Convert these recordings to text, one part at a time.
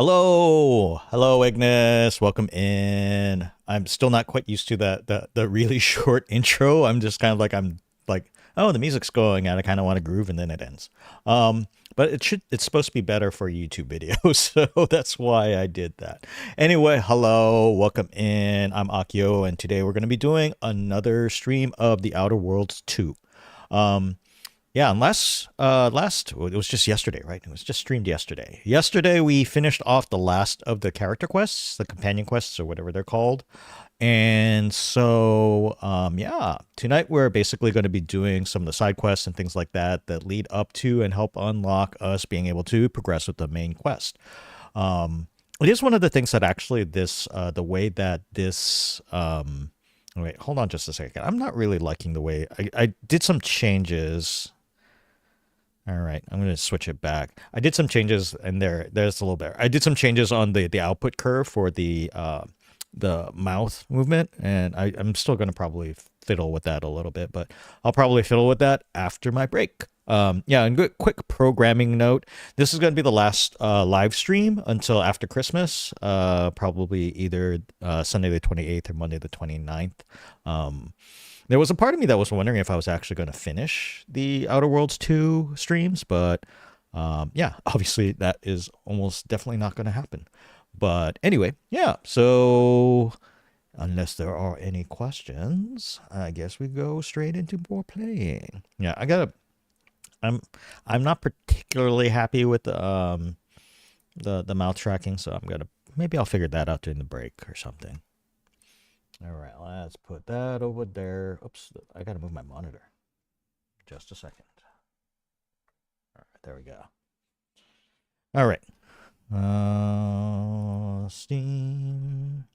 Hello, Ignis. Welcome in. I'm still not quite used to the really short intro. I'm just kind of like oh, the music's going and I kind of want to groove and then it ends. But it's supposed to be better for YouTube videos, so that's why I did that. Anyway, hello, welcome in. I'm 𝐒𝐿𝐞, and today we're going to be doing another stream of The Outer Worlds 2. Yeah, unless it was just yesterday, right? It was just streamed yesterday. Yesterday we finished off the last of the character quests, the companion quests or whatever they're called. And so yeah, tonight we're basically going to be doing some of the side quests and things like that that lead up to and help unlock us being able to progress with the main quest. It is one of the things that actually this the way that this wait, hold on just a second. I'm not really liking the way I did some changes. All right, I'm going to switch it back. I did some changes, and there's a little bit. I did some changes on the output curve for the mouth movement, and I'm still going to probably fiddle with that a little bit, but I'll probably fiddle with that after my break. Yeah, and quick programming note. This is going to be the last live stream until after Christmas, probably either Sunday the 28th or Monday the 29th. There was a part of me that was wondering if I was actually going to finish the Outer Worlds 2 streams, but yeah, obviously that is almost definitely not going to happen. But anyway, yeah, so unless there are any questions, I guess we go straight into more playing. Yeah, I'm not particularly happy with the mouth tracking, so maybe I'll figure that out during the break or something. All right, let's put that over there. Oops, I gotta move my monitor. Just a second. All right, there we go. All right. Steam.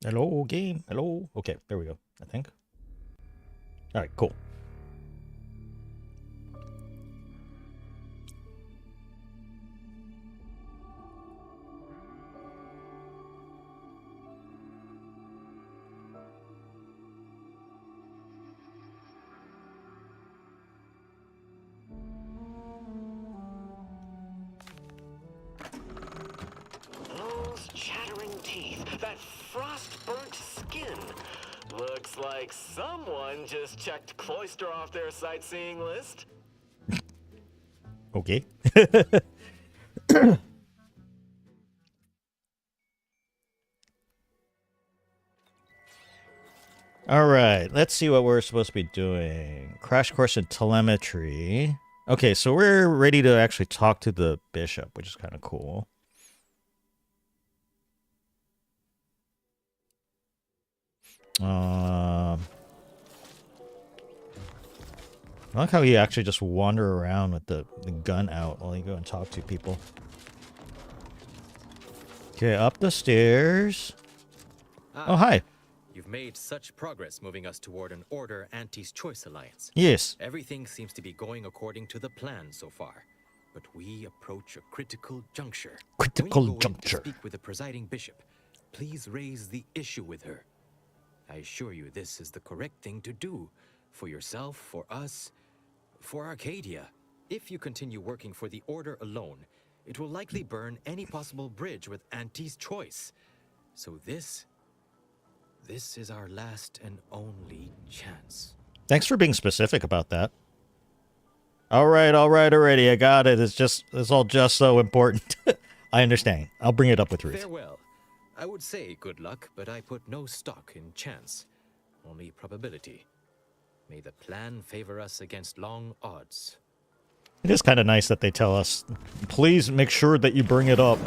Hello, game. Hello. Okay, there we go, I think. All right, cool. Those chattering teeth, that frost-burnt skin. Looks like someone just checked Cloister off their sightseeing list. Okay. All right, let's see what we're supposed to be doing. Crash course in telemetry. Okay, so we're ready to actually talk to the bishop, which is kind of cool. I like how you actually just wander around with the gun out while you go and talk to people. Okay, up the stairs. Oh, hi. You've made such progress moving us toward an Order Anti-Choice Alliance. Yes. Everything seems to be going according to the plan so far. But we approach a critical juncture. Critical when you go in juncture. to speak with the presiding bishop, please raise the issue with her. I assure you this is the correct thing to do. For yourself, for us, for Arcadia. If you continue working for the Order alone, it will likely burn any possible bridge with Anti's choice. So this is our last and only chance. Thanks for being specific about that. All right, already. I got it. It's all just so important. I understand. I'll bring it up with Ruth. Farewell. I would say good luck, but I put no stock in chance. Only probability. May the plan favor us against long odds. It is kind of nice that they tell us, please make sure that you bring it up.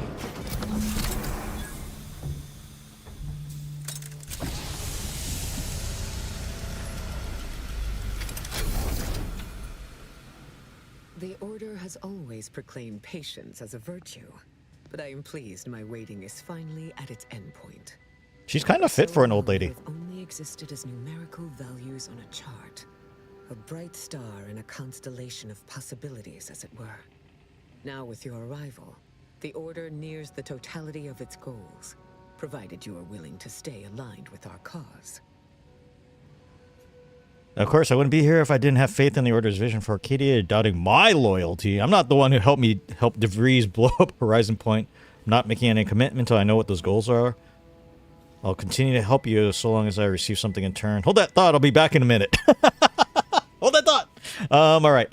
The Order has always proclaimed patience as a virtue, but I am pleased my waiting is finally at its endpoint. She's kind of fit for an old lady. They've only existed as numerical values on a chart. A bright star in a constellation of possibilities, as it were. Now with your arrival, the Order nears the totality of its goals, provided you are willing to stay aligned with our cause. Of course, I wouldn't be here if I didn't have faith in the Order's vision for Arcadia, doubting my loyalty. I'm not the one who helped DeVries blow up Horizon Point. I'm not making any commitment until I know what those goals are. I'll continue to help you so long as I receive something in turn. Hold that thought. I'll be back in a minute. Hold that thought. All right.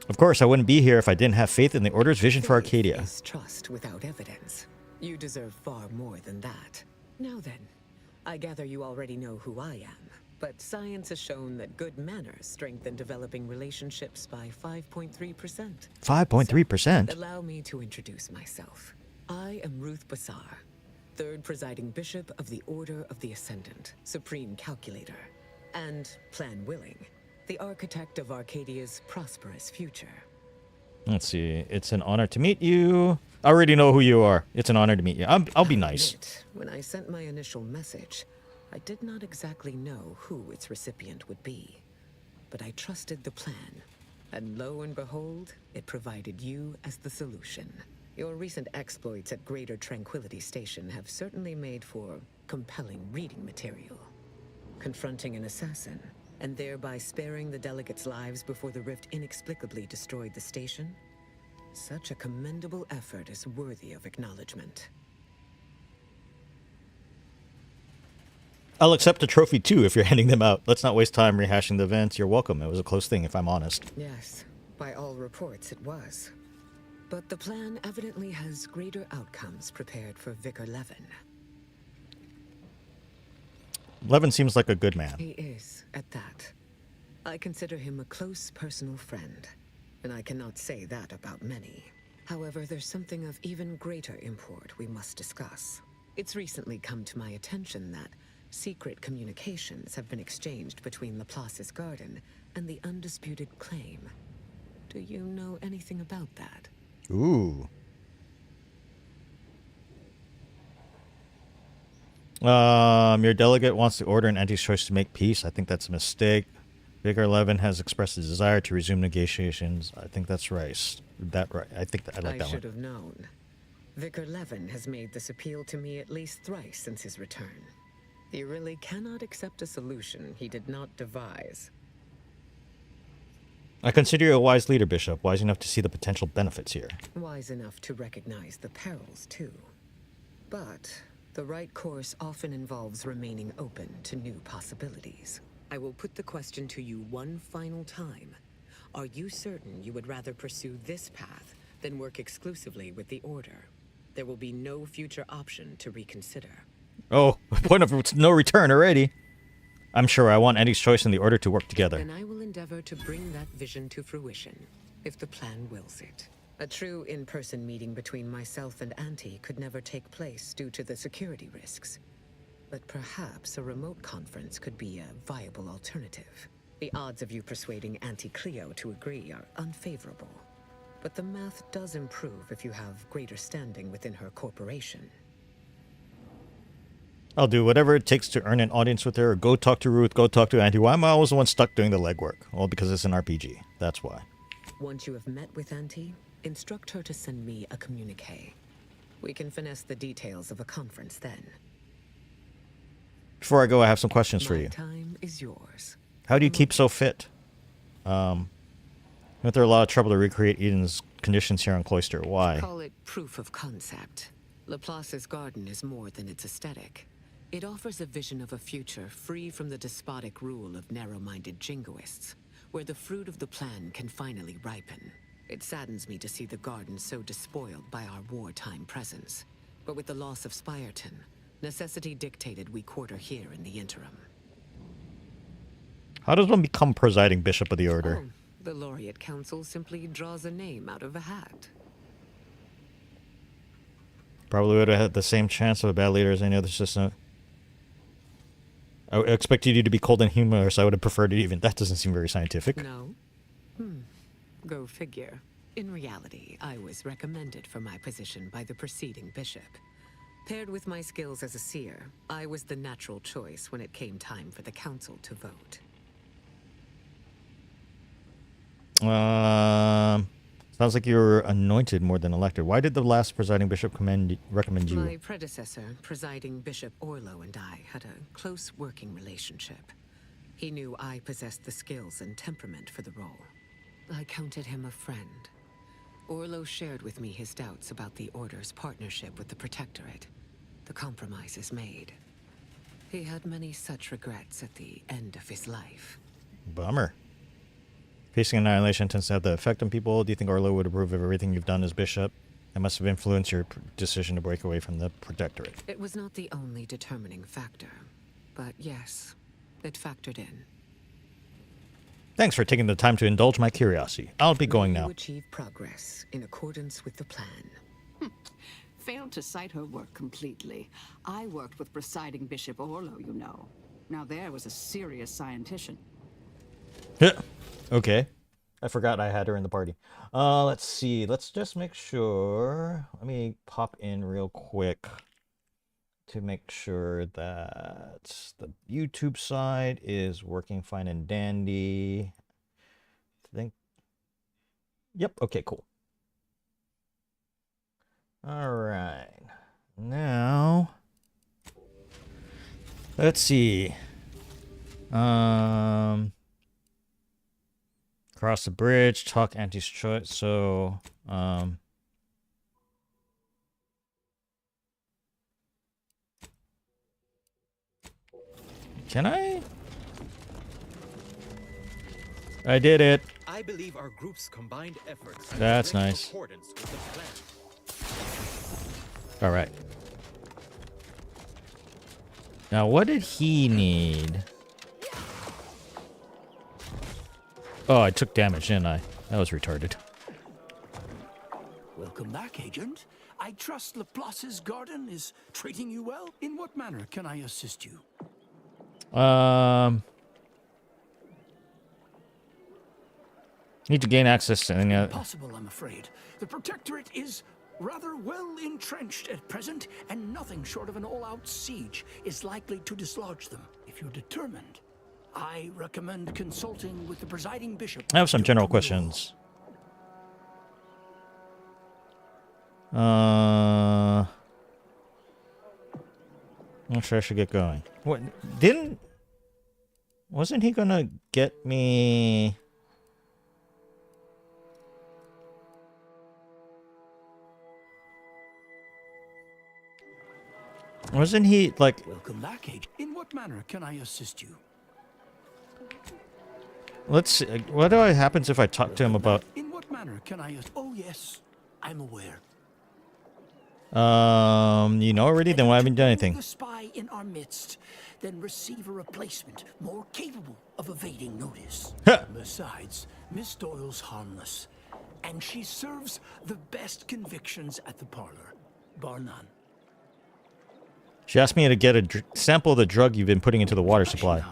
Of course, I wouldn't be here if I didn't have faith in the Order's vision for Arcadia. Faith is trust without evidence. You deserve far more than that. Now then, I gather you already know who I am, but science has shown that good manners strengthen developing relationships by 5.3%. 5.3%? So, allow me to introduce myself. I am Ruth Bassar, third presiding bishop of the Order of the Ascendant, supreme calculator, and, plan willing, the architect of Arcadia's prosperous future. Let's see. It's an honor to meet you. I already know who you are. It's an honor to meet you. I'll be nice. When I sent my initial message, I did not exactly know who its recipient would be. But I trusted the plan. And lo and behold, it provided you as the solution. Your recent exploits at Greater Tranquility Station have certainly made for compelling reading material. Confronting an assassin, and thereby sparing the delegates' lives before the rift inexplicably destroyed the station? Such a commendable effort is worthy of acknowledgement. I'll accept a trophy too if you're handing them out. Let's not waste time rehashing the events. You're welcome. It was a close thing, if I'm honest. Yes, by all reports it was. But the plan evidently has greater outcomes prepared for Vicar Levin. Levin seems like a good man. He is, at that. I consider him a close personal friend, and I cannot say that about many. However, there's something of even greater import we must discuss. It's recently come to my attention that secret communications have been exchanged between Laplace's garden and the undisputed claim. Do you know anything about that? Ooh. Your delegate wants the Order and Anti's choice to make peace. I think that's a mistake. Vicar Levin has expressed his desire to resume negotiations. I think that's right. I think that I like that one. I should have known. Vicar Levin has made this appeal to me at least thrice since his return. He really cannot accept a solution he did not devise. I consider you a wise leader, Bishop. Wise enough to see the potential benefits here. Wise enough to recognize the perils, too. But the right course often involves remaining open to new possibilities. I will put the question to you one final time. Are you certain you would rather pursue this path than work exclusively with the Order? There will be no future option to reconsider. Oh, point of no return already. I'm sure I want Andy's choice and the Order to work together. Then I will endeavor to bring that vision to fruition, if the plan wills it. A true in-person meeting between myself and Auntie could never take place due to the security risks. But perhaps a remote conference could be a viable alternative. The odds of you persuading Auntie Cleo to agree are unfavorable. But the math does improve if you have greater standing within her corporation. I'll do whatever it takes to earn an audience with her. Go talk to Ruth, go talk to Auntie. Why am I always the one stuck doing the legwork? Well, because it's an RPG. That's why. Once you have met with Auntie, instruct her to send me a communique. We can finesse the details of a conference then. Before I go, I have some questions for My you. time is yours. How do you keep so fit? Went through a lot of trouble to recreate Eden's conditions here on Cloister. Why? Call it proof of concept. Laplace's garden is more than its aesthetic. It offers a vision of a future free from the despotic rule of narrow-minded jingoists, where the fruit of the plan can finally ripen. It saddens me to see the garden so despoiled by our wartime presence. But with the loss of Spirton, necessity dictated we quarter here in the interim. How does one become presiding bishop of the Order? Oh, the Laureate Council simply draws a name out of a hat. Probably would have had the same chance of a bad leader as any other system. I expected you to be cold and humorous. I would have preferred it even. That doesn't seem very scientific. No? Go figure. In reality, I was recommended for my position by the preceding bishop. Paired with my skills as a seer, I was the natural choice when it came time for the council to vote. Sounds like you were anointed more than elected. Why did the last presiding bishop recommend you? My predecessor, presiding Bishop 𝐿𝐸, and I had a close working relationship. He knew I possessed the skills and temperament for the role. I counted him a friend. 𝐿𝐸 shared with me his doubts about the Order's partnership with the Protectorate, the compromises made. He had many such regrets at the end of his life. Bummer. Facing annihilation tends to have the effect on people. Do you think 𝐿𝐸 would approve of everything you've done as bishop? It must have influenced your decision to break away from the Protectorate. It was not the only determining factor, but yes, it factored in. Thanks for taking the time to indulge my curiosity. I'll be going now. You achieve progress in accordance with the plan. Failed to cite her work completely. I worked with presiding Bishop 𝐿𝐸, you know. Now there was a serious scientician. Okay. I forgot I had her in the party. Let's see. Let's just make sure. Let me pop in real quick to make sure that the YouTube side is working fine and dandy. I think. Yep. Okay, cool. All right. Now, let's see. Cross the bridge, talk anti-choice. So, can I? I did it. I believe our group's combined efforts. That's nice. Accordance with the plan. All right. Now, what did he need? Oh, I took damage, didn't I? That was retarded. Welcome back, Agent. I trust Laplace's garden is treating you well. In what manner can I assist you? Need to gain access to any Impossible, I'm afraid. The Protectorate is rather well entrenched at present, and nothing short of an all-out siege is likely to dislodge them. If you're determined, I recommend consulting with the presiding bishop. I have some general questions. I'm not sure I should get going. What? Wasn't he gonna get me? Wasn't he like? Welcome back, Agent. In what manner can I assist you? Let's see. What happens if I talk to him about? In what manner can I assist? Oh yes, I'm aware. You know already? Then why haven't you done anything? The spy in our midst, then receive a replacement more capable of evading notice. Besides, Miss Doyle's harmless, and she serves the best convictions at the parlor, bar none. She asked me to get a sample of the drug you've been putting into the water supply.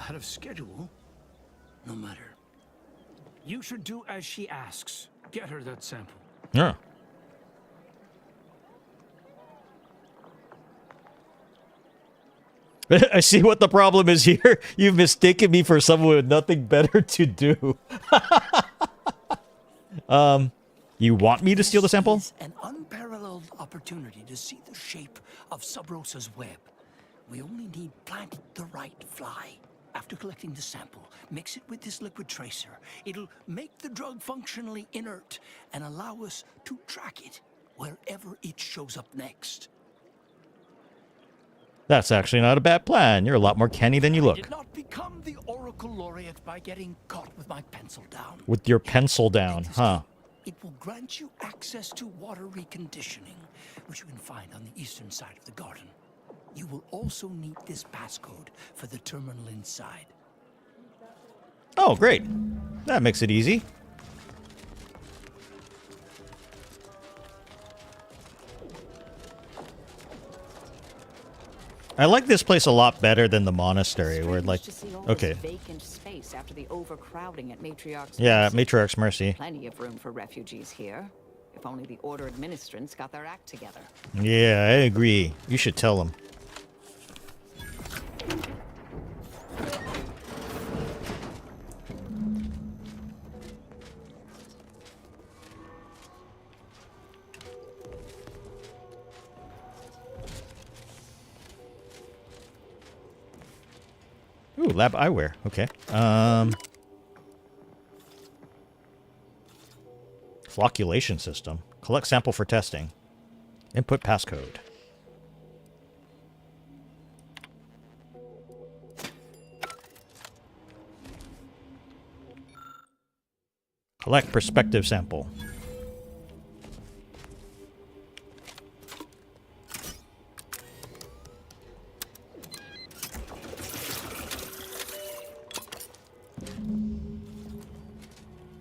Out of schedule. No matter. You should do as she asks. Get her that sample. Yeah. I see what the problem is here. You've mistaken me for someone with nothing better to do. You want me to steal the sample? This is an unparalleled opportunity to see the shape of Sub Rosa's web. We only need plant the right fly. After collecting the sample, mix it with this liquid tracer. It'll make the drug functionally inert and allow us to track it wherever it shows up next. That's actually not a bad plan. You're a lot more canny than you I look. did not become the Oracle Laureate by getting caught with my pencil down. With your pencil down, huh? It will grant you access to water reconditioning, which you can find on the eastern side of the garden. You will also need this passcode for the terminal inside. Oh, great. That makes it easy. I like this place a lot better than the monastery, where like, okay, Vacant space after the overcrowding at Matriarch's yeah, Mercy. Matriarch's Mercy. Plenty of room for refugees here. If only the Order administrants got their act together. Yeah, I agree. You should tell them. Ooh, lab eyewear. Okay. Flocculation system. Collect sample for testing. Input passcode. Collect perspective sample.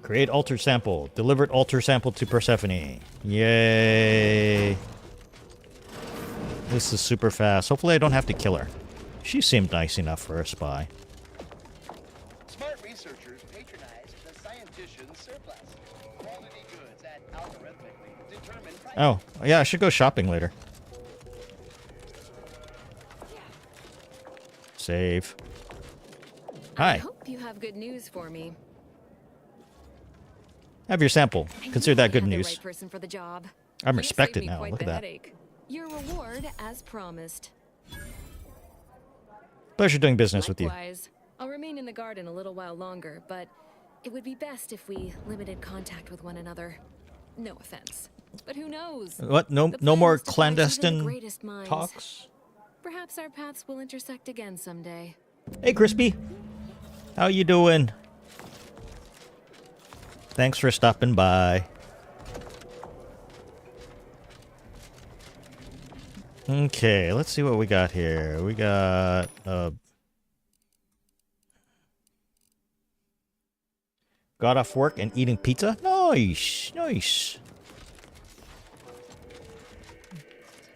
Create alter sample. Delivered alter sample to Persephone. Yay. This is super fast. Hopefully I don't have to kill her. She seemed nice enough for a spy. Smart researchers patronize the scientician's surplus. Quality goods at algorithmically determined prices. Oh, yeah, I should go shopping later. Save. I Hi. hope you have good news for me. Have your sample. I Consider knew I that good had the news. right person for the job. I'm You respected saved me now. quite Look at the that. headache. Your reward, as promised. Pleasure doing business with you. Likewise, I'll remain in the garden a little while longer, but it would be best if we limited contact with one another. No offense, but who knows? What? No, The no plan more is to find even the clandestine greatest minds. talks? Perhaps our paths will intersect again someday. Hey, Crispy. How you doing? Thanks for stopping by. Okay, let's see what we got here. We got got off work and eating pizza. Nice, nice.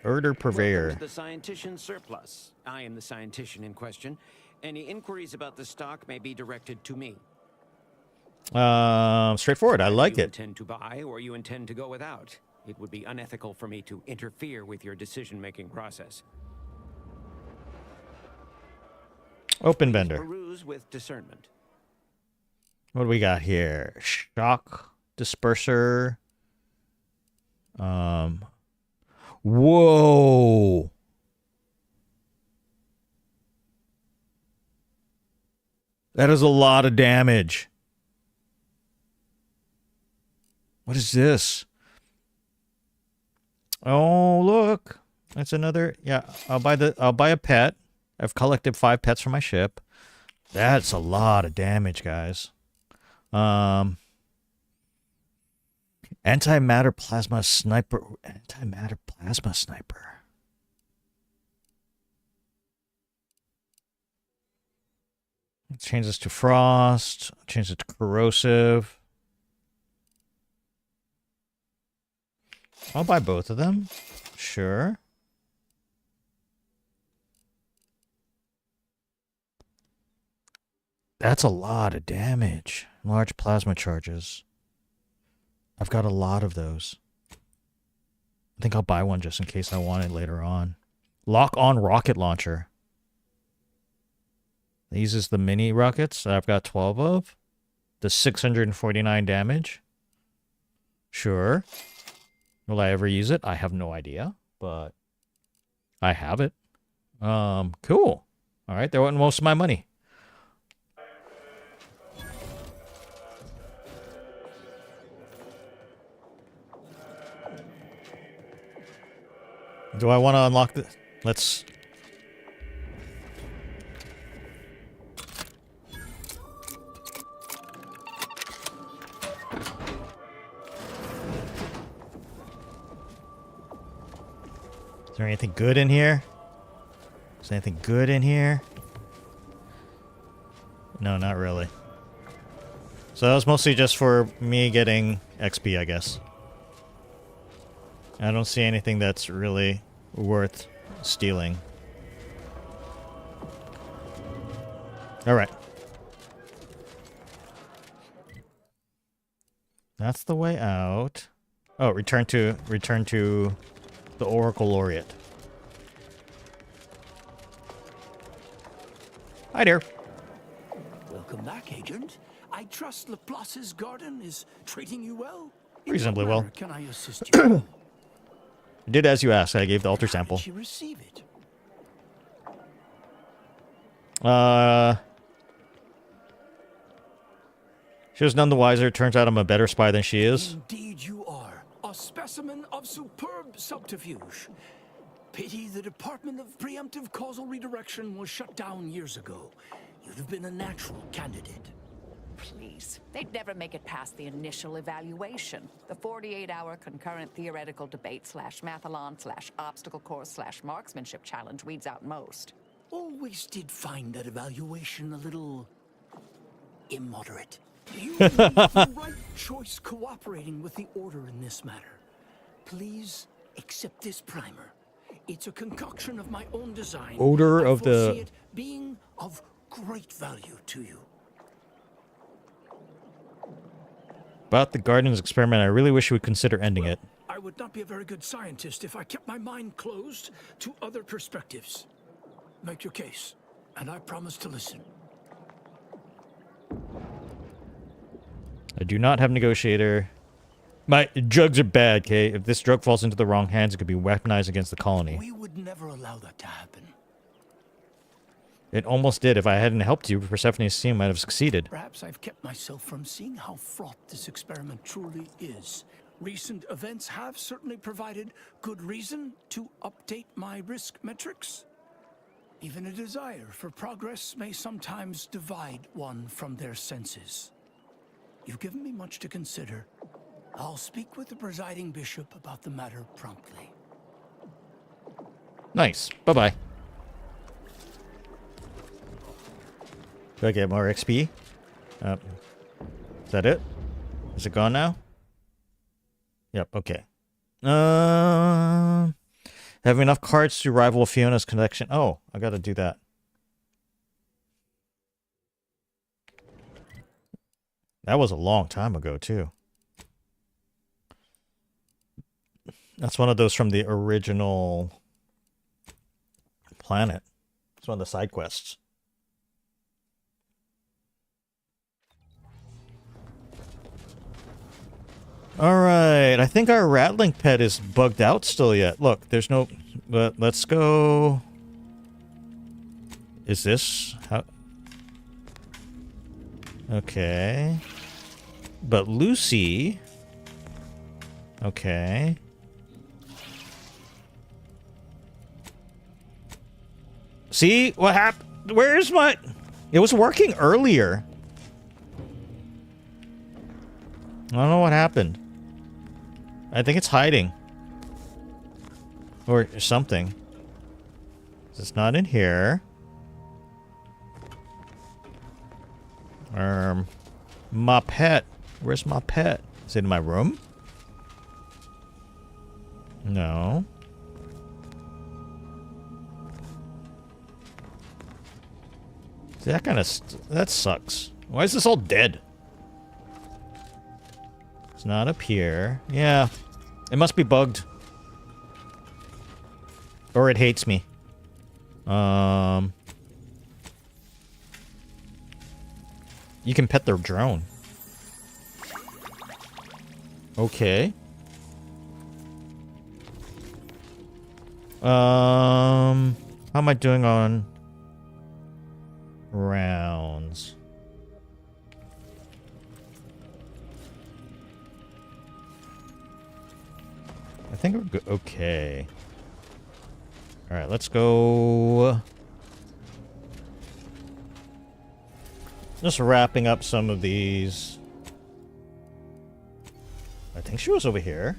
Order purveyor. Welcome to the scientician surplus. I am the scientician in question. Any inquiries about the stock may be directed to me. Straightforward. I like you it. intend to buy or you intend to go without. It would be unethical for me to interfere with your decision-making process. Open Please vendor. peruse with discernment. What do we got here? Shock disperser. Whoa. That is a lot of damage. What is this? Oh, look. That's another. Yeah, I'll buy a pet. I've collected 5 pets for my ship. That's a lot of damage, guys. Antimatter plasma sniper. Antimatter plasma sniper. Change this to frost. Change it to corrosive. I'll buy both of them. Sure. That's a lot of damage. Large plasma charges. I've got a lot of those. I think I'll buy one just in case I want it later on. Lock-on rocket launcher. It uses the mini rockets that I've got 12 of. The 649 damage. Sure. Will I ever use it? I have no idea, but I have it. Cool. All right, there went most of my money. Do I want to unlock the... Let's... Is there anything good in here? Is there anything good in here? No, not really. So that was mostly just for me getting XP, I guess. I don't see anything that's really worth stealing. Alright. That's the way out. Oh, return to the Oracle Laureate. Hi there. Welcome back, Agent. I trust Laplace's garden is treating you well? In Reasonably what well. manner can I assist you? I did as you asked. I gave the altar How sample. did she receive it? She was none the wiser. Turns out I'm a better spy than she is. Indeed you are. A specimen of superb subterfuge. Pity the Department of Preemptive Causal Redirection was shut down years ago. You'd have been a natural candidate. Please. They'd never make it past the initial evaluation. The 48-hour concurrent theoretical debate /mathalon/obstacle course /marksmanship challenge weeds out most. Always did find that evaluation a little immoderate. You made the right choice cooperating with the Order in this matter. Please accept this primer. It's a concoction of my own design. Order I of the... foresee it being of great value to you. About the Guardians experiment, I really wish we would consider ending it. I would not be a very good scientist if I kept my mind closed to other perspectives. Make your case, and I promise to listen. I do not have negotiator. My drugs are bad, okay? If this drug falls into the wrong hands, it could be weaponized against the colony. We would never allow that to happen. It almost did. If I hadn't helped you, Persephone's scheme might have succeeded. Perhaps I've kept myself from seeing how fraught this experiment truly is. Recent events have certainly provided good reason to update my risk metrics. Even a desire for progress may sometimes divide one from their senses. You've given me much to consider. I'll speak with the presiding bishop about the matter promptly. Nice. Bye-bye. Do I get more XP? Is that it? Is it gone now? Yep, okay. Have enough cards to rival Fiona's collection. Oh, I gotta do that. That was a long time ago, too. That's one of those from the original planet. It's one of the side quests. Alright, I think our rattling pet is bugged out still yet. Look, there's no... But let's go... Is this... How... Okay. But Lucy... Okay. See? What happened? Where's my... It was working earlier. I don't know what happened. I think it's hiding. Or something. It's not in here. My pet. Where's my pet? Is it in my room? No. That kind of... That sucks. Why is this all dead? It's not up here. Yeah. It must be bugged. Or it hates me. You can pet the drone. Okay. How am I doing on rounds? I think we're good. Okay. Alright, let's go. Just wrapping up some of these. I think she was over here.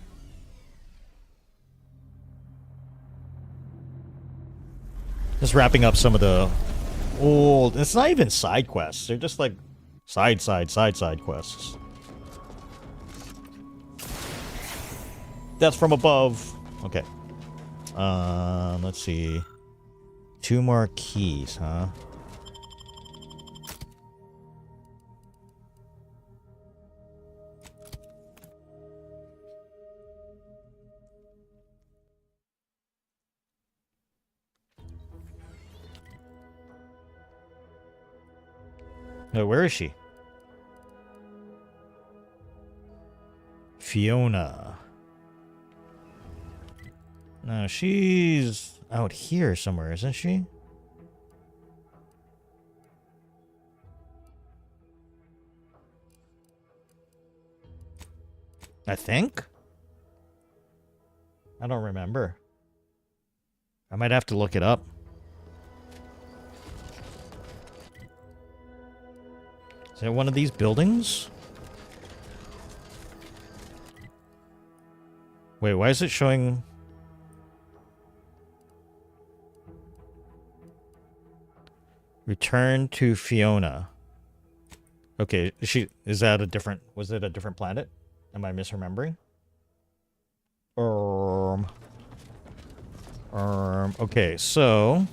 Just wrapping up some of the old... It's not even side quests. They're just like side quests. That's from above. Okay. Let's see. 2 more keys, huh? Oh, where is she? Fiona. No, she's out here somewhere, isn't she? I think. I don't remember. I might have to look it up. Is it one of these buildings? Wait, why is it showing... Return to Fiona. Okay, is that a different... Was it a different planet? Am I misremembering? Okay, so...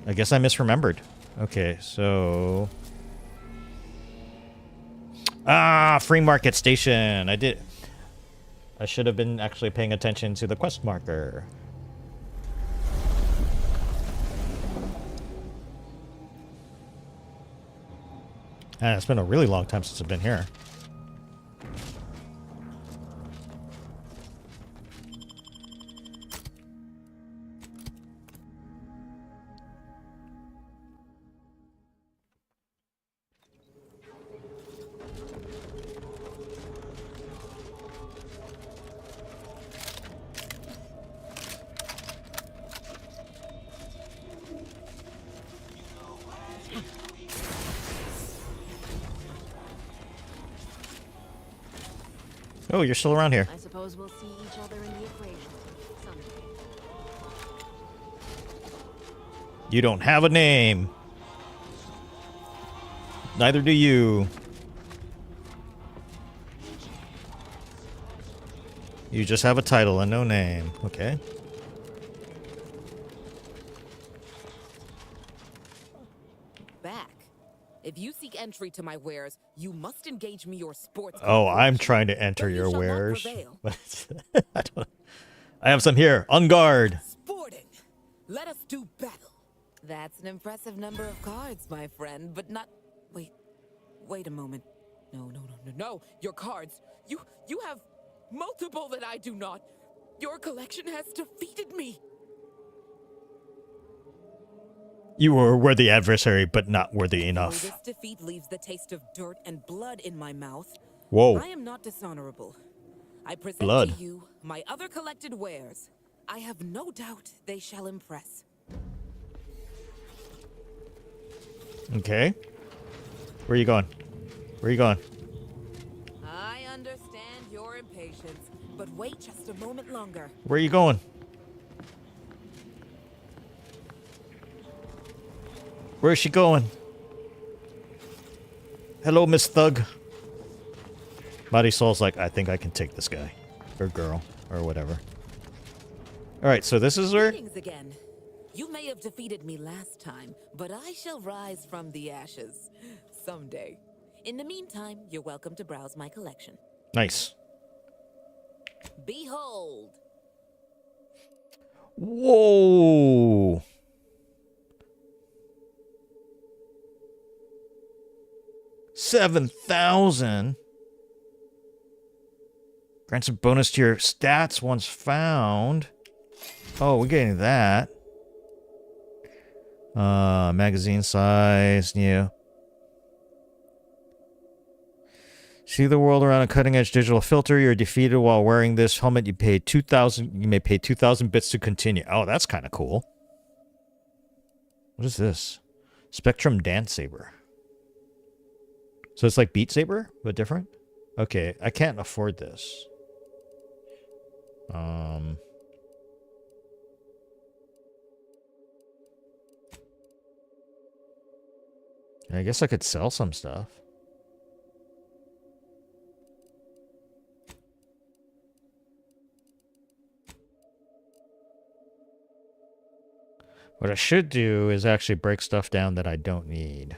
I guess I misremembered. Okay, so... Ah, Free Market Station! I should have been actually paying attention to the quest marker. It's been a really long time since I've been here. Oh, you're still around here. I suppose we'll see each other in the equation someday. You don't have a name. Neither do you. You just have a title and no name. Okay. Back. If you seek entry to my wares, you must engage me your sports. Oh, I'm trying to enter But you your shall not wares. prevail. I have some here. On guard. Sporting. Let us do battle. That's an impressive number of cards, my friend, but not... Wait a moment. No. Your cards. You have multiple that I do not. Your collection has defeated me. You were worthy adversary, but not worthy enough. This defeat leaves the taste of dirt and blood in my mouth. Whoa. I am not dishonorable. I present Blood. to you my other collected wares. I have no doubt they shall impress. Okay. Where are you going? Where are you going? I understand your impatience, but wait just a moment longer. Where are you going? Where's she going? Hello, Miss Thug. Marisol's like, I think I can take this guy. Or girl. Or whatever. Alright, so this is where... Greetings again. You may have defeated me last time, but I shall rise from the ashes. Someday. In the meantime, you're welcome to browse my collection. Nice. Behold. Whoa. $7,000. Grants a bonus to your stats once found. Oh, we're getting that. Magazine size, yeah. See the world around a cutting-edge digital filter. You're defeated while wearing this helmet. You may pay 2,000 bits to continue. Oh, that's kind of cool. What is this? Spectrum Dance Saber. So it's like Beat Saber, but different? Okay, I can't afford this. I guess I could sell some stuff. What I should do is actually break stuff down that I don't need.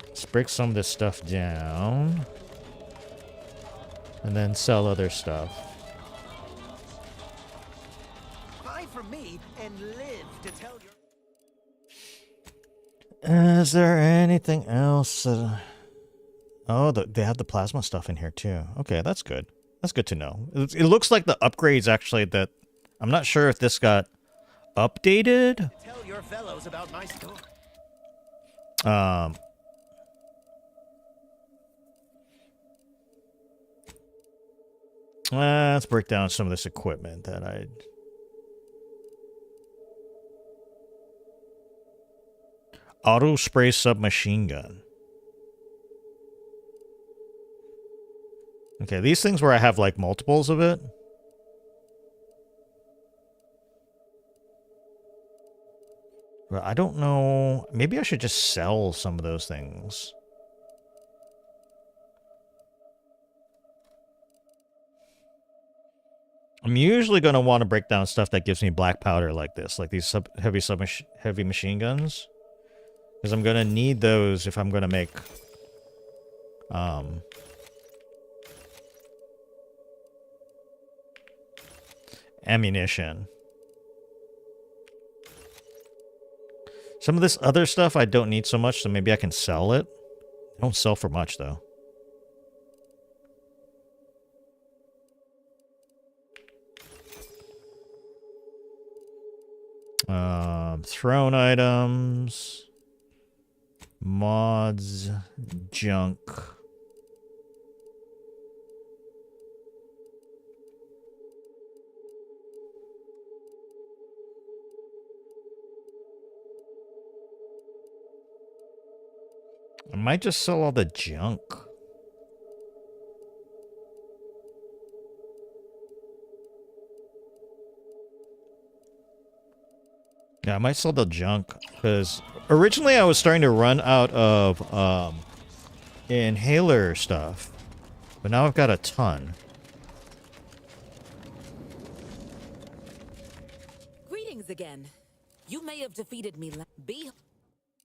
Let's break some of this stuff down. And then sell other stuff. Buy from me and live to tell your... Is there anything else? Oh, they have the plasma stuff in here too. Okay, that's good. That's good to know. It looks like the upgrades actually that... I'm not sure if this got updated. Tell your fellows about my store. Let's break down some of this equipment that I... Auto spray submachine gun. Okay, these things where I have like multiples of it. But I don't know. Maybe I should just sell some of those things. I'm usually going to want to break down stuff that gives me black powder like this, like these heavy machine guns. Because I'm going to need those if I'm going to make ammunition. Some of this other stuff I don't need so much, so maybe I can sell it. I don't sell for much, though. Thrown items. Mods. Junk. I might just sell all the junk. Yeah, I might sell the junk, because originally I was starting to run out of inhaler stuff, but now I've got a ton. Greetings again. You may have defeated me.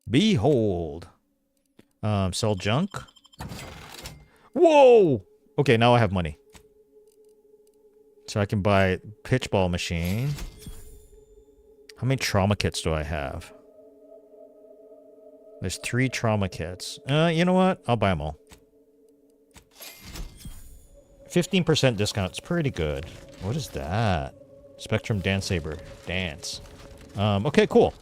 Behold. Sell junk. Whoa! Okay, now I have money. So I can buy pitchball machine. How many trauma kits do I have? There's 3 trauma kits. You know what? I'll buy them all. 15% discount. It's pretty good. What is that? Spectrum Dance Saber. Dance. Okay, cool.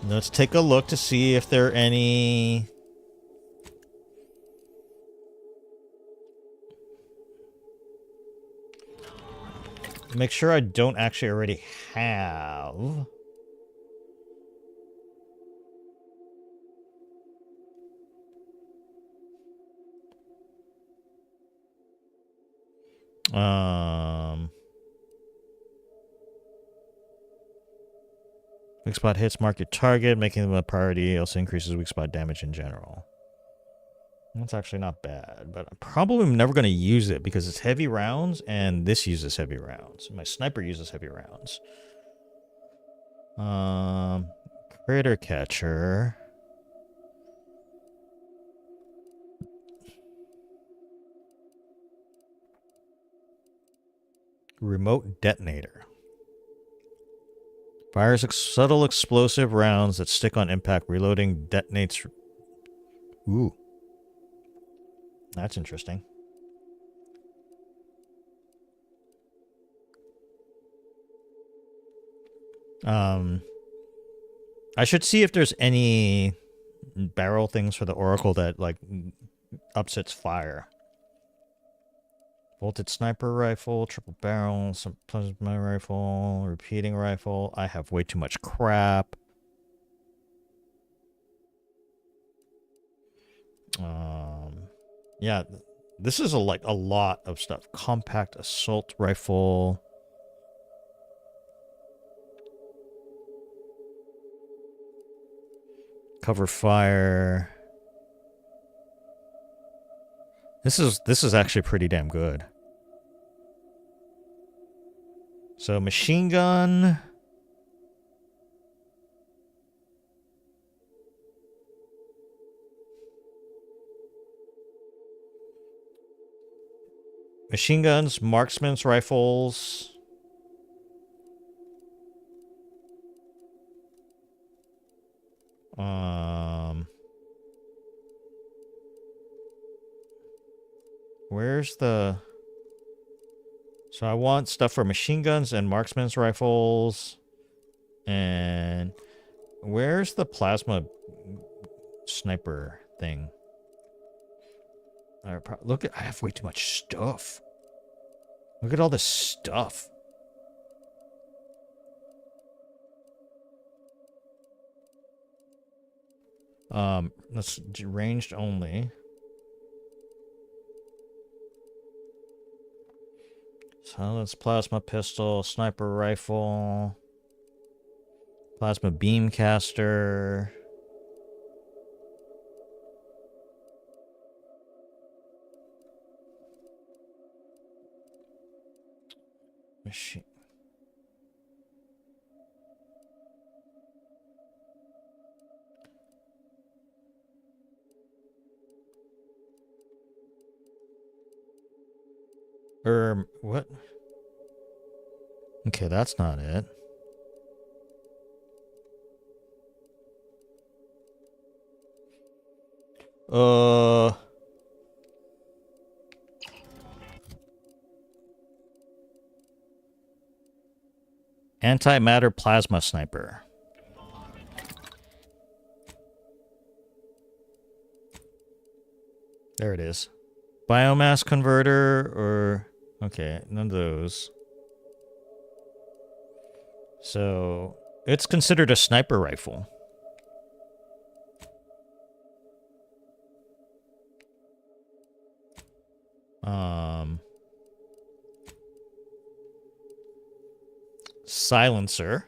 Let's take a look to see if there are any... Make sure I don't actually already have... Weak spot hits mark your target, making them a priority, also increases weak spot damage in general. That's actually not bad, but I'm probably never going to use it because it's heavy rounds, and this uses heavy rounds. My sniper uses heavy rounds. Critter catcher. Remote detonator. Fires subtle explosive rounds that stick on impact. Reloading detonates. Ooh. That's interesting. I should see if there's any barrel things for the Oracle that, like, ups its fire. Bolted sniper rifle, triple barrel, some plasma rifle, repeating rifle. I have way too much crap. Yeah, this is a lot of stuff. Compact assault rifle. Cover fire. This is actually pretty damn good. So machine gun. Machine guns, marksman's rifles. Where's the... So I want stuff for machine guns and marksman's rifles. And where's the plasma sniper thing. Look at, I have way too much stuff. Look at all this stuff. Let's do ranged only. Silence, plasma pistol, sniper rifle, plasma beam caster. Machine. What? Okay, that's not it. Antimatter plasma sniper. There it is. Biomass converter or... Okay, none of those. So, it's considered a sniper rifle. Silencer.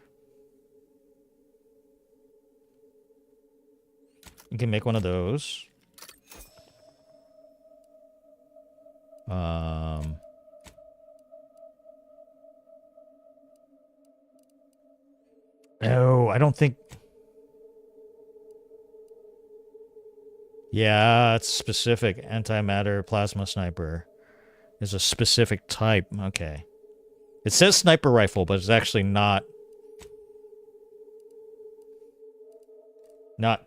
You can make one of those. No, I don't think... Yeah, it's specific. Antimatter plasma sniper is a specific type. Okay. It says sniper rifle, but it's actually not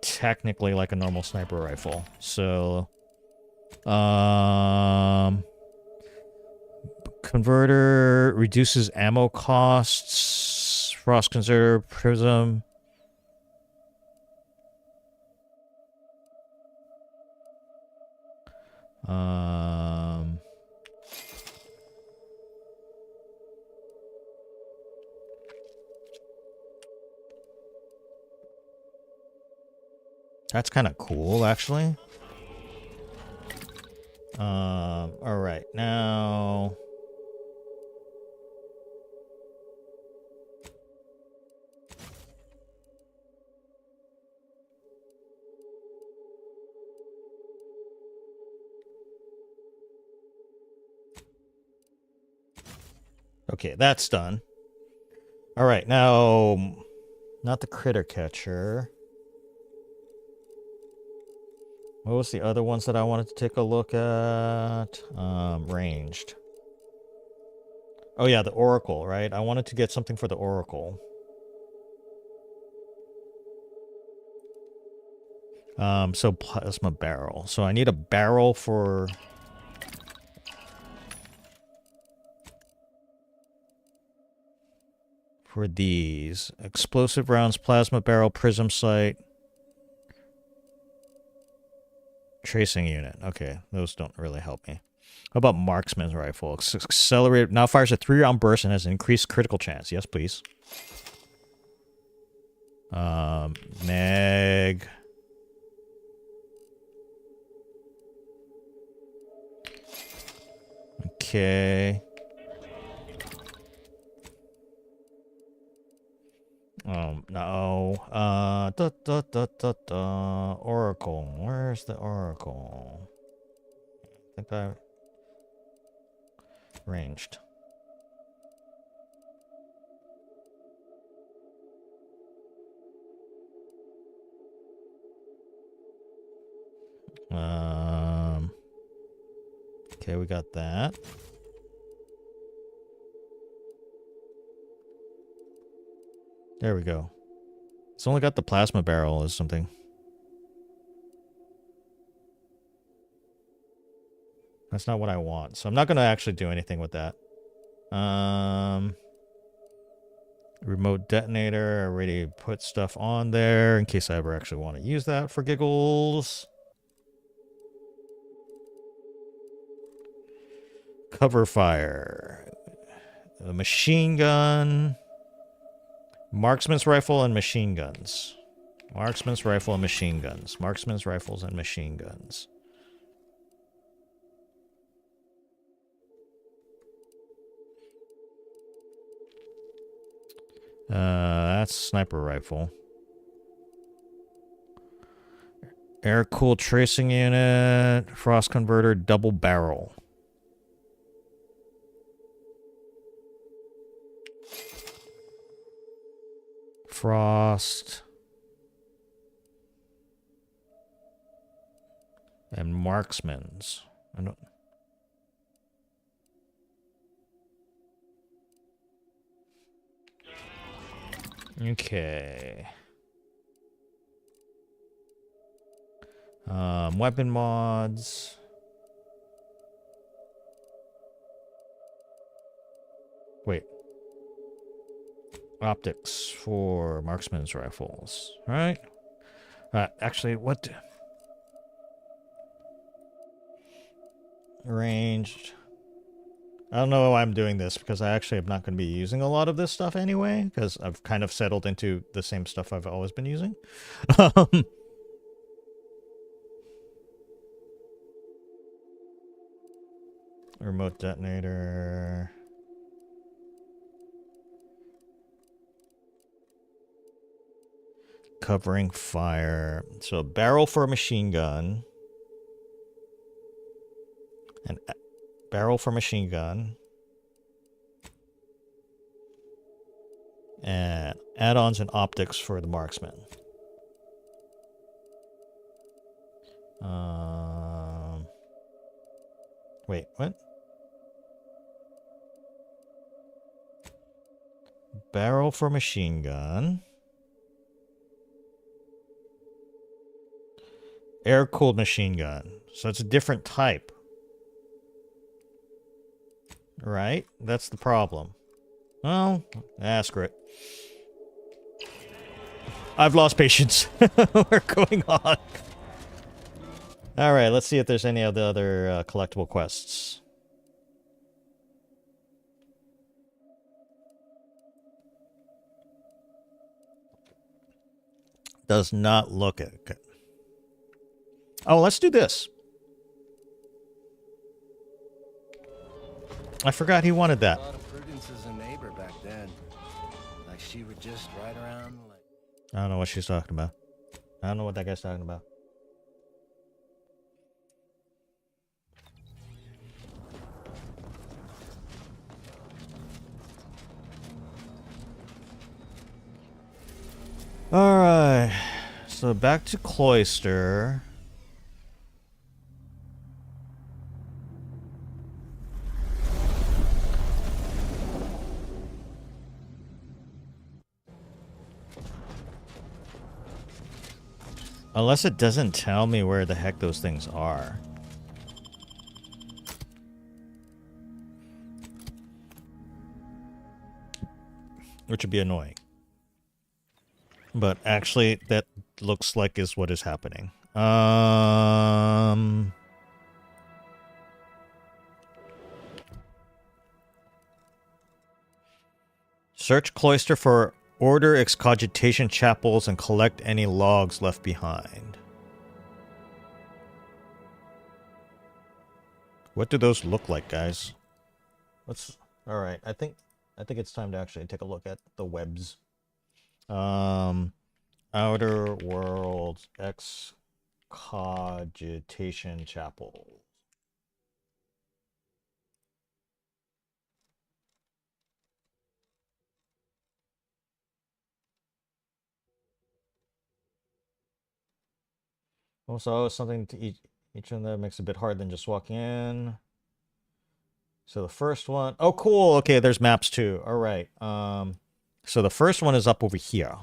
technically like a normal sniper rifle. So, converter reduces ammo costs. Frost converter prism. That's kind of cool, actually. All right, now... Okay, that's done. All right, now... Not the critter catcher. What was the other ones that I wanted to take a look at? Ranged. Oh yeah, the Oracle, right? I wanted to get something for the Oracle. So plasma barrel. So I need a barrel for... For these. Explosive rounds, plasma barrel, prism sight. Tracing unit. Okay, those don't really help me. How about marksman's rifle? Accelerated. Now fires a 3-round burst and has an increased critical chance. Yes, please. Meg. Okay. No. Oracle. Where's the Oracle? I think I... Ranged. Okay, we got that. There we go. It's only got the plasma barrel or something. That's not what I want. So I'm not going to actually do anything with that. Remote detonator. I already put stuff on there in case I ever actually want to use that for giggles. Cover fire. A machine gun. Marksman's rifle and machine guns. Marksman's rifle and machine guns. Marksman's rifles and machine guns. That's sniper rifle. Air-cooled tracing unit. Frost converter, double barrel. Frost. And marksman's. I don't... Okay. Weapon mods. Wait. Optics for marksman's rifles. Right? Actually, what? Ranged. I don't know why I'm doing this, because I actually am not going to be using a lot of this stuff anyway, because I've kind of settled into the same stuff I've always been using. Remote detonator. Covering fire. So a barrel for a machine gun. An barrel for machine gun. And add-ons and optics for the marksman. Wait, what? Barrel for machine gun. Air-cooled machine gun. So it's a different type. Right? That's the problem. Well, screw it. I've lost patience. We're going on. Alright, let's see if there's any of the other collectible quests. Does not look it. Okay. Oh, let's do this. I forgot he wanted that. A lot of Prudence as a neighbor back then. Like she would just ride around like... I don't know what she's talking about. I don't know what that guy's talking about. Alright. So back to Cloister. Unless it doesn't tell me where the heck those things are. Which would be annoying. But actually, that looks like is what is happening. Search Cloister for Order excogitation chapels and collect any logs left behind. What do those look like, guys? Let's... Alright, I think it's time to actually take a look at the webs. Outer Worlds excogitation chapel. Also, something to each of them makes it a bit harder than just walking in. So the first one... Oh, cool! Okay, there's maps too. Alright. So the first one is up over here.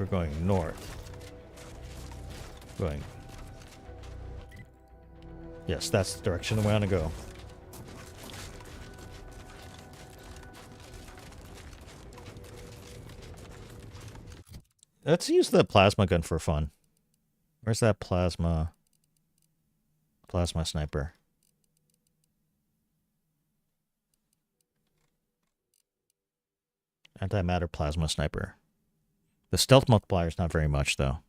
We're going north. Going. Yes, that's the direction we want to go. Let's use the plasma gun for fun. Where's that plasma sniper? Antimatter plasma sniper. The stealth multiplier is not very much, though.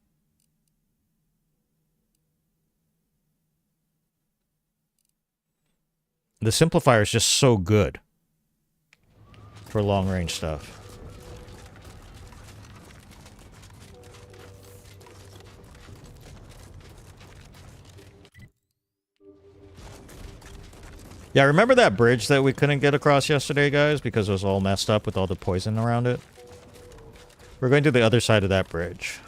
The simplifier is just so good for long-range stuff. Yeah, remember that bridge that we couldn't get across yesterday, guys? Because it was all messed up with all the poison around it? We're going to the other side of that bridge.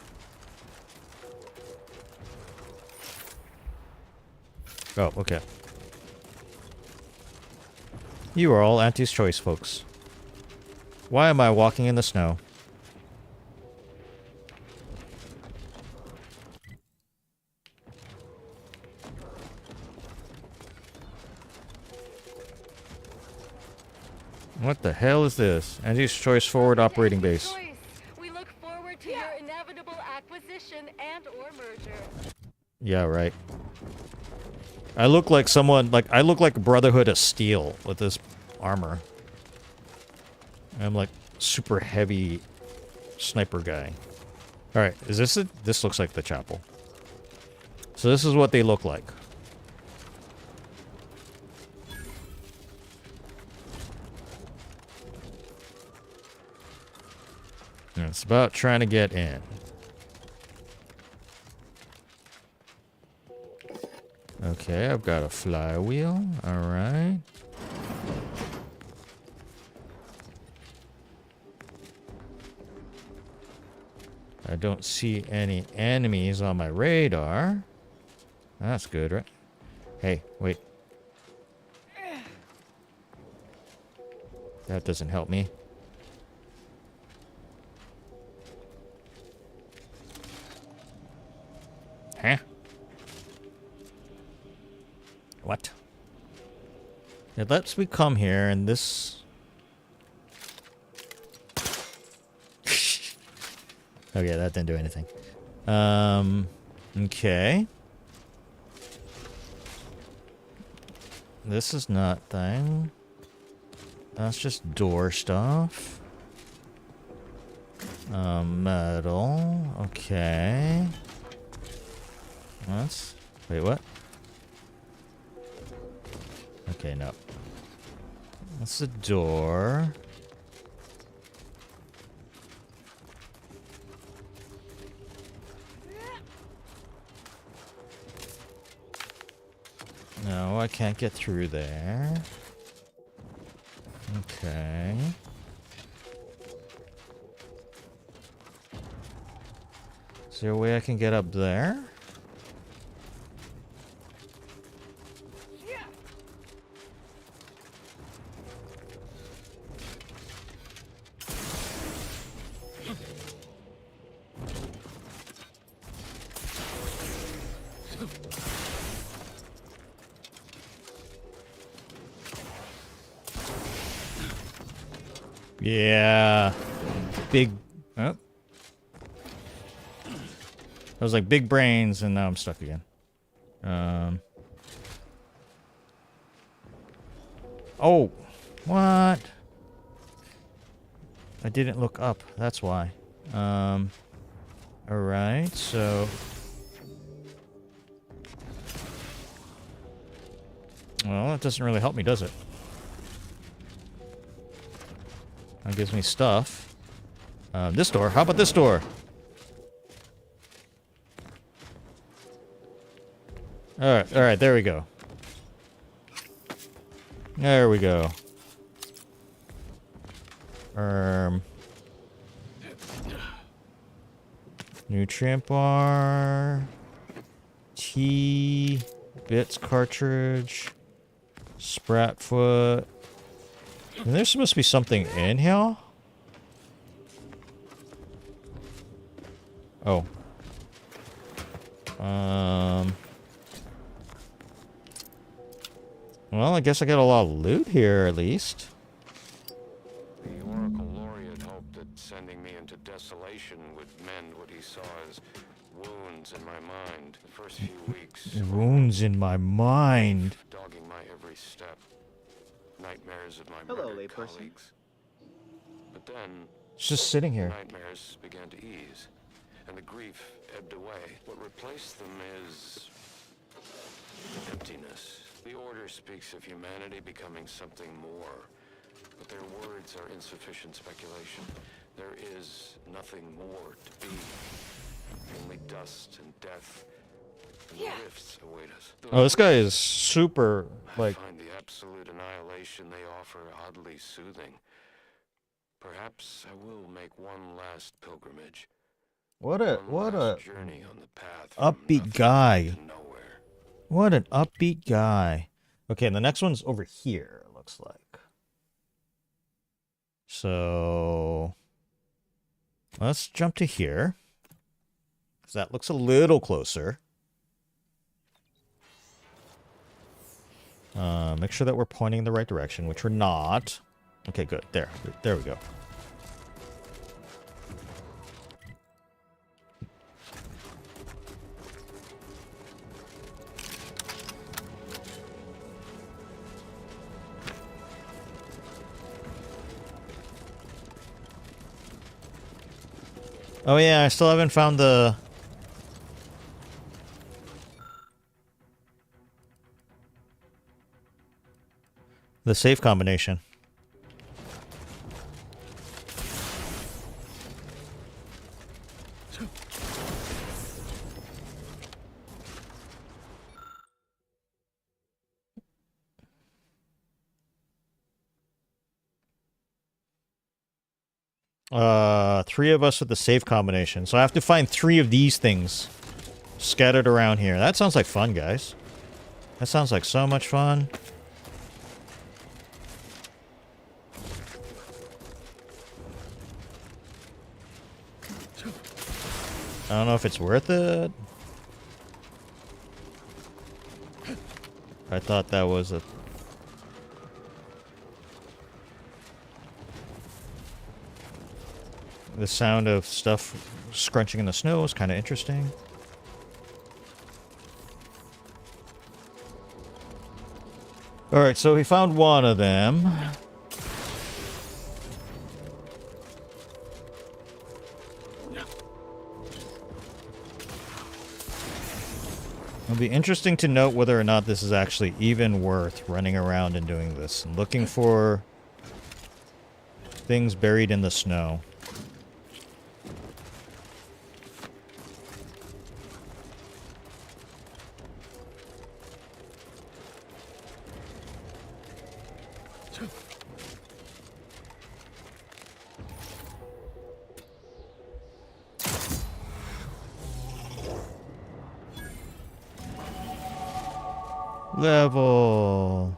Oh, okay. You are all Auntie's choice, folks. Why am I walking in the snow? What the hell is this? Auntie's choice forward operating base. We look forward to your inevitable acquisition and/or merger. Yeah, right. I look like someone, I look like Brotherhood of Steel with this armor. I'm like super heavy sniper guy. Alright, is this it? This looks like the chapel. So this is what they look like. And it's about trying to get in. Okay, I've got a flywheel. Alright. I don't see any enemies on my radar. That's good, right? Hey, wait. That doesn't help me. Huh? What? It lets me come here and this... Okay, that didn't do anything. Okay. This is not thing. That's just door stuff. Metal. Okay. That's... Wait, what? Okay, no. That's the door. No, I can't get through there. Okay. Is there a way I can get up there? Yeah. Big... Oh. I was like, big brains, and now I'm stuck again. Oh! What? I didn't look up. That's why. Alright, so... Well, that doesn't really help me, does it? That gives me stuff. This door. How about this door? Alright, there we go. There we go. Nutrient bar. T. Bits cartridge. Sprat foot. And there's supposed to be something in here? Oh. Well, I guess I got a lot of loot here, at least. The Oracle Laureate hoped that sending me into desolation would mend what he saw as wounds in my mind. The first few weeks... Wounds in my mind. Dogging my every step. Nightmares of my Hello, murdered layperson. colleagues. But then... It's just sitting here. Nightmares began to ease, and the grief ebbed away. What replaced them is... emptiness. The Order speaks of humanity becoming something more, but their words are insufficient speculation. There is nothing more to be. Only dust and death, and rifts await us. Oh, this guy is super, like... I find the absolute annihilation they offer oddly soothing. Perhaps I will make one last pilgrimage. What a Journey on the path upbeat guy. What an upbeat guy. Okay, and the next one's over here, it looks like. So let's jump to here, because that looks a little closer. Make sure that we're pointing in the right direction, which we're not. Okay, good. There we go. Oh yeah, I still haven't found the safe combination. Three of us with the safe combination. So I have to find 3 of these things scattered around here. That sounds like fun, guys. That sounds like so much fun. I don't know if it's worth it. I thought that was a... The sound of stuff scrunching in the snow is kind of interesting. Alright, so we found one of them. It'll be interesting to note whether or not this is actually even worth running around and doing this and looking for things buried in the snow. Level.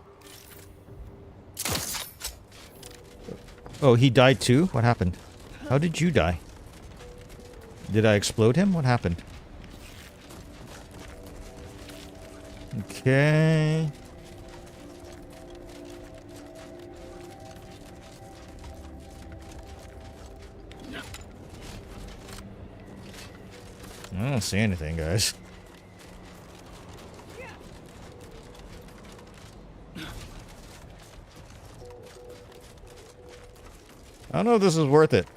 Oh, he died too? What happened? How did you die? Did I explode him? What happened? Okay. I don't see anything, guys. I don't know if this is worth it.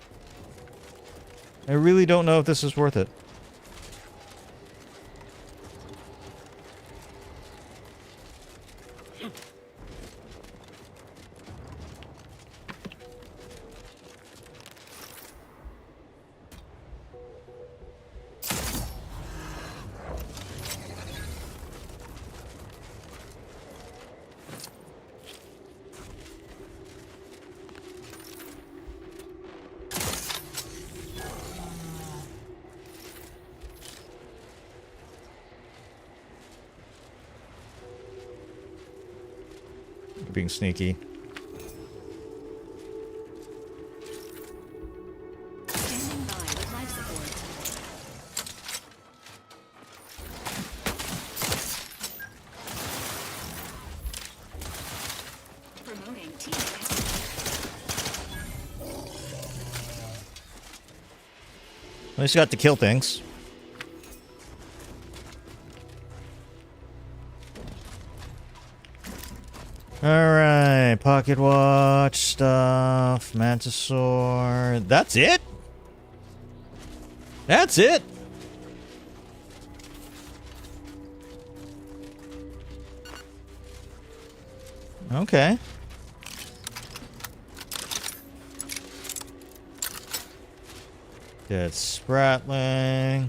I really don't know if this is worth it. Being sneaky. least you got to kill things. Alright, pocket watch stuff, mantisaur. That's it? That's it? Okay. Dead spratling.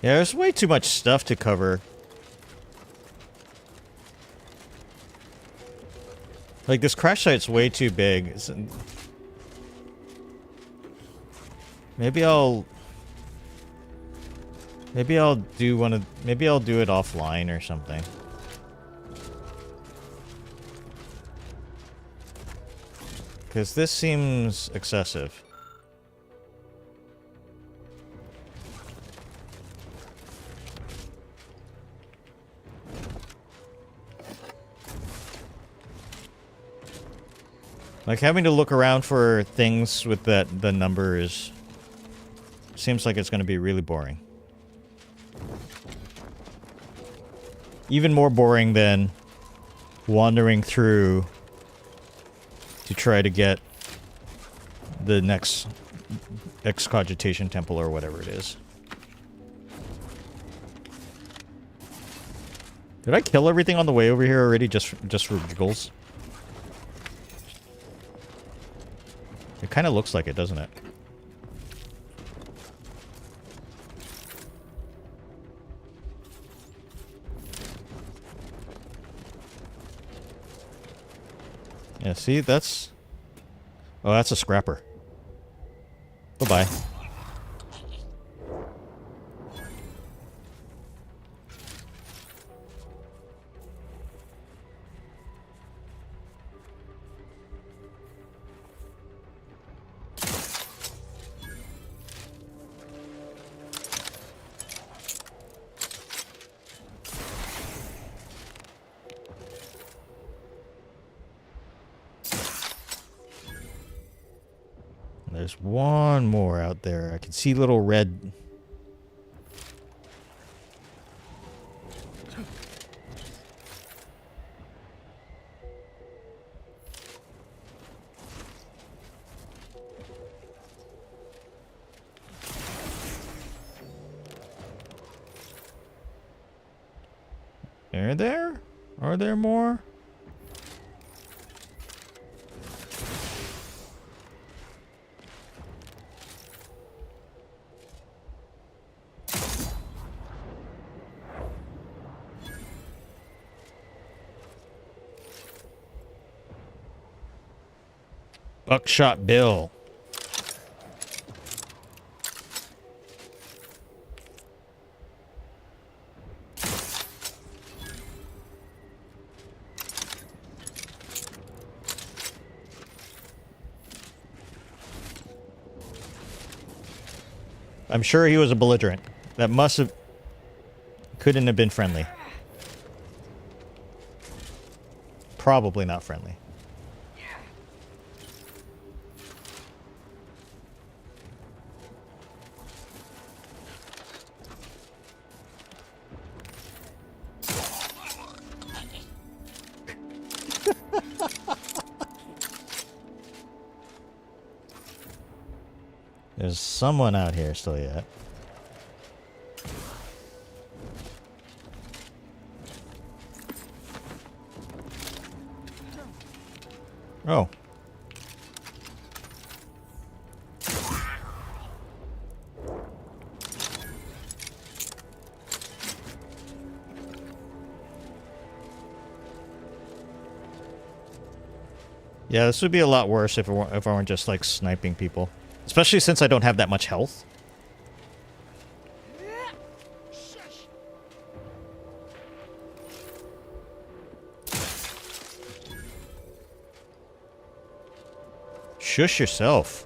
Yeah, there's way too much stuff to cover. Like, this crash site's way too big. Maybe I'll do one of... Maybe I'll do it offline or something. Because this seems excessive. Like, having to look around for things with the numbers seems like it's going to be really boring. Even more boring than wandering through to try to get the next 𝐒𝐿 temple or whatever it is. Did I kill everything on the way over here already just for giggles? It kind of looks like it, doesn't it? Yeah, see, that's... Oh, that's a scrapper. Bye-bye. There's one more out there. I can see little red... Are there more? Buckshot Bill. I'm sure he was a belligerent. That must have... Couldn't have been friendly. Probably not friendly. There's someone out here still yet. Oh. Yeah, this would be a lot worse if I weren't just like sniping people. Especially since I don't have that much health. Shush yourself.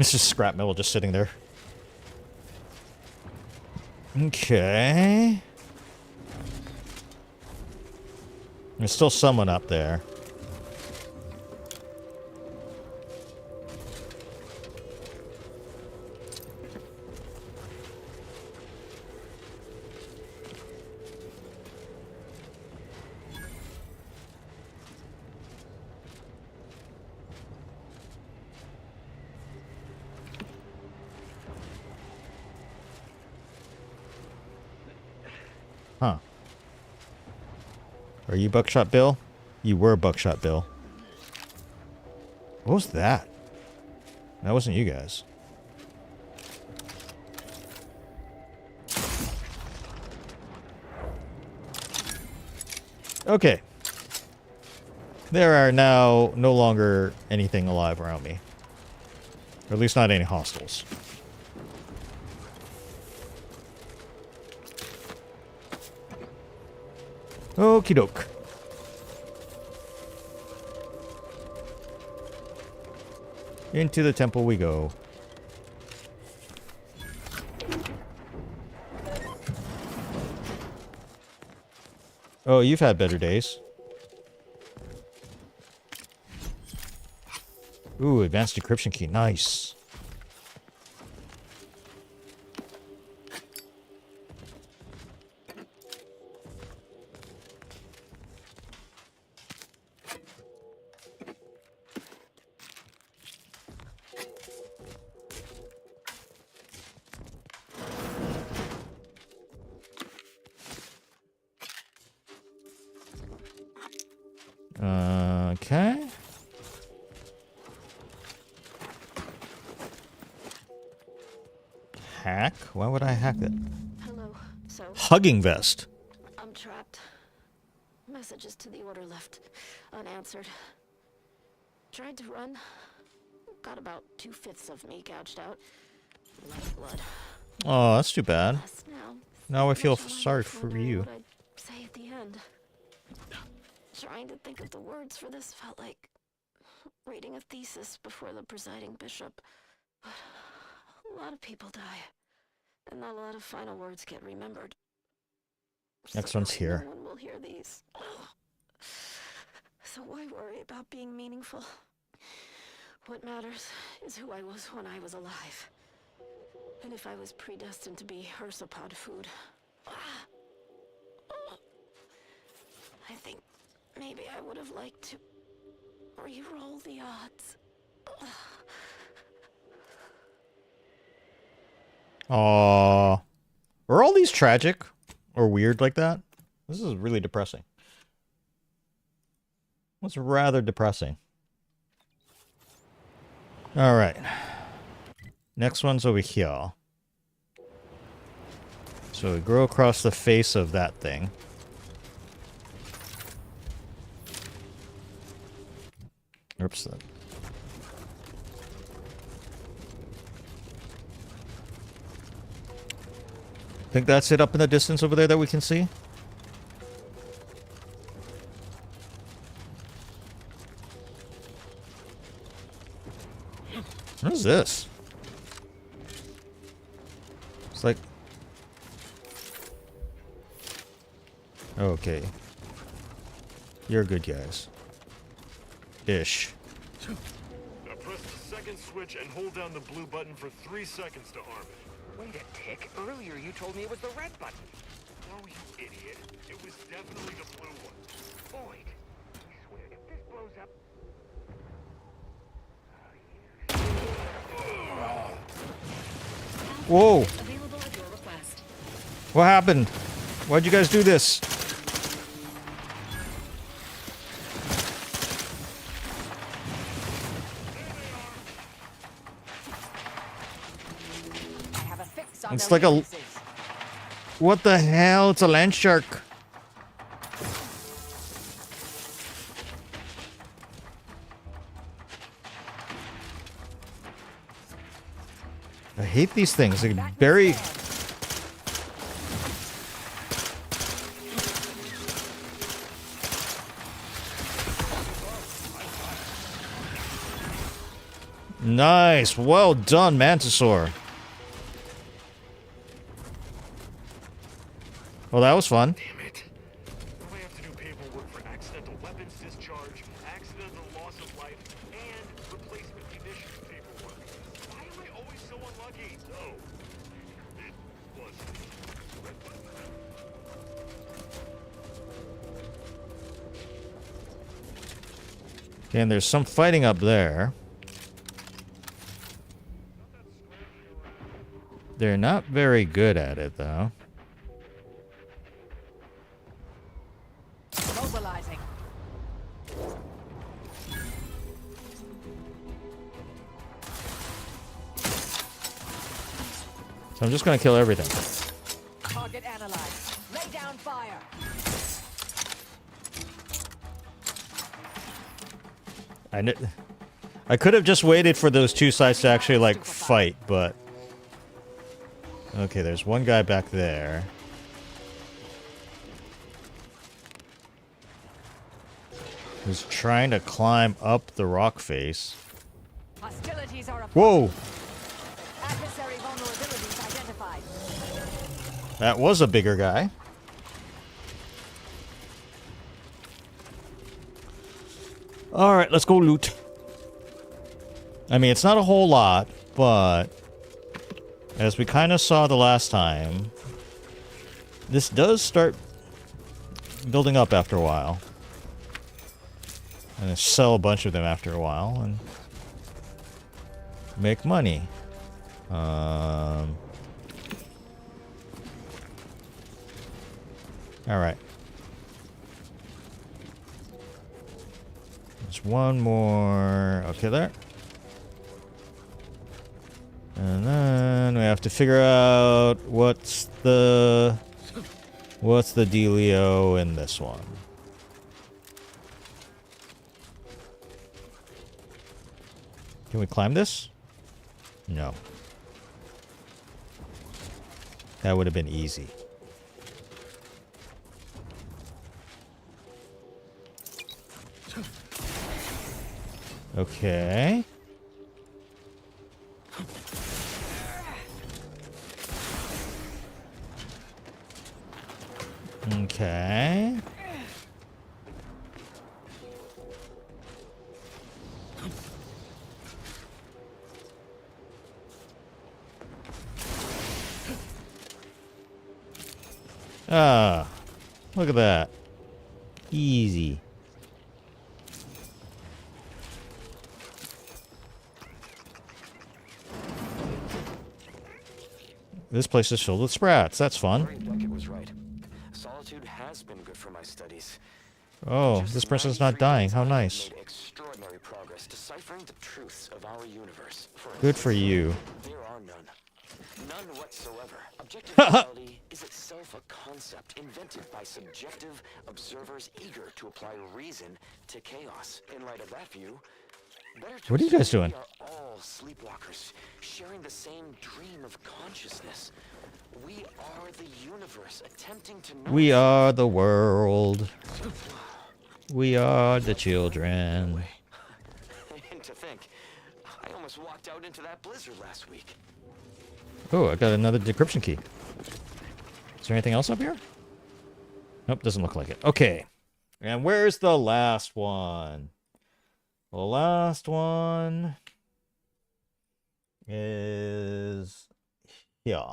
It's just scrap metal just sitting there. Okay. There's still someone up there. Huh. Are you Buckshot Bill? You were Buckshot Bill. What was that? That wasn't you guys. Okay. There are now no longer anything alive around me. Or at least not any hostiles. Okie doke. Into the temple we go. Oh, you've had better days. Ooh, advanced decryption key. Nice. Okay. Hack? Why would I hack it? Hello. So Hugging vest. I'm trapped. Messages to the order left unanswered. Tried to run. Got about 2/5 of me gouged out. Lifeblood. Oh, that's too bad. Now, Now I feel much sorry longer for wondering you. what I'd say at the end. Trying to think of the words for this felt like reading a thesis before the presiding bishop. But a lot of people die, and not a lot of final words get remembered. Next one's here. No one will hear these. So why worry about being meaningful? What matters is who I was when I was alive. And if I was predestined to be Hersopod food. I think maybe I would have liked to re-roll the odds. Aww. Are all these tragic or weird like that? This is really depressing. It's rather depressing. Alright. Next one's over here. So we go across the face of that thing. Oops. Think that's it up in the distance over there that we can see? What is this? It's like... Okay. You're good guys. Ish. Now press the second switch and hold down the blue button for 3 seconds to arm it. Wait a tick. Earlier you told me it was the red button. No, you idiot. It was definitely the blue one. Boyd, I swear, if this blows up... Whoa! Available at your request. What happened? Why'd you guys do this? It's like a... What the hell? It's a land shark. I hate these things. They bury... Nice. Well done, Mantisaur. Well, that was fun. Damn it. Now I have to do paperwork for accidental weapons discharge, accidental loss of life, and replacement munitions paperwork. Why am I always so unlucky? Oh, it was red button. Okay, and there's some fighting up there. They're not very good at it, though. Mobilizing. So I'm just gonna kill everything. Target analyzed. Lay down fire. I could have just waited for those two sides to actually, like, fight, but... Okay, there's one guy back there. Who's trying to climb up the rock face. Hostilities are Whoa! adversary vulnerabilities identified. That was a bigger guy. Alright, let's go loot. I mean, it's not a whole lot, but... as we kind of saw the last time, this does start building up after a while. And then sell a bunch of them after a while and make money. Alright. There's one more. Okay, there. And then we have to figure out what's the dealio in this one. Can we climb this? No. That would have been easy. Okay. Okay. Ah, look at that. Easy. This place is filled with sprats. That's fun. 𝐿𝐿 was right. Solitude has been good for my studies. Oh, this person's not dying. How nice. Made extraordinary progress deciphering the truths of our universe. Good for you. There are none. None whatsoever. Objective reality is itself a concept invented by subjective observers eager to apply reason to chaos. In light of that view, What are you guys doing? we are all sleepwalkers, sharing the same dream of consciousness. We are the universe, attempting to know. We are the world. We are the children. And to think, I almost walked out into that blizzard last week. Oh, I got another decryption key. Is there anything else up here? Nope, doesn't look like it. Okay. And where's the last one? The last one is here.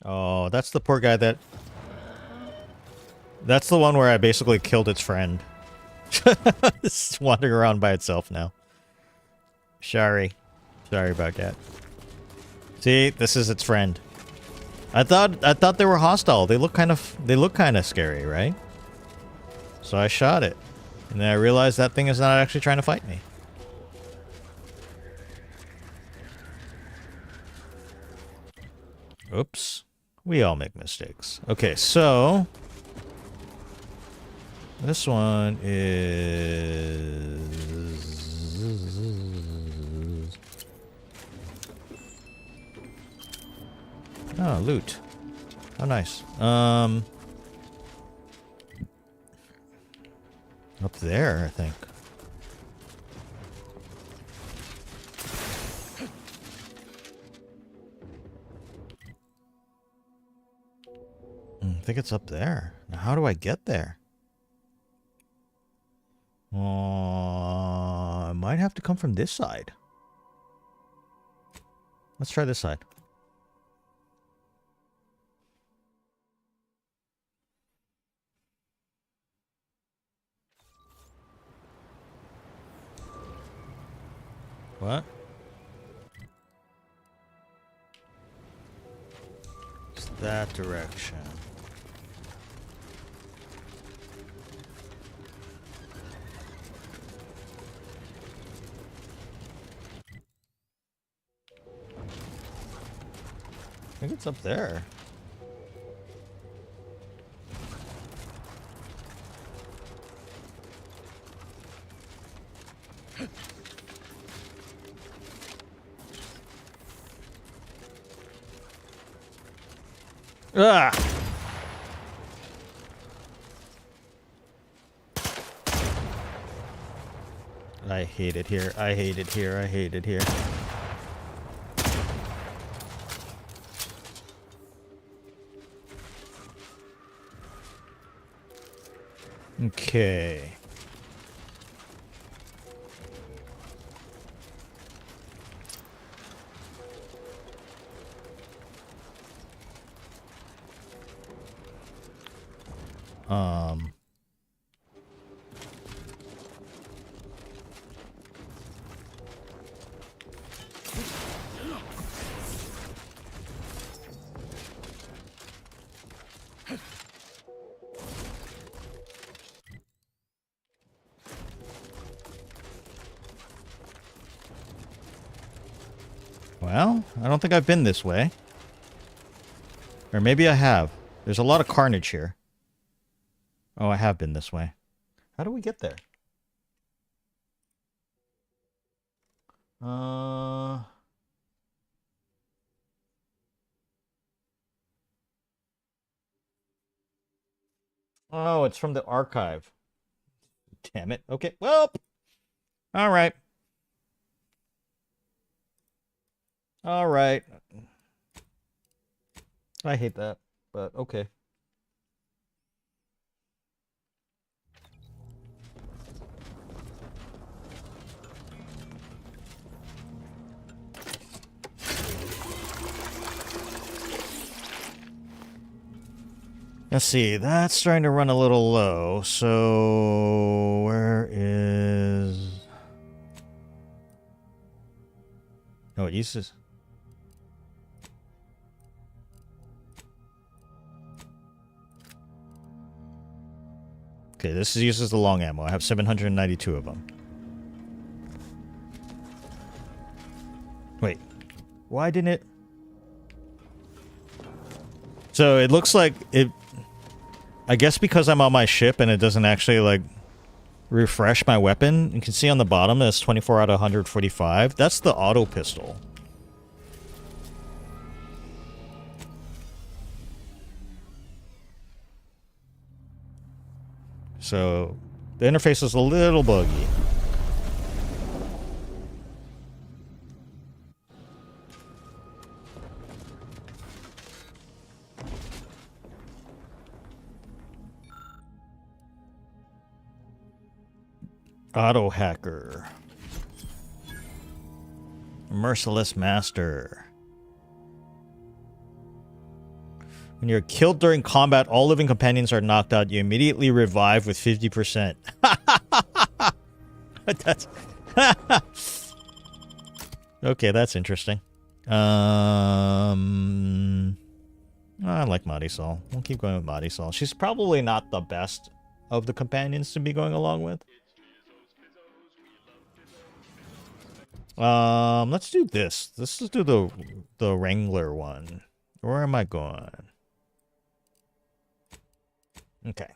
Oh, that's the poor guy that... That's the one where I basically killed its friend. It's wandering around by itself now. Sorry. Sorry about that. See, this is its friend. I thought they were hostile. They look kind of scary, right? So I shot it. And then I realized that thing is not actually trying to fight me. Oops. We all make mistakes. Okay, so this one is Oh, loot. Oh, nice. Up there, I think. I think it's up there. Now, how do I get there? I might have to come from this side. Let's try this side. What? It's that direction. I think it's up there. Ah! I hate it here. I hate it here. I hate it here. Okay. Well, I don't think I've been this way. Or maybe I have. There's a lot of carnage here. Oh, I have been this way. How do we get there? Oh, it's from the archive. Damn it. Okay, well. All right. All right. I hate that, but okay. Let's see, that's starting to run a little low, so where is... Oh, it uses... Okay, this uses the long ammo. I have 792 of them. Wait, why didn't it... So it looks like it... I guess because I'm on my ship and it doesn't actually, like, refresh my weapon. You can see on the bottom it's 24 out of 145. That's the auto pistol. So the interface is a little buggy. Auto hacker. Merciless master. When you're killed during combat, all living companions are knocked out. You immediately revive with 50%. That's okay, that's interesting. I like Marisol. We'll keep going with Marisol. She's probably not the best of the companions to be going along with. Let's do this. Let's just do the Wrangler one. Where am I going? Okay.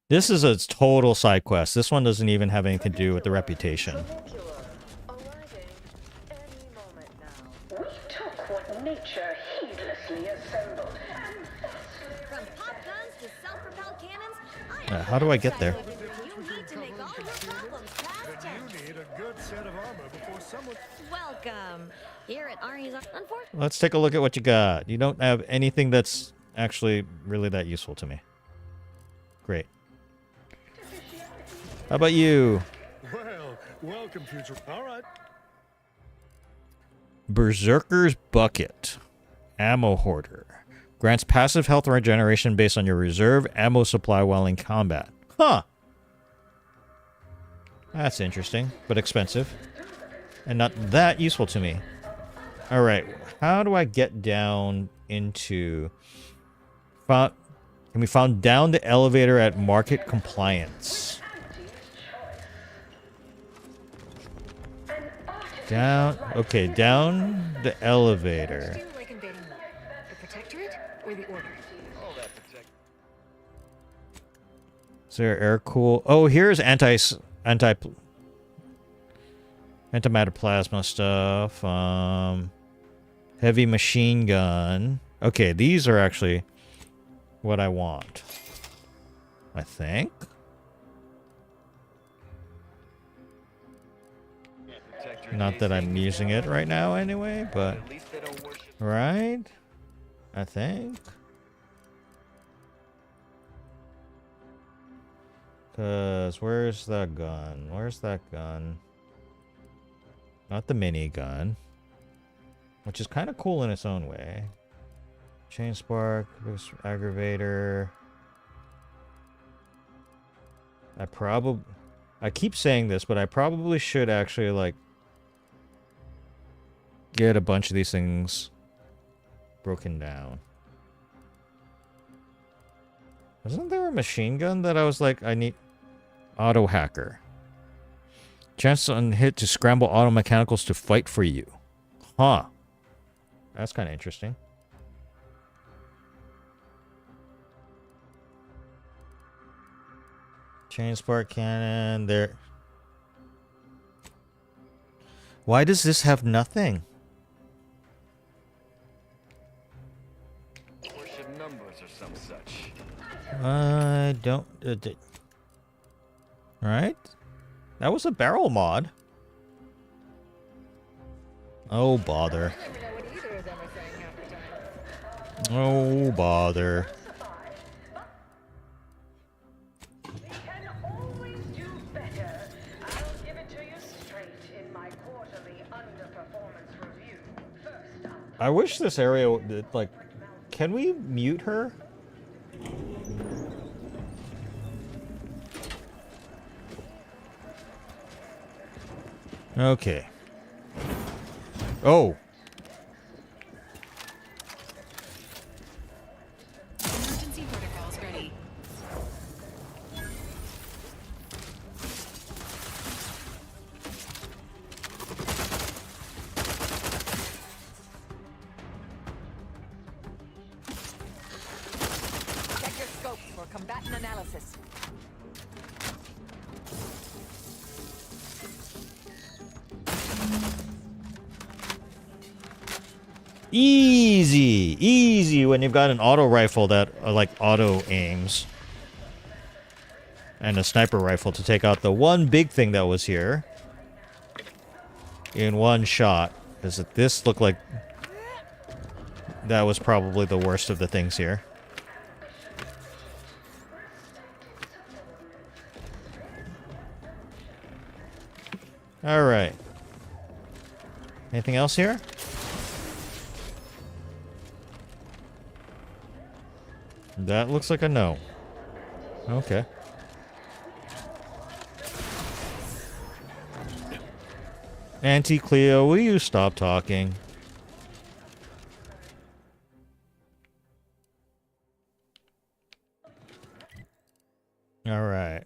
This is a total side quest. This one doesn't even have anything to do with the reputation. How do I get there? Welcome. Here at Ari's, unfortunately. Let's take a look at what you got. You don't have anything that's actually really that useful to me. Great. How about you? Well, welcome, future. All right. Berserker's Bucket. Ammo Hoarder. Grants passive health regeneration based on your reserve ammo supply while in combat. Huh. That's interesting, but expensive. And not that useful to me. Alright, how do I get down into... Can we found down the elevator at market compliance? Down... Okay, down the elevator. Is there air cool? Oh, here's antimatter plasma stuff. Heavy machine gun. Okay, these are actually what I want. I think. Not that I'm using it right now anyway, but... Right? I think. Because where's that gun? Where's that gun? Not the minigun. Which is kind of cool in its own way. Chain spark, aggravator. I keep saying this, but I probably should actually, like, get a bunch of these things broken down. Wasn't there a machine gun that I was like, I need... Auto hacker. Chance on hit to scramble auto mechanicals to fight for you. Huh. That's kind of interesting. Chain spark cannon. There. Why does this have nothing? Worship numbers or some such. I don't... Right? That was a barrel mod. Oh, bother. Oh, bother. I wish this area, like, can we mute her? Okay. Oh. Emergency protocols ready. Check your scopes for combatant analysis. Easy when you've got an auto rifle that like auto aims and a sniper rifle to take out the one big thing that was here in one shot. Because this looked like that was probably the worst of the things here. All right. Anything else here? That looks like a no. Okay. Auntie Cleo, will you stop talking? All right.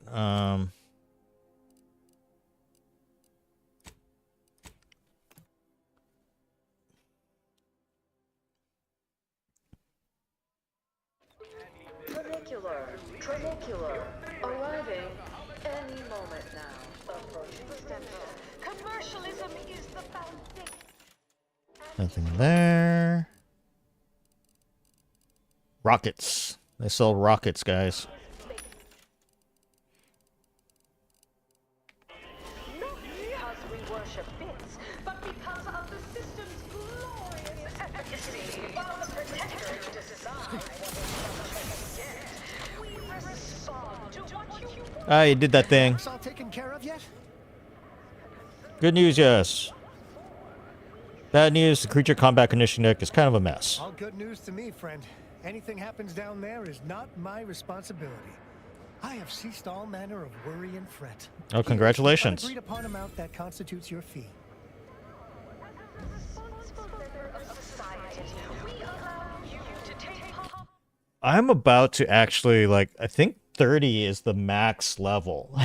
Travocular, arriving any moment now. Approaching the stem cell. Commercialism is the foundation. Nothing there. Rockets. They sell rockets, guys. starship fits, but because of the system's glorious efficacy. While the protectors decide we respond to what you want. Ah, you did that thing. It's all taken care of yet? Good news, yes. Bad news, the creature combat conditioning deck is kind of a mess. All good news to me, friend. Anything happens down there is not my responsibility. I have ceased all manner of worry and fret. Oh, congratulations. Agreed upon amount that constitutes your fee. I'm about to actually, like, I think 30 is the max level.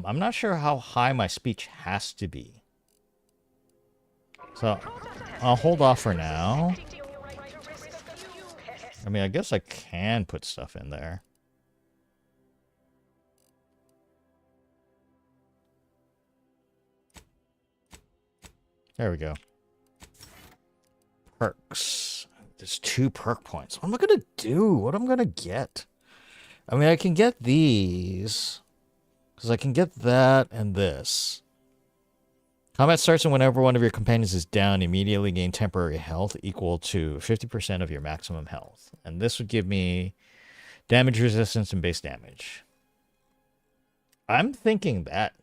I'm not sure how high my speech has to be. So, I'll hold off for now. I mean, I guess I can put stuff in there. There we go. Perks. There's 2 perk points. What am I gonna do? What am I gonna get? I mean, I can get these. Because I can get that and this. Combat starts whenever one of your companions is down. Immediately gain temporary health equal to 50% of your maximum health. And this would give me damage resistance and base damage. I'm thinking that.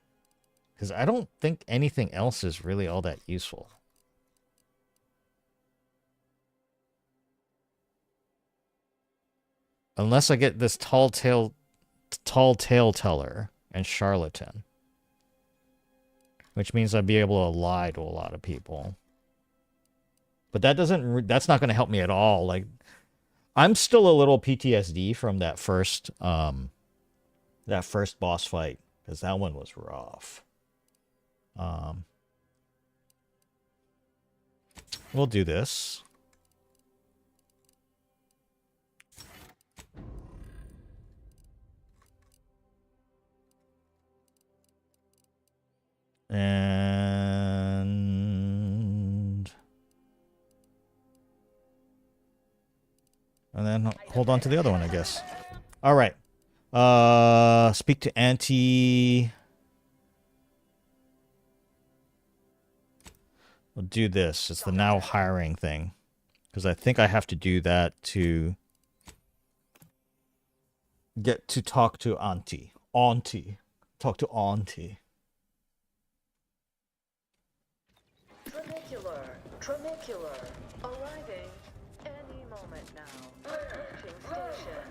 Because I don't think anything else is really all that useful. Unless I get this tall tale teller and charlatan. Which means I'd be able to lie to a lot of people. But that doesn't, that's not going to help me at all. Like, I'm still a little PTSD from that first boss fight. Because that one was rough. We'll do this. And then hold on to the other one, I guess. All right. Speak to Auntie. We'll do this. It's the now hiring thing. Because I think I have to do that to get to talk to Auntie. Talk to Auntie. Tramicular, arriving any moment now. Approaching station.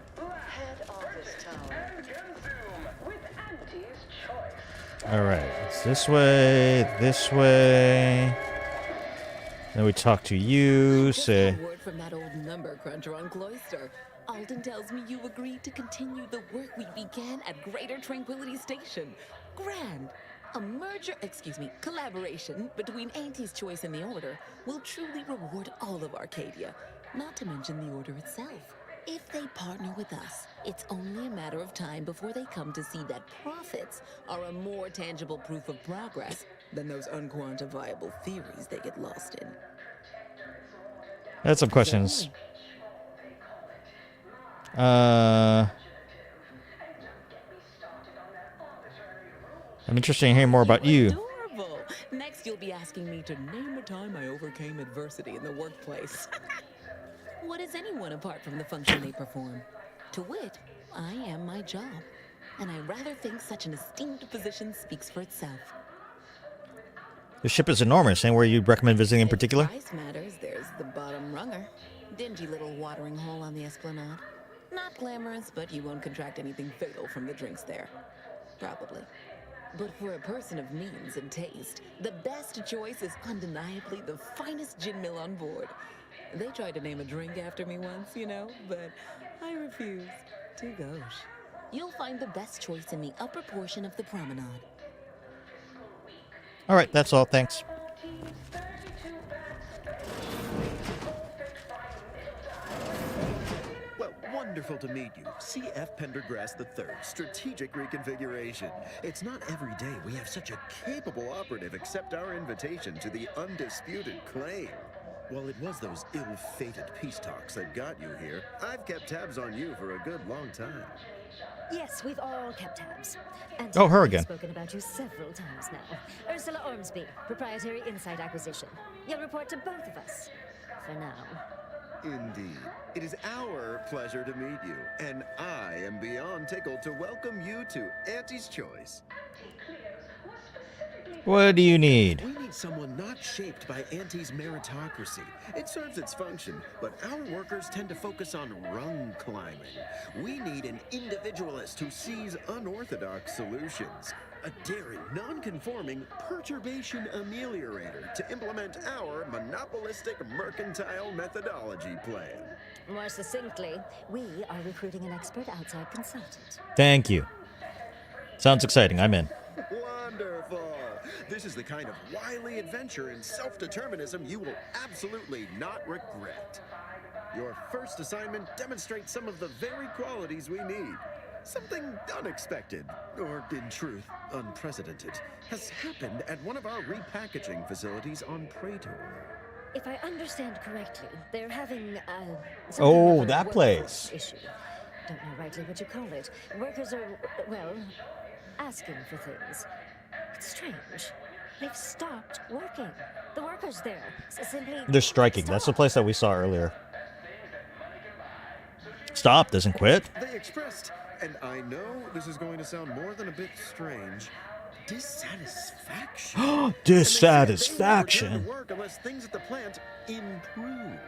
Head office tower. With Auntie's choice. Alright, it's this way. Then we talk to you, say... Word from that old number cruncher on Cloister. Alden tells me you agreed to continue the work we began at Greater Tranquility Station. Grand. A collaboration between Auntie's Choice and the Order will truly reward all of Arcadia, not to mention the Order itself. If they partner with us, it's only a matter of time before they come to see that profits are a more tangible proof of progress than those unquantifiable theories they get lost in. I had some questions. I'm interested in hearing more about you. Adorable. Next, you'll be asking me to name a time I overcame adversity in the workplace. What is anyone apart from the function they perform? To wit, I am my job. And I rather think such an esteemed position speaks for itself. The ship is enormous. Anywhere you'd recommend visiting in particular? If price matters, there's the bottom runger. Dingy little watering hole on the Esplanade. Not glamorous, but you won't contract anything fatal from the drinks there. Probably. But for a person of means and taste, the best choice is undeniably the finest gin mill on board. They tried to name a drink after me once, you know, but I refused. Too gauche. You'll find the best choice in the upper portion of the promenade. All right, that's all. Thanks. Well, wonderful to meet you. C.F. Pendergrass III, Strategic Reconfiguration. It's not every day we have such a capable operative accept our invitation to the undisputed claim. While it was those ill-fated peace talks that got you here, I've kept tabs on you for a good long time. Yes, we've all kept tabs. And Oh, her I've again. spoken about you several times now. Ursula Ormsby, proprietary insight acquisition. You'll report to both of us. For now. Indeed. It is our pleasure to meet you, and I am beyond tickled to welcome you to Auntie's Choice. What do you need? We need someone not shaped by Auntie's meritocracy. It serves its function, but our workers tend to focus on rung climbing. We need an individualist who sees unorthodox solutions. A daring, non-conforming perturbation ameliorator to implement our monopolistic mercantile methodology plan. More succinctly, we are recruiting an expert outside consultant. Thank you. Sounds exciting. I'm in. Wonderful. This is the kind of wily adventure in self-determinism you will absolutely not regret. Your first assignment demonstrates some of the very qualities we need. Something unexpected, or in truth, unprecedented, has happened at one of our repackaging facilities on Praetor. If I understand correctly, they're having Oh, that place. Issue. Don't know rightly what you call it. Workers are, well, asking for things. It's strange. They've stopped working. The workers there simply... They're striking. That's the place that we saw earlier. Stop, doesn't quit. They expressed, and I know this is going to sound more than a bit strange, dissatisfaction. Dissatisfaction. And they won't return to work unless things at the plant improve.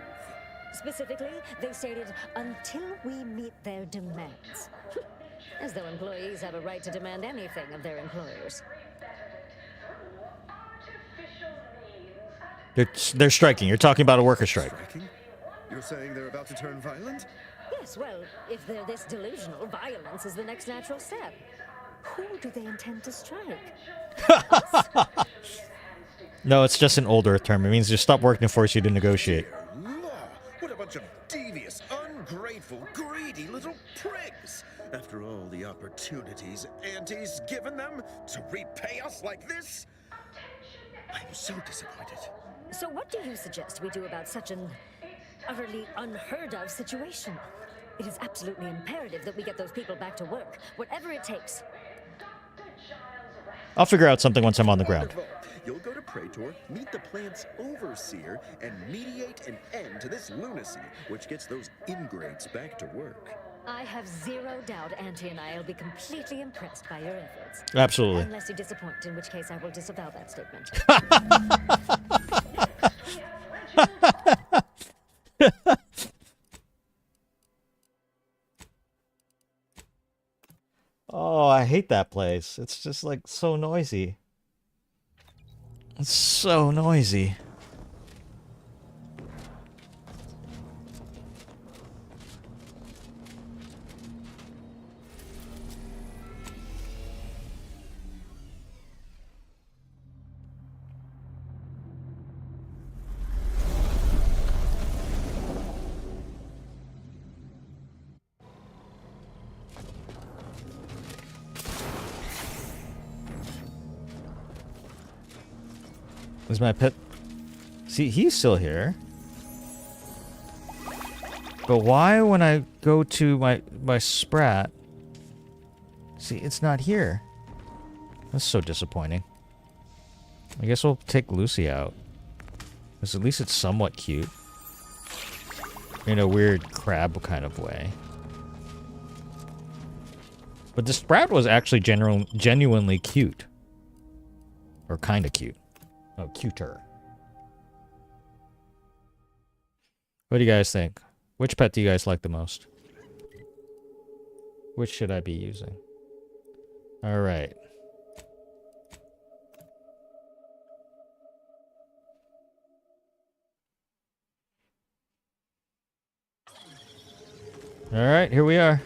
Specifically, they stated, until we meet their demands. As though employees have a right to demand anything of their employers. They're striking. You're talking about a worker strike. Striking? You're saying they're about to turn violent? Yes, well, if they're this delusional, violence is the next natural step. Who do they intend to strike? No, it's just an older term. It means just stop working to force you to negotiate. Law! What a bunch of devious, ungrateful, greedy little prigs! After all the opportunities Auntie's given them to repay us like this, I'm so disappointed. So what do you suggest we do about such an utterly unheard of situation? It is absolutely imperative that we get those people back to work, whatever it takes. I'll figure out something once I'm on the ground. Wonderful. You'll go to Praetor, meet the plant's overseer, and mediate an end to this lunacy, which gets those ingrates back to work. I have zero doubt Auntie and I will be completely impressed by your efforts. Absolutely. Unless you disappoint, in which case I will disavow that statement. Oh, I hate that place. It's just like so noisy. It's so noisy. Is my pet... See, he's still here. But why when I go to my Sprat... See, it's not here. That's so disappointing. I guess we'll take Lucy out. Because at least it's somewhat cute. In a weird crab kind of way. But the Sprat was actually genuinely cute. Or kind of cute. Oh, cuter. What do you guys think? Which pet do you guys like the most? Which should I be using? Alright. Alright, here we are.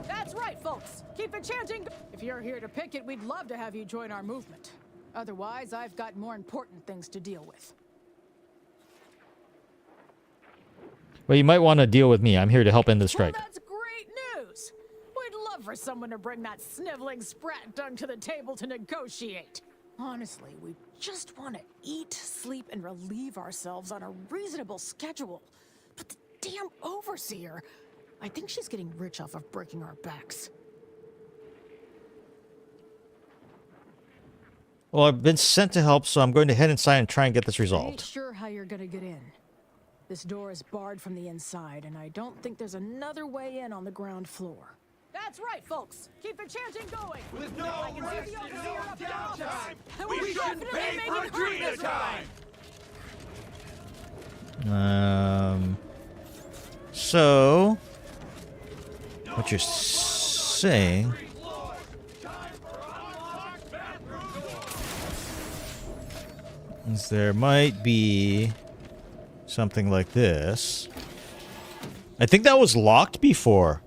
That's right, folks. Keep it chanting. If you're here to picket, we'd love to have you join our movement. Otherwise, I've got more important things to deal with. Well, you might want to deal with me. I'm here to help end the strike. Well, that's great news. We'd love for someone to bring that sniveling sprat dunk to the table to negotiate. Honestly, we just want to eat, sleep, and relieve ourselves on a reasonable schedule. But the damn overseer, I think she's getting rich off of breaking our backs. Well, I've been sent to help, so I'm going to head inside and try and get this I ain't resolved. sure how you're gonna get in. This door is barred from the inside, and I don't think there's another way in on the ground floor. That's right, folks. Keep the chanting going. With no I can rest see the and overseer no up in office. downtime, And we we're shouldn't definitely pay making for her Drina miserable. time. So what you're saying is there might be something like this. I think that was locked before.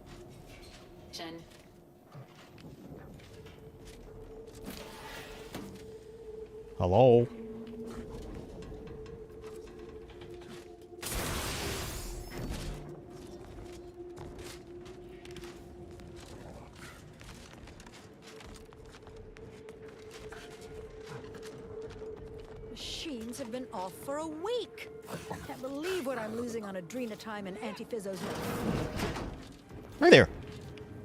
Hello? Machines have been off for a week. Can't believe what I'm losing on Adrena time and Antifizzos. Hi there.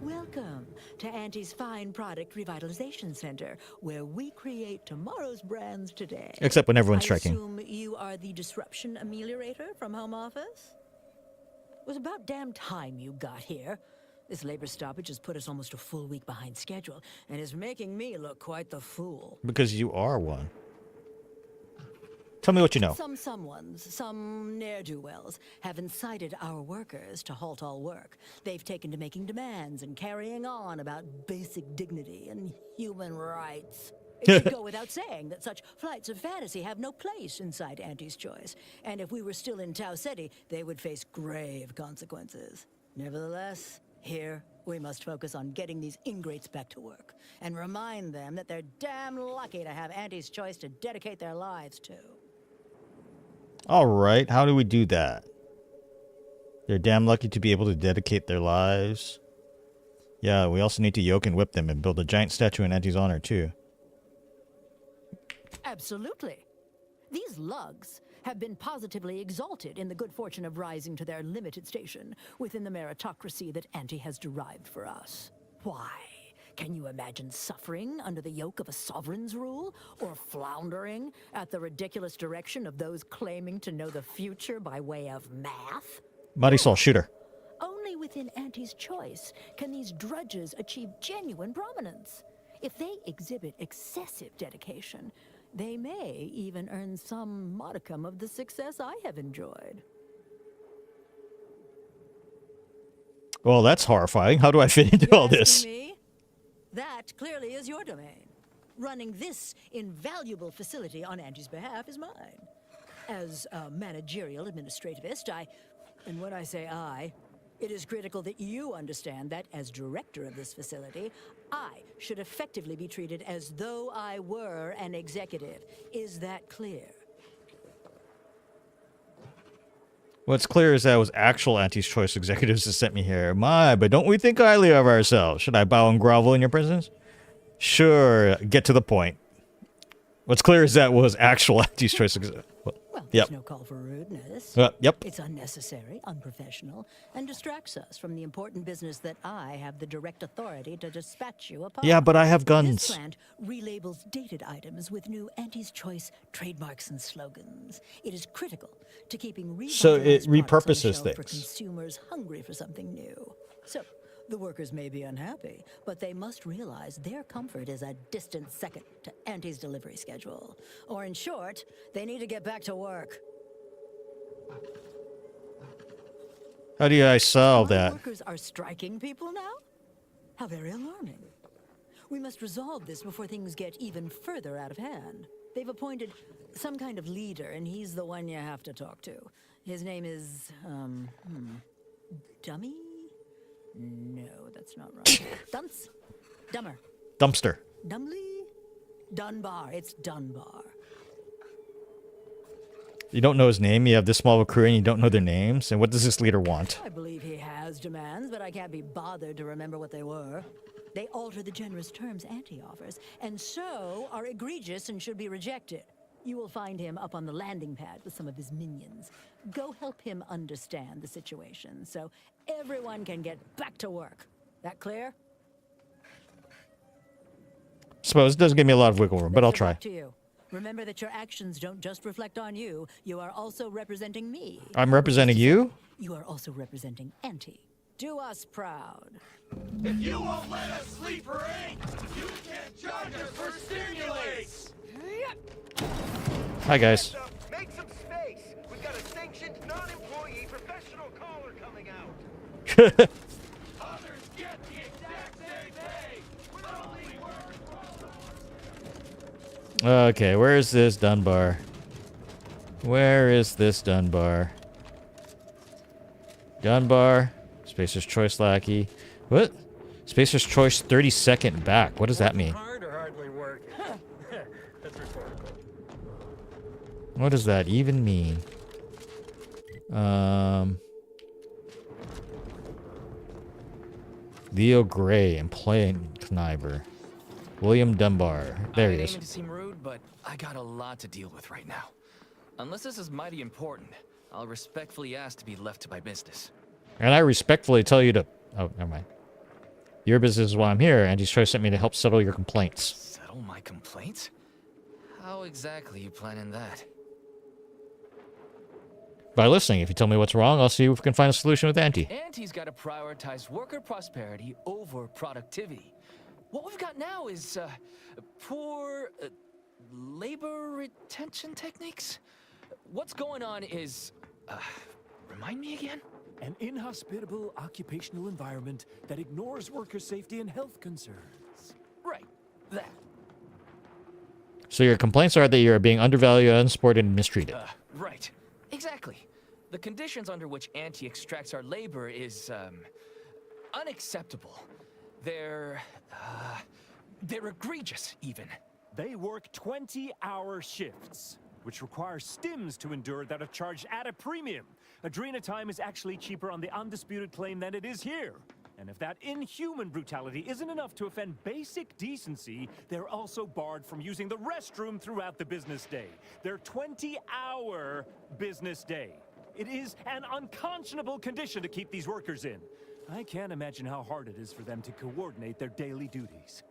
Welcome to Auntie's Fine Product Revitalization Center, where we create tomorrow's brands today. Except when everyone's striking. I assume you are the disruption ameliorator from home office? It was about damn time you got here. This labor stoppage has put us almost a full week behind schedule, and is making me look quite the fool. Because you are one. Tell me what you know. Some ne'er-do-wells, have incited our workers to halt all work. They've taken to making demands and carrying on about basic dignity and human rights. It should go without saying that such flights of fantasy have no place inside Auntie's Choice. And if we were still in Tau Ceti, they would face grave consequences. Nevertheless, here we must focus on getting these ingrates back to work and remind them that they're damn lucky to have Auntie's Choice to dedicate their lives to. All right, how do we do that? They're damn lucky to be able to dedicate their lives. Yeah, we also need to yoke and whip them and build a giant statue in Auntie's honor, too. Absolutely. These lugs have been positively exalted in the good fortune of rising to their limited station within the meritocracy that Auntie has derived for us. Why? Can you imagine suffering under the yoke of a sovereign's rule? Or floundering at the ridiculous direction of those claiming to know the future by way of math? Marisol, shoot her. Only within Auntie's Choice can these drudges achieve genuine prominence. If they exhibit excessive dedication, they may even earn some modicum of the success I have enjoyed. Well, that's horrifying. How do I fit into all this? Me? That clearly is your domain. Running this invaluable facility on Angie's behalf is mine. As a managerial administrativist, and when I say I, it is critical that you understand that as director of this facility, I should effectively be treated as though I were an executive. Is that clear? What's clear is that it was actual Auntie's Choice executives that sent me here. But don't we think highly of ourselves? Should I bow and grovel in your presence? Sure, get to the point. What's clear is that it was actual Auntie's Choice executives. Well, there's no call for rudeness. Yep. It's unnecessary, unprofessional, and distracts us from the important business that I have the direct authority to dispatch you upon. Yeah, but I have guns. This plant relabels dated items with new Auntie's Choice trademarks and slogans. It is critical to keeping So it revitalized products on repurposes the shelf for things. consumers hungry for something new. So the workers may be unhappy, but they must realize their comfort is a distant second to Auntie's delivery schedule. Or in short, they need to get back to work. How do I solve Our that? workers are striking people now? How very alarming. We must resolve this before things get even further out of hand. They've appointed some kind of leader, and he's the one you have to talk to. His name is, Dummy? No, that's not right. Dunce? Dumber. Dumpster. Dumley? Dunbar. It's Dunbar. You don't know his name, you have this small of a crew, and you don't know their names? And what does this leader want? I believe he has has demands, but I can't be bothered to remember what they were. They alter the generous terms Auntie offers, and so are egregious and should be rejected. You will find him up on the landing pad with some of his minions. Go help him understand the situation so everyone can get back to work. That clear? Suppose it doesn't give me a lot of wiggle room, but I'll try. Up to you. Remember that your actions don't just reflect on you. You are also representing me. I'm representing you? You are also representing Auntie. Do us proud. If you won't let us sleep or eat, you can't charge us for stimulates! Hi, guys. Make some space. We've got a sanctioned, non-employee professional caller coming out. Others get the exact same pay, with only work. Okay, where is this Dunbar? Where is this Dunbar? Dunbar. Spacer's Choice Lackey. What? Spacer's Choice 32nd back. What does that mean? Hard or hardly work? That's rhetorical. What does that even mean? Leo Gray and Plain Kniver. William Dunbar. There he I is. ain't aiming to seem rude, but I got a lot to deal with right now. Unless this is mighty important, I'll respectfully ask to be left to my business. And I respectfully tell you to... Oh, never mind. Your business is why I'm here. Angie's Choice sent me to help settle your complaints. Settle my complaints? How exactly you planning that? By listening. If you tell me what's wrong, I'll see if we can find a solution with Auntie. Auntie's got to prioritize worker prosperity over productivity. What we've got now is poor labor retention techniques. What's going on is... remind me again? An inhospitable occupational environment that ignores worker safety and health concerns. Right, that. So your complaints are that you're being undervalued, unsupported, and mistreated. Right, exactly. The conditions under which Auntie extracts our labor is, unacceptable. They're egregious, even. They work 20-hour shifts, which require stims to endure that are charged at a premium. Adrena time is actually cheaper on the undisputed claim than it is here. And if that inhuman brutality isn't enough to offend basic decency, they're also barred from using the restroom throughout the business day. Their 20-hour business day. It is an unconscionable condition to keep these workers in. I can't imagine how hard it is for them to coordinate their daily duties.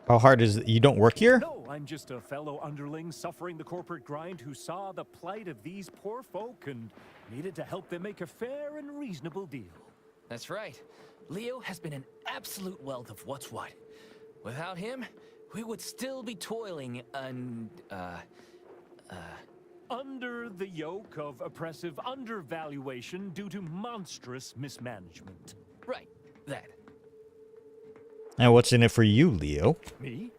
How hard is it? You don't work here? No, I'm just a fellow underling suffering the corporate grind who saw the plight of these poor folk and needed to help them make a fair and reasonable deal. That's right. Leo has been an absolute wealth of what's what. Without him, we would still be toiling under the yoke of oppressive undervaluation due to monstrous mismanagement. Right, that. And what's in it for you, Leo? Me?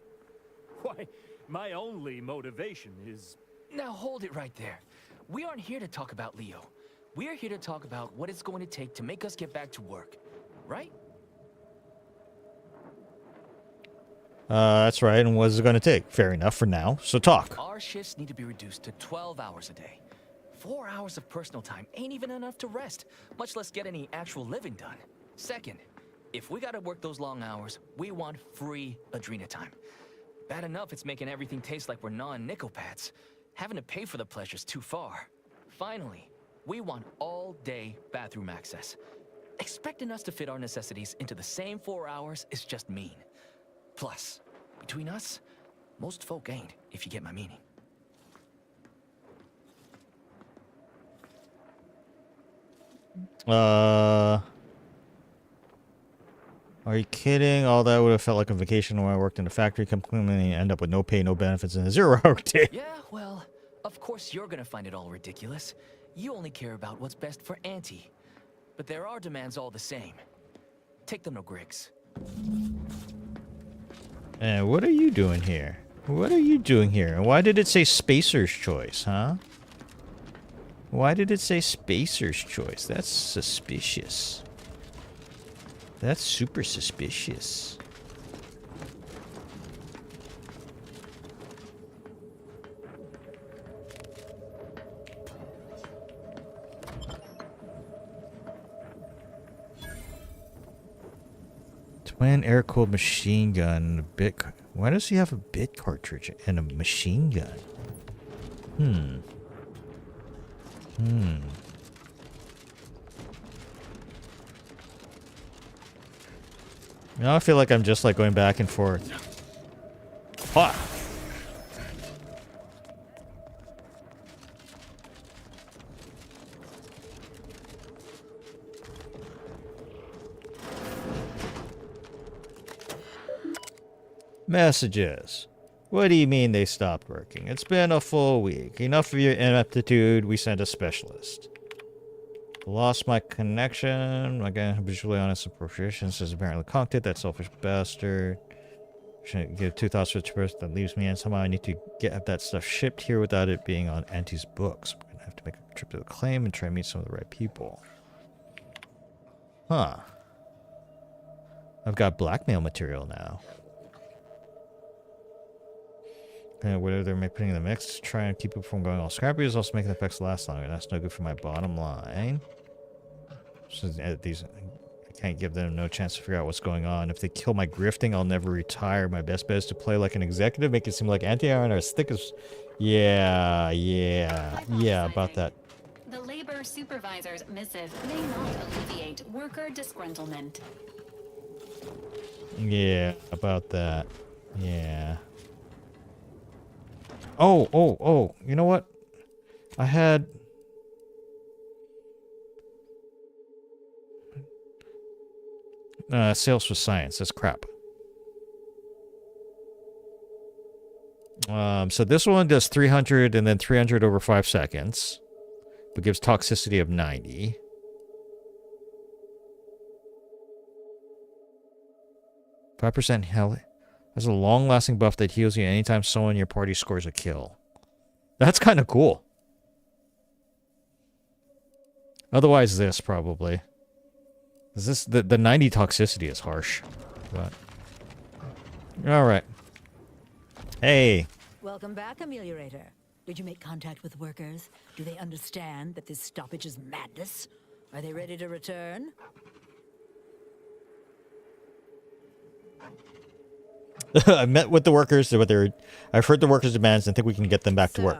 Why, my only motivation is... Now hold it right there. We aren't here to talk about Leo. We're here to talk about what it's going to take to make us get back to work. Right? That's right. And what is it going to take? Fair enough for now. So talk. Our shifts need to be reduced to 12 hours a day. 4 hours of personal time ain't even enough to rest, much less get any actual living done. Second, if we gotta work those long hours, we want free Adrena time. Bad enough it's making everything taste like we're gnawing nickel pads. Having to pay for the pleasure's too far. Finally, we want all-day bathroom access. Expecting us to fit our necessities into the same 4 hours is just mean. Plus, between us, most folk ain't, if you get my meaning. Are you kidding? All that would have felt like a vacation when I worked in a factory company and end up with no pay, no benefits, and a 0-hour day. Yeah, well, of course you're gonna find it all ridiculous. You only care about what's best for Auntie. But there are demands all the same. Take them to Griggs. And what are you doing here? What are you doing here? And why did it say Spacer's Choice, huh? Why did it say Spacer's Choice? That's suspicious. That's super suspicious. Twin air-cooled machine gun and a bit. Why does he have a bit cartridge and a machine gun? Now I feel like I'm just like going back and forth. Ha! Messages. What do you mean they stopped working? It's been a full week. Enough of your ineptitude. We sent a specialist. Lost my connection. Again, visually honest appropriation says apparently conked it. That selfish bastard. Shouldn't give 2 thoughts for each person that leaves me, and somehow I need to get that stuff shipped here without it being on Auntie's books. We're gonna have to make a trip to the claim and try and meet some of the right people. Huh. I've got blackmail material now. And whatever they're putting in the mix to try and keep it from going all scrappy is also making the effects last longer. That's no good for my bottom line. So these, I can't give them no chance to figure out what's going on. If they kill my grifting, I'll never retire. My best bet is to play like an executive, make it seem like anti-iron are as thick as... Yeah, about that. The labor supervisor's missive may not alleviate worker disgruntlement. Yeah, about that. Yeah. Oh, you know what? I had... sales for science. That's crap. So this one does 300 and then 300 over 5 seconds. But gives toxicity of 90. %, hell... Has a long-lasting buff that heals you anytime someone in your party scores a kill. That's kind of cool. Otherwise, this probably. Is this the 90 toxicity is harsh, but all right. Hey. Welcome back, Ameliorator. Did you make contact with workers? Do they understand that this stoppage is madness? Are they ready to return? I met with the workers. I've heard the workers' demands and think we can get them back to work.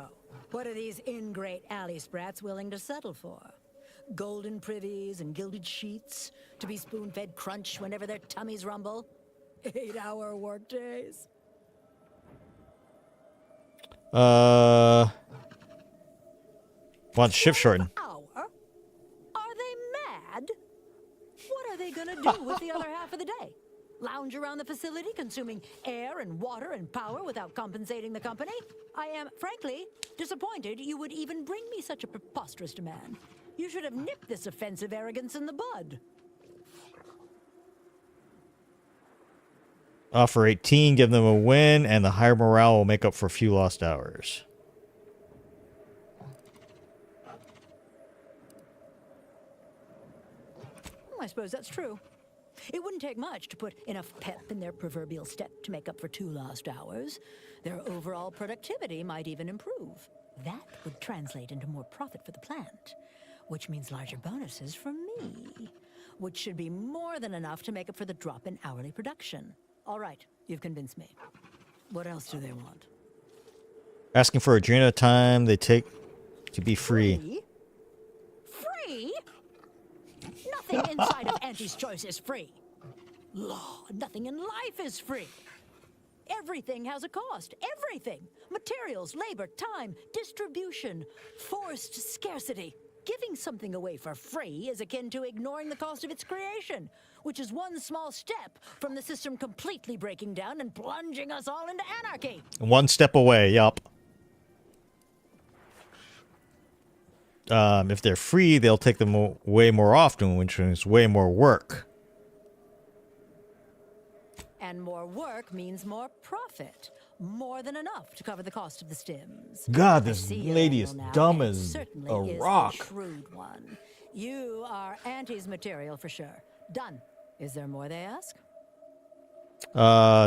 What are these ingrate alley sprats willing to settle for? Golden privies and gilded sheets to be spoon-fed crunch whenever their tummies rumble? 8-hour workdays? Want shift shorten. Are they mad? What are they gonna do with the other half of the day? Lounge around the facility, consuming air and water and power without compensating the company? I am, frankly, disappointed you would even bring me such a preposterous demand. You should have nipped this offensive arrogance in the bud. Offer 18, give them a win, and the higher morale will make up for a few lost hours. I suppose that's true. It wouldn't take much to put enough pep in their proverbial step to make up for 2 lost hours. Their overall productivity might even improve. That would translate into more profit for the plant, which means larger bonuses from me, which should be more than enough to make up for the drop in hourly production. All right, you've convinced me. What else do they want? Asking for Adrena time they take to be free. Free? Nothing inside of Auntie's Choice is free. Law, nothing in life is free. Everything has a cost. Everything. Materials, labor, time, distribution, forced scarcity. Giving something away for free is akin to ignoring the cost of its creation, which is one small step from the system completely breaking down and plunging us all into anarchy. One step away, yup. If they're free, they'll take them way more often, which means way more work. And more work means more profit. More than enough to cover the cost of the stims. God, this lady is dumb as a rock. A shrewd one. You are Auntie's material for sure. Done. Is there more they ask?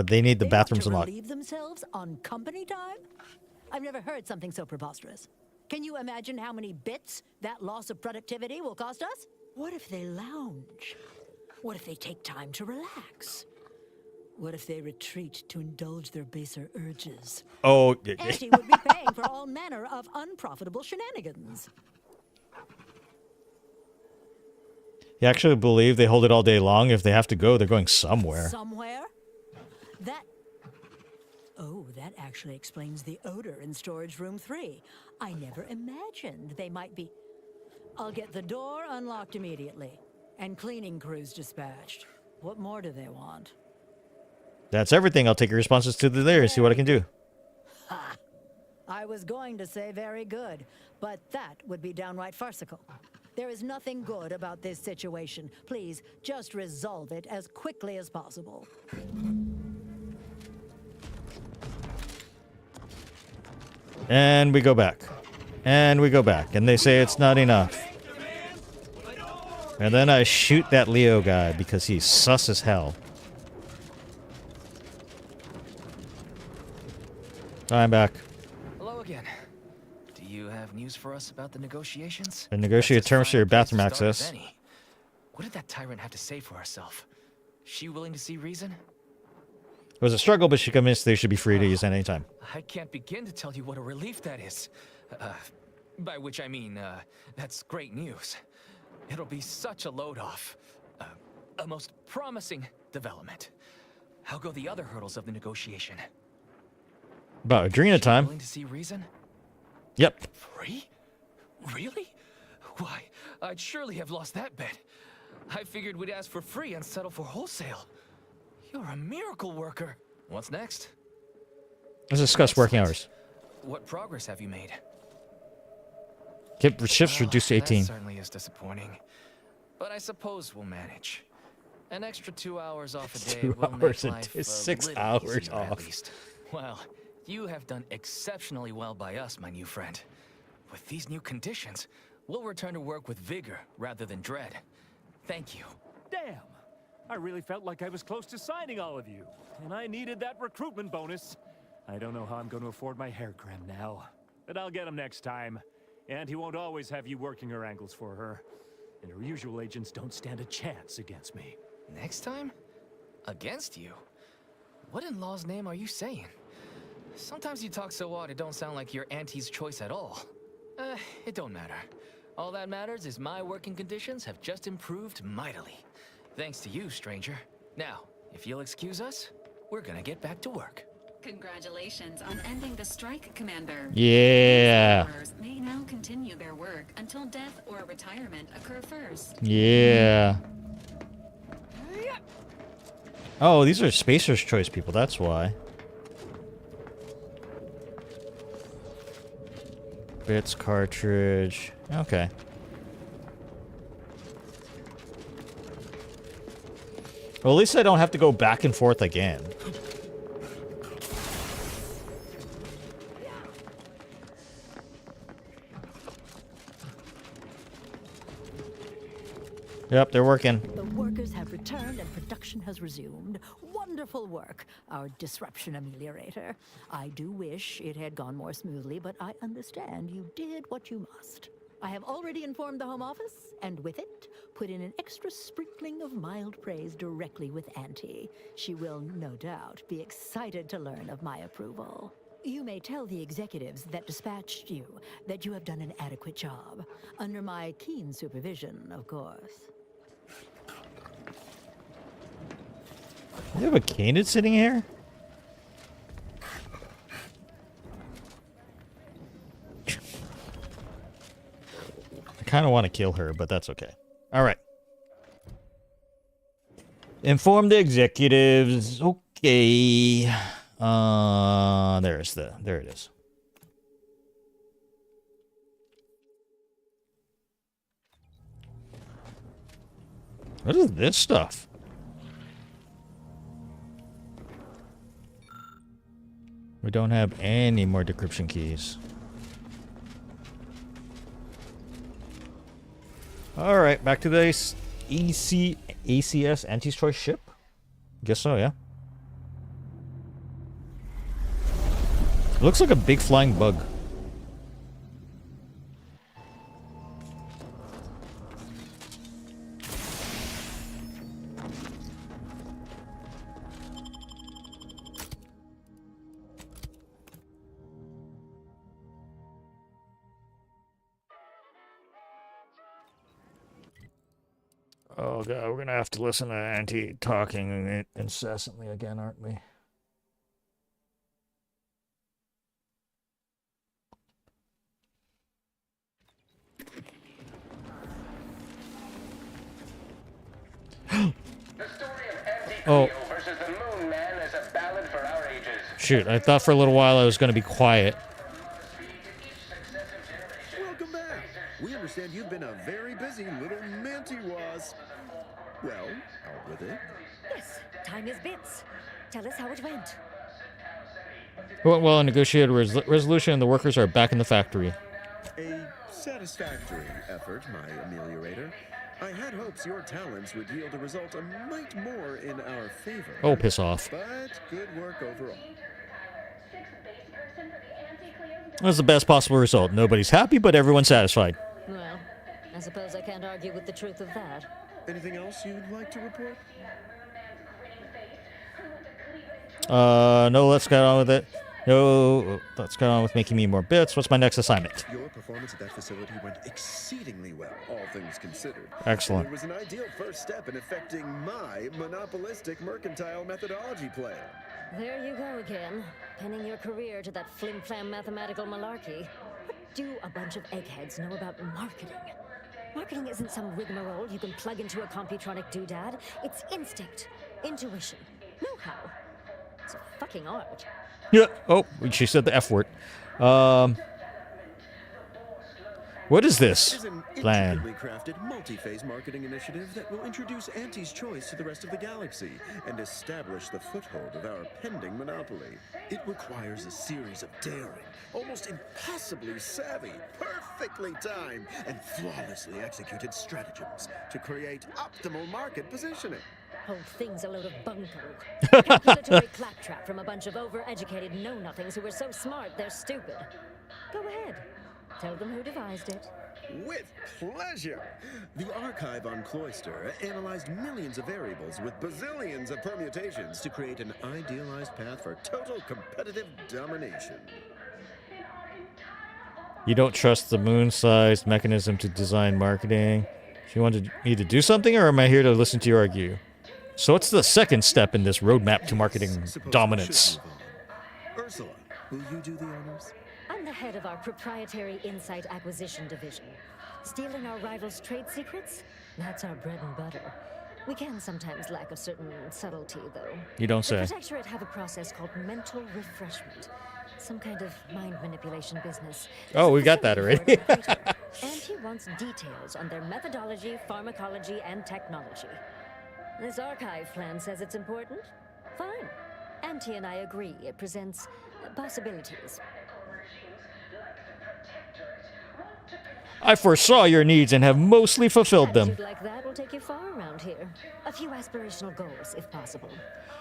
They need the bathrooms unlocked. Relieve themselves on company time? I've never heard something so preposterous. Can you imagine how many bits that loss of productivity will cost us? What if they lounge? What if they take time to relax? What if they retreat to indulge their baser urges? Oh, Auntie would be paying for all manner of unprofitable shenanigans. You actually believe they hold it all day long? If they have to go, they're going somewhere. Somewhere? That... Oh, that actually explains the odor in storage room 3. I never imagined they might be... I'll get the door unlocked immediately. And cleaning crews dispatched. What more do they want? That's everything. I'll take your responses to the there and see what I can do. Ha! I was going to say very good, but that would be downright farcical. There is nothing good about this situation. Please, just resolve it as quickly as possible. And we go back. And we go back. And they say it's not enough. And then I shoot that Leo guy because he's sus as hell. I'm back. Hello again. Do you have news for us about the negotiations? And negotiate terms for your bathroom access. What did that tyrant have to say for herself? She willing to see reason? It was a struggle, but she convinced they should be free to use at any time. I can't begin to tell you what a relief that is. By which I mean, that's great news. It'll be such a load off. A most promising development. How go the other hurdles of the negotiation? About Adrena time. Willing to see reason? Yep. Free? Really? Why, I'd surely have lost that bet. I figured we'd ask for free and settle for wholesale. You're a miracle worker. What's next? Let's discuss working hours. What progress have you made? Get shifts reduced to 18. That certainly is disappointing. But I suppose we'll manage. An extra 2 hours off a day 2 will hours make a life day, a 6 little hours easier, at off. least. Well, you have done exceptionally well by us, my new friend. With these new conditions, we'll return to work with vigor rather than dread. Thank you. Damn! I really felt like I was close to signing all of you, and I needed that recruitment bonus. I don't know how I'm going to afford my hair trim now, but I'll get him next time. And he won't always have you working her ankles for her. And her usual agents don't stand a chance against me. Next time? Against you? What in law's name are you saying? Sometimes you talk so odd it don't sound like you're Auntie's choice at all. It don't matter. All that matters is my working conditions have just improved mightily. Thanks to you, stranger. Now, if you'll excuse us, we're gonna get back to work. Congratulations on ending the strike, Commander. Yeah. Workers may now continue their work until death or retirement occur first. Yeah. Oh, these are Spacer's Choice people, that's why. Bits, cartridge. Okay. Well, at least I don't have to go back and forth again. Yep, they're working. The workers have returned and production has resumed. Wonderful work, our disruption ameliorator. I do wish it had gone more smoothly, but I understand you did what you must. I have already informed the Home Office, and with it, put in an extra sprinkling of mild praise directly with Auntie. She will, no doubt, be excited to learn of my approval. You may tell the executives that dispatched you that you have done an adequate job. Under my keen supervision, of course. You have a Canid sitting here? I kind of want to kill her, but that's okay. All right. Inform the executives. Okay. There it is. What is this stuff? We don't have any more decryption keys. Alright, back to the ACS anti-destroy ship? Guess so, yeah. It looks like a big flying bug. Oh god, we're gonna have to listen to Auntie talking incessantly again, aren't we? Oh. Versus the Moon Man is a ballad for our ages. Shoot, I thought for a little while I was gonna be quiet. Welcome back. We understand you've been a very busy little manty was. Well, out with it. Yes, time is bits. Tell us how it went. It went well, a negotiated resolution, and the workers are back in the factory. A satisfactory effort, my ameliorator. I had hopes your talents would yield a result a mite more in our favor. Oh, piss off. But good work overall. That's the best possible result. Nobody's happy, but everyone's satisfied. Well, I suppose I can't argue with the truth of that. Anything else you'd like to report? No, let's get on with it. No, let's get on with making me more bits. What's my next assignment? Your performance at that facility went exceedingly well, all things considered. Excellent. It was an ideal first step in effecting my monopolistic mercantile methodology plan. There you go again, pinning your career to that flim-flam mathematical malarkey. What do a bunch of eggheads know about marketing? Marketing isn't some rigmarole you can plug into a computronic doodad. It's instinct, intuition, know-how. It's a fucking art. Yeah. Oh, she said the F word. What is this It is an plan? intricately crafted multi-phase marketing initiative that will introduce Auntie's choice to the rest of the galaxy and establish the foothold of our pending monopoly. It requires a series of daring, almost impossibly savvy, perfectly timed, and flawlessly executed stratagems to create optimal market positioning. Whole thing's a load of bunko. Calculatory claptrap from a bunch of over-educated know-nothings who are so smart they're stupid. Go ahead. Tell them who devised it. With pleasure! The archive on Cloister analyzed millions of variables with bazillions of permutations to create an idealized path for total competitive domination. You don't trust the moon-sized mechanism to design marketing. You wanted me to do something, or am I here to listen to you argue? So what's the second step in this roadmap to marketing dominance? Ursula, will you do the honors? I'm the head of our proprietary insight acquisition division. Stealing our rivals' trade secrets? That's our bread and butter. We can sometimes lack a certain subtlety, though. You don't say. The Protectorate have a process called mental refreshment. Some kind of mind manipulation business. Oh, we got that already. And he wants details on their methodology, pharmacology, and technology. This archive plan says it's important. Fine. Auntie and I agree. It presents possibilities. I foresaw your needs and have mostly fulfilled them. Attitude like that will take you far around here. A few aspirational goals, if possible.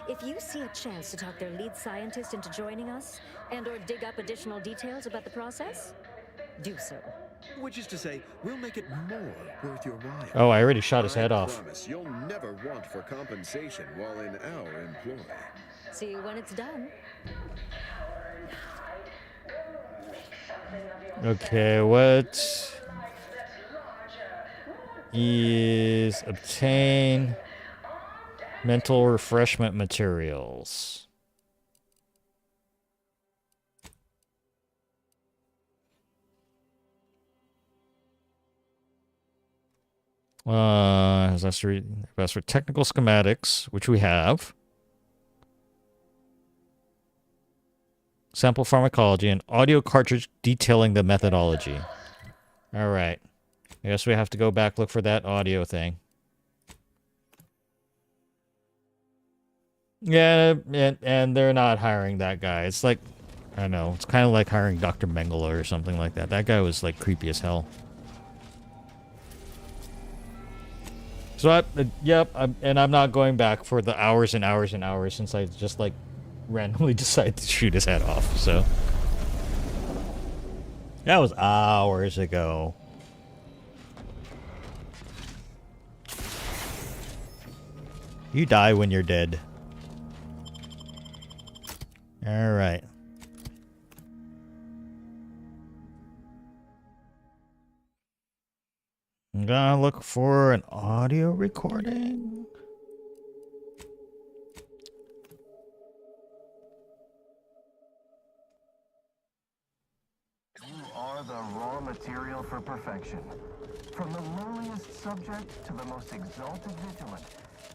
If you see a chance to talk their lead scientist into joining us, and/or dig up additional details about the process, do so. Which is to say, we'll make it more worth your while. Oh, I already shot his head off. I promise you'll never want for compensation while in our employ. See you when it's done. Okay, what is obtain mental refreshment materials? That's for technical schematics, which we have. Sample pharmacology and audio cartridge detailing the methodology. All right. I guess we have to go back look for that audio thing. Yeah, and they're not hiring that guy. It's like, I don't know, it's kind of like hiring Dr. Mengele or something like that. That guy was like creepy as hell. So I'm not going back for the hours and hours and hours since I just like randomly decided to shoot his head off. So that was hours ago. You die when you're dead. All right. to look for an audio recording. You are the raw material for perfection. From the lowliest subject to the most exalted vigilant,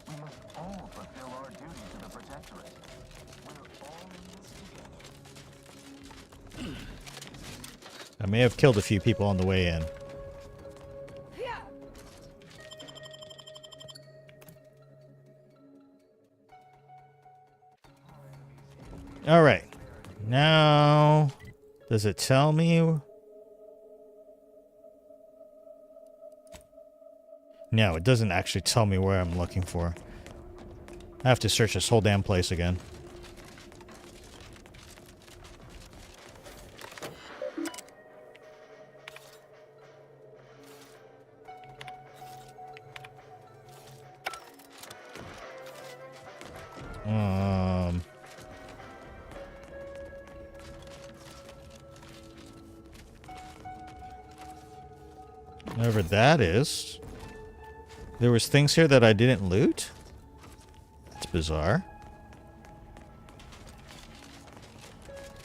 we must all fulfill our duty to the Protectorate. We're all in this together. I may have killed a few people on the way in. All right. Now, does it tell me? No, it doesn't actually tell me where I'm looking for. I have to search this whole damn place again. Whatever that is. There was things here that I didn't loot? That's bizarre.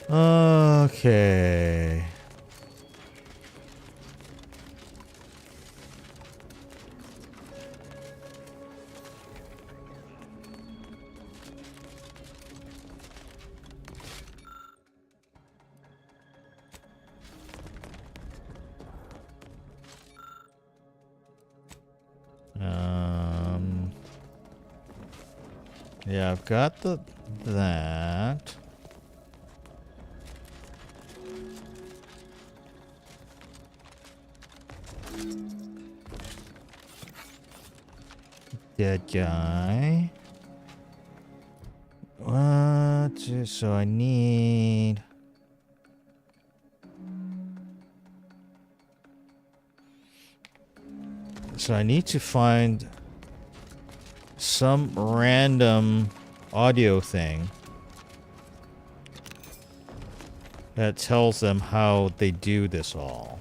Okay. Yeah, I've got that. Dead guy. What? So I need... So I need to find some random audio thing that tells them how they do this all.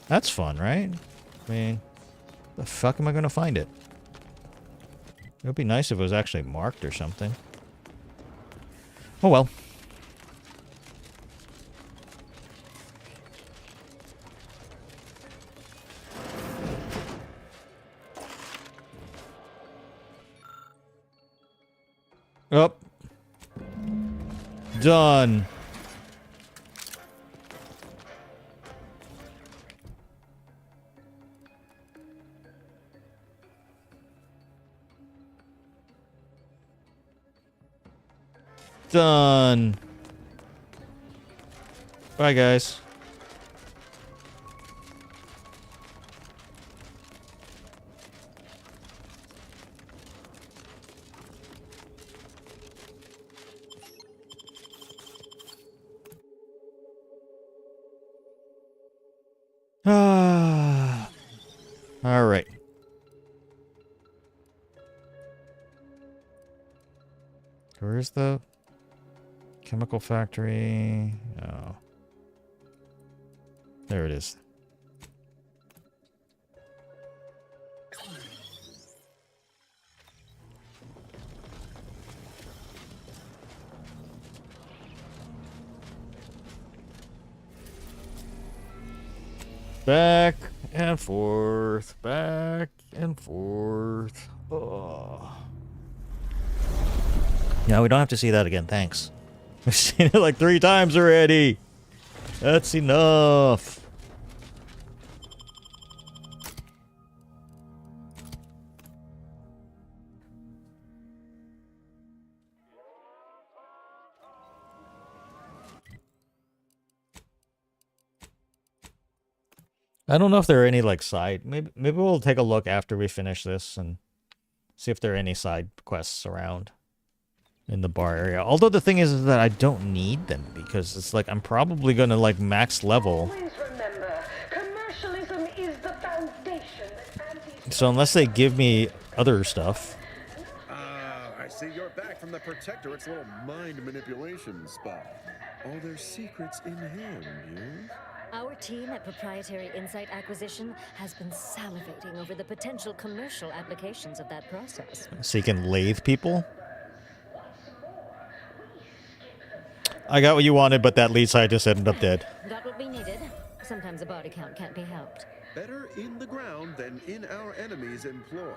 That's fun, right? I mean, the fuck am I gonna find it? It would be nice if it was actually marked or something. Oh well. Oh. Done. Done. Bye, guys. All right. Where's the chemical factory? Oh. There it is. Back and forth, back and forth. Oh. No, we don't have to see that again, thanks. We've seen it like 3 times already. That's enough. I don't know if there are any like side. Maybe we'll take a look after we finish this and see if there are any side quests around in the bar area. Although the thing is that I don't need them because it's like I'm probably gonna like max level. Always remember, commercialism is the foundation that So unless they give me other stuff. I see you're back from the Protectorate's little mind manipulation spot. All their secrets in hand, yes? Our team at Proprietary Insight Acquisition has been salivating over the potential commercial applications of that process. So you can lathe people? I got what you wanted, but that lead scientist ended up dead. Got what we needed. Sometimes a body count can't be helped. Better in the ground than in our enemy's employ.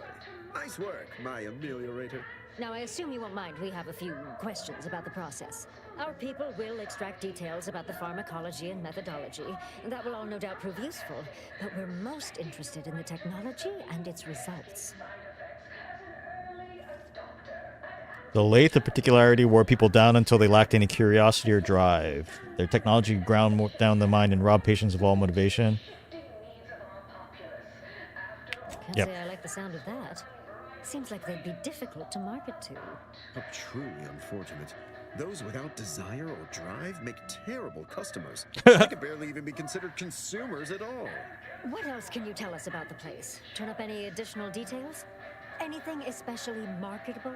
Nice work, my ameliorator. Now, I assume you won't mind we have a few questions about the process. Our people will extract details about the pharmacology and methodology, and that will all no doubt prove useful, but we're most interested in the technology and its results. The lathe of particularity wore people down until they lacked any curiosity or drive. Their technology ground down the mind and robbed patients of all motivation. Can't say I like the sound of that. Seems like they'd be difficult to market to. How truly unfortunate. Those without desire or drive make terrible customers. They could barely even be considered consumers at all. What else can you tell us about the place? Turn up any additional details? Anything especially marketable?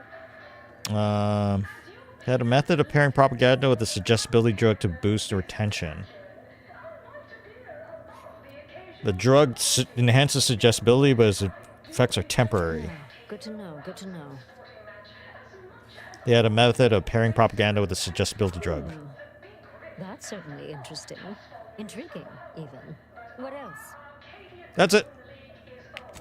Had a method of pairing propaganda with a suggestibility drug to boost retention. The drug enhances suggestibility, but its effects are temporary. Good to know, good to know. They had a method of pairing propaganda with a suggestibility drug. That's certainly interesting. Intriguing, even. What else? That's it.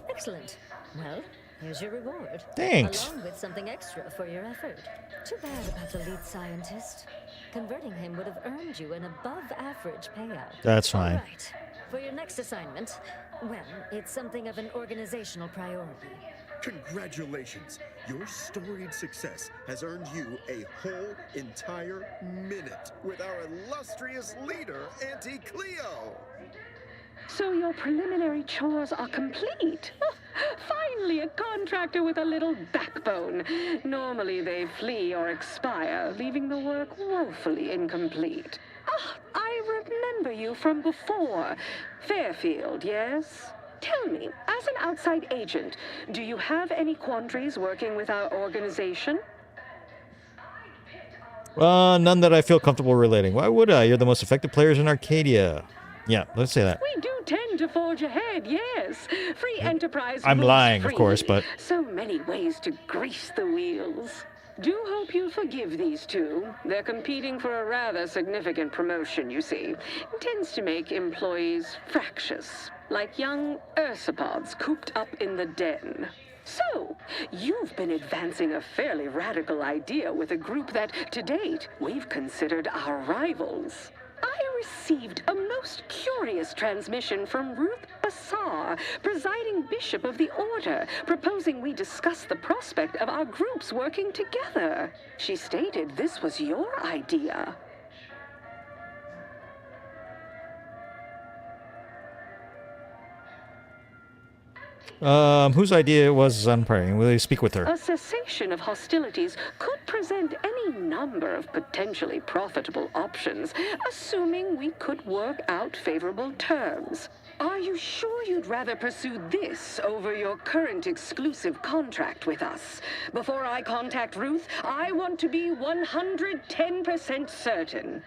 Excellent. Well, here's your reward. Thanks. Along with something extra for your effort. Too bad about the lead scientist. Converting him would have earned you an above-average payout. That's fine. All right. For your next assignment, well, it's something of an organizational priority. Congratulations! Your storied success has earned you a whole entire minute with our illustrious leader, 𝐒𝐞𝐫𝐿. So your preliminary chores are complete. Finally, a contractor with a little backbone. Normally they flee or expire, leaving the work woefully incomplete. Ah, I remember you from before. Fairfield, yes? Tell me, as an outside agent, do you have any quandaries working with our organization? None that I feel comfortable relating. Why would I? You're the most effective players in Arcadia. Yeah, let's say that. We do tend to forge ahead, yes. Free enterprise. I'm moves lying, of freely. course, but... So many ways to grease the wheels. Do hope you forgive these two. They're competing for a rather significant promotion, you see. It tends to make employees fractious, like young ursopods cooped up in the den. So, you've been advancing a fairly radical idea with a group that, to date, we've considered our rivals. I received a most curious transmission from Ruth Bassar, presiding bishop of the order, proposing we discuss the prospect of our groups working together. She stated this was your idea. Whose idea it was on praying? Will you speak with her? A cessation of hostilities could present any number of potentially profitable options, assuming we could work out favorable terms. Are you sure you'd rather pursue this over your current exclusive contract with us? Before I contact Ruth, I want to be 110% certain.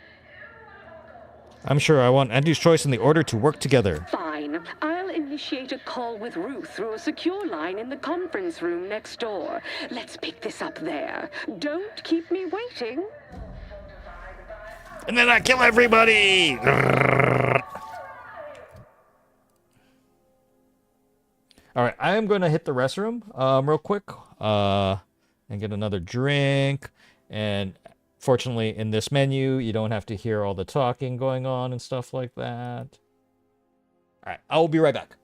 I'm sure I want Andy's choice in the order to work together. Fine. I'll initiate a call with Ruth through a secure line in the conference room next door. Let's pick this up there. Don't keep me waiting. And then I kill everybody! Alright, I am going to hit the restroom real quick and get another drink. And fortunately, in this menu, you don't have to hear all the talking going on and stuff like that. Alright, I will be right back.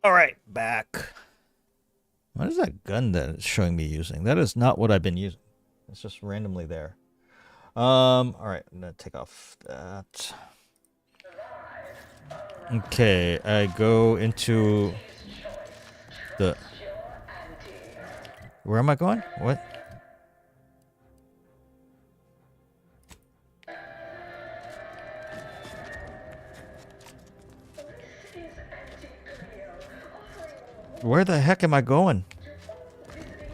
All right, back. What is that gun that it's showing me using? That is not what I've been using. It's just randomly there. All right, I'm gonna take off that. Okay, I go into the. Where am I going? What? Where the heck am I going?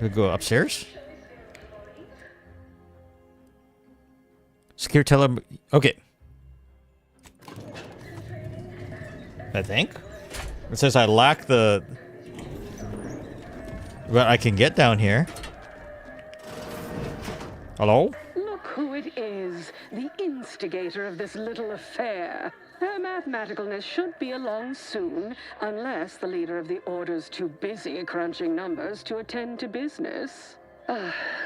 We go upstairs? Secure tele. Okay. I think. It says I lack the. But I can get down here. Hello? Look who it is, the instigator of this little affair. Her mathematicalness should be along soon, unless the leader of the Order's too busy crunching numbers to attend to business.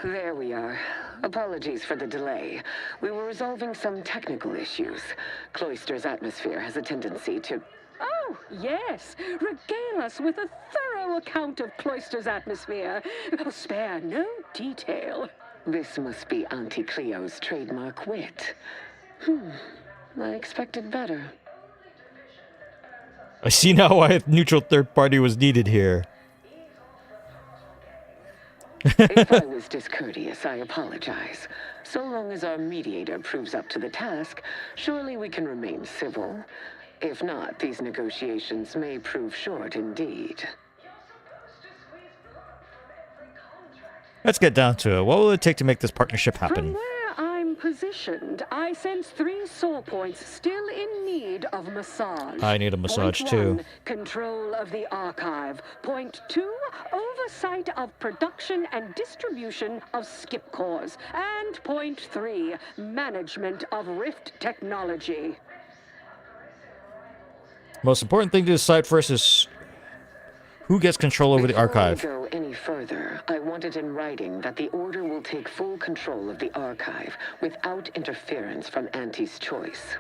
There we are. Apologies for the delay. We were resolving some technical issues. Cloister's atmosphere has a tendency to... Oh, yes. Regale us with a thorough account of Cloister's atmosphere. Spare no detail. This must be Auntie Cleo's trademark wit. I expected better. I see now why a neutral third party was needed here. If I was discourteous, I apologize. So long as our mediator proves up to the task, surely we can remain civil. If not, these negotiations may prove short indeed. Let's get down to it. What will it take to make this partnership From happen? where I'm positioned, I sense 3 sore points still in need of massage. I need a massage Point too. 1, control of the archive. Point 2, oversight of production and distribution of skip cores. And point 3, management of Rift technology. Most important thing to decide first is who gets control over the archive. Before we go any further, I want it in writing that the Order will take full control of the archive without interference from Auntie's choice.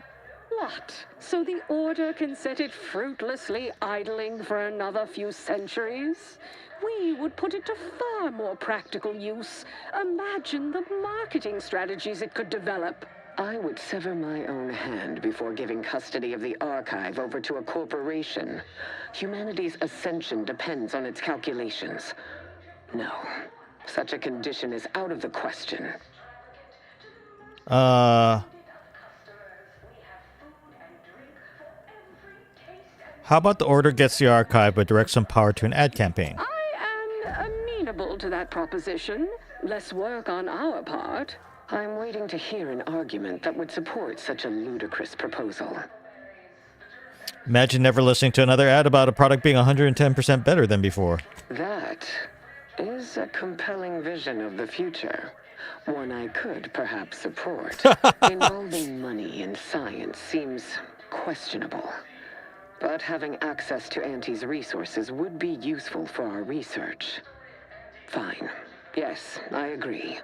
What? So the Order can set it fruitlessly idling for another few centuries? We would put it to far more practical use. Imagine the marketing strategies it could develop. I would sever my own hand before giving custody of the archive over to a corporation. Humanity's ascension depends on its calculations. No, such a condition is out of the question. How about the Order gets the archive but directs some power to an ad campaign? I am amenable to that proposition. Less work on our part. I'm waiting to hear an argument that would support such a ludicrous proposal. Imagine never listening to another ad about a product being 110% better than before. That is a compelling vision of the future. One I could perhaps support. Involving money in science seems questionable. But having access to Auntie's resources would be useful for our research. Fine. Yes, I agree.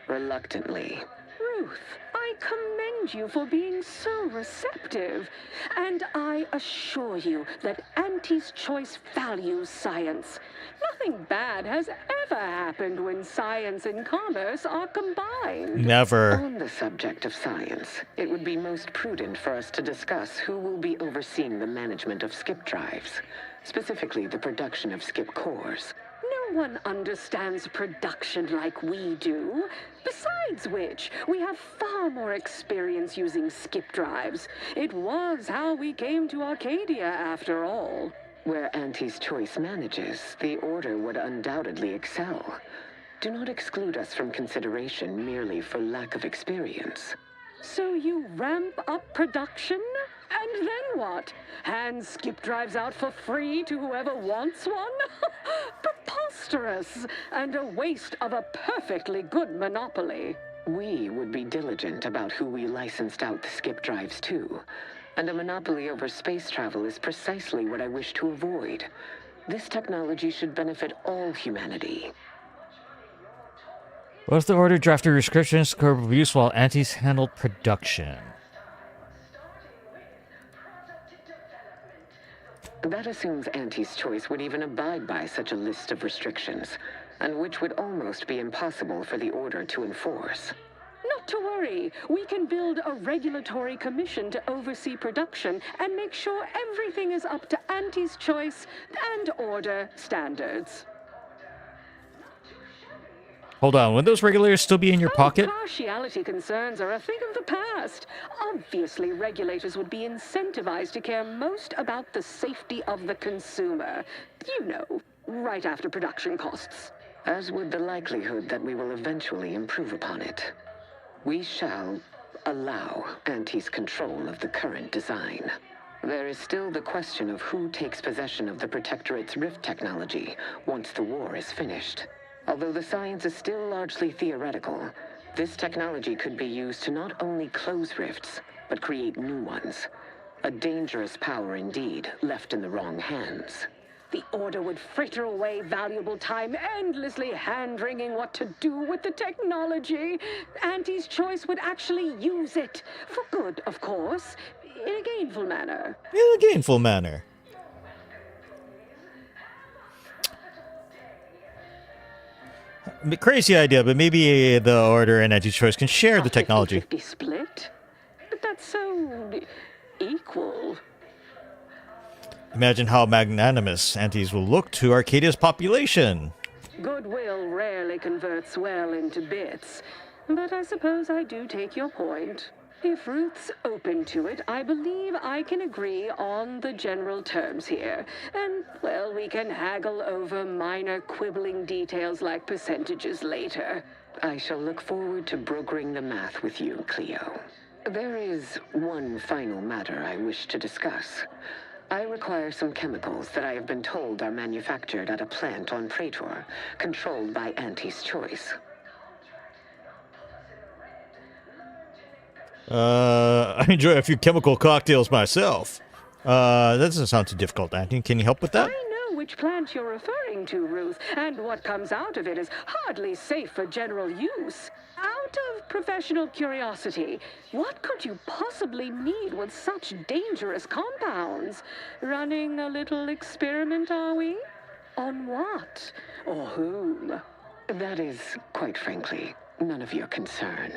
Reluctantly. Ruth, I commend you for being so receptive. And I assure you that Auntie's choice values science. Nothing bad has ever happened when science and commerce are combined. Never. On the subject of science, it would be most prudent for us to discuss who will be overseeing the management of skip drives, specifically the production of skip cores. No one understands production like we do. Besides which, we have far more experience using skip drives. It was how we came to Arcadia, after all. Where Auntie's choice manages, the Order would undoubtedly excel. Do not exclude us from consideration merely for lack of experience. So you ramp up production? And then what? Hand skip drives out for free to whoever wants one? Preposterous! And a waste of a perfectly good monopoly. We would be diligent about who we licensed out the skip drives to. And a monopoly over space travel is precisely what I wish to avoid. This technology should benefit all humanity. What if the Order drafted restrictions to curb abuse while Auntie's handled production? That assumes Auntie's Choice would even abide by such a list of restrictions, and which would almost be impossible for the Order to enforce. Not to worry, we can build a regulatory commission to oversee production and make sure everything is up to Auntie's Choice and Order standards. Hold on, would those regulators still be in your pocket? Partiality concerns are a thing of the past. Obviously, regulators would be incentivized to care most about the safety of the consumer. You know, right after production costs. As would the likelihood that we will eventually improve upon it. We shall allow Auntie's control of the current design. There is still the question of who takes possession of the Protectorate's rift technology once the war is finished. Although the science is still largely theoretical, this technology could be used to not only close rifts, but create new ones. A dangerous power indeed, left in the wrong hands. The Order would fritter away valuable time endlessly hand-wringing what to do with the technology. Auntie's Choice would actually use it. For good, of course. In a gainful manner. In a gainful manner. Crazy idea, but maybe the Order and Auntie's Choice can share the technology. 50-50 split? But that's so equal. Imagine how magnanimous Aunties will look to Arcadia's population. Goodwill rarely converts well into bits, but I suppose I do take your point. If Ruth's open to it, I believe I can agree on the general terms here. And, well, we can haggle over minor quibbling details like percentages later. I shall look forward to brokering the math with you, Cleo. There is one final matter I wish to discuss. I require some chemicals that I have been told are manufactured at a plant on Praetor, controlled by Auntie's Choice. I enjoy a few chemical cocktails myself. That doesn't sound too difficult, Auntie. Can you help with that? I know which plant you're referring to, Ruth, and what comes out of it is hardly safe for general use. Out of professional curiosity, what could you possibly need with such dangerous compounds? Running a little experiment, are we? On what? Or whom? That is, quite frankly, none of your concern.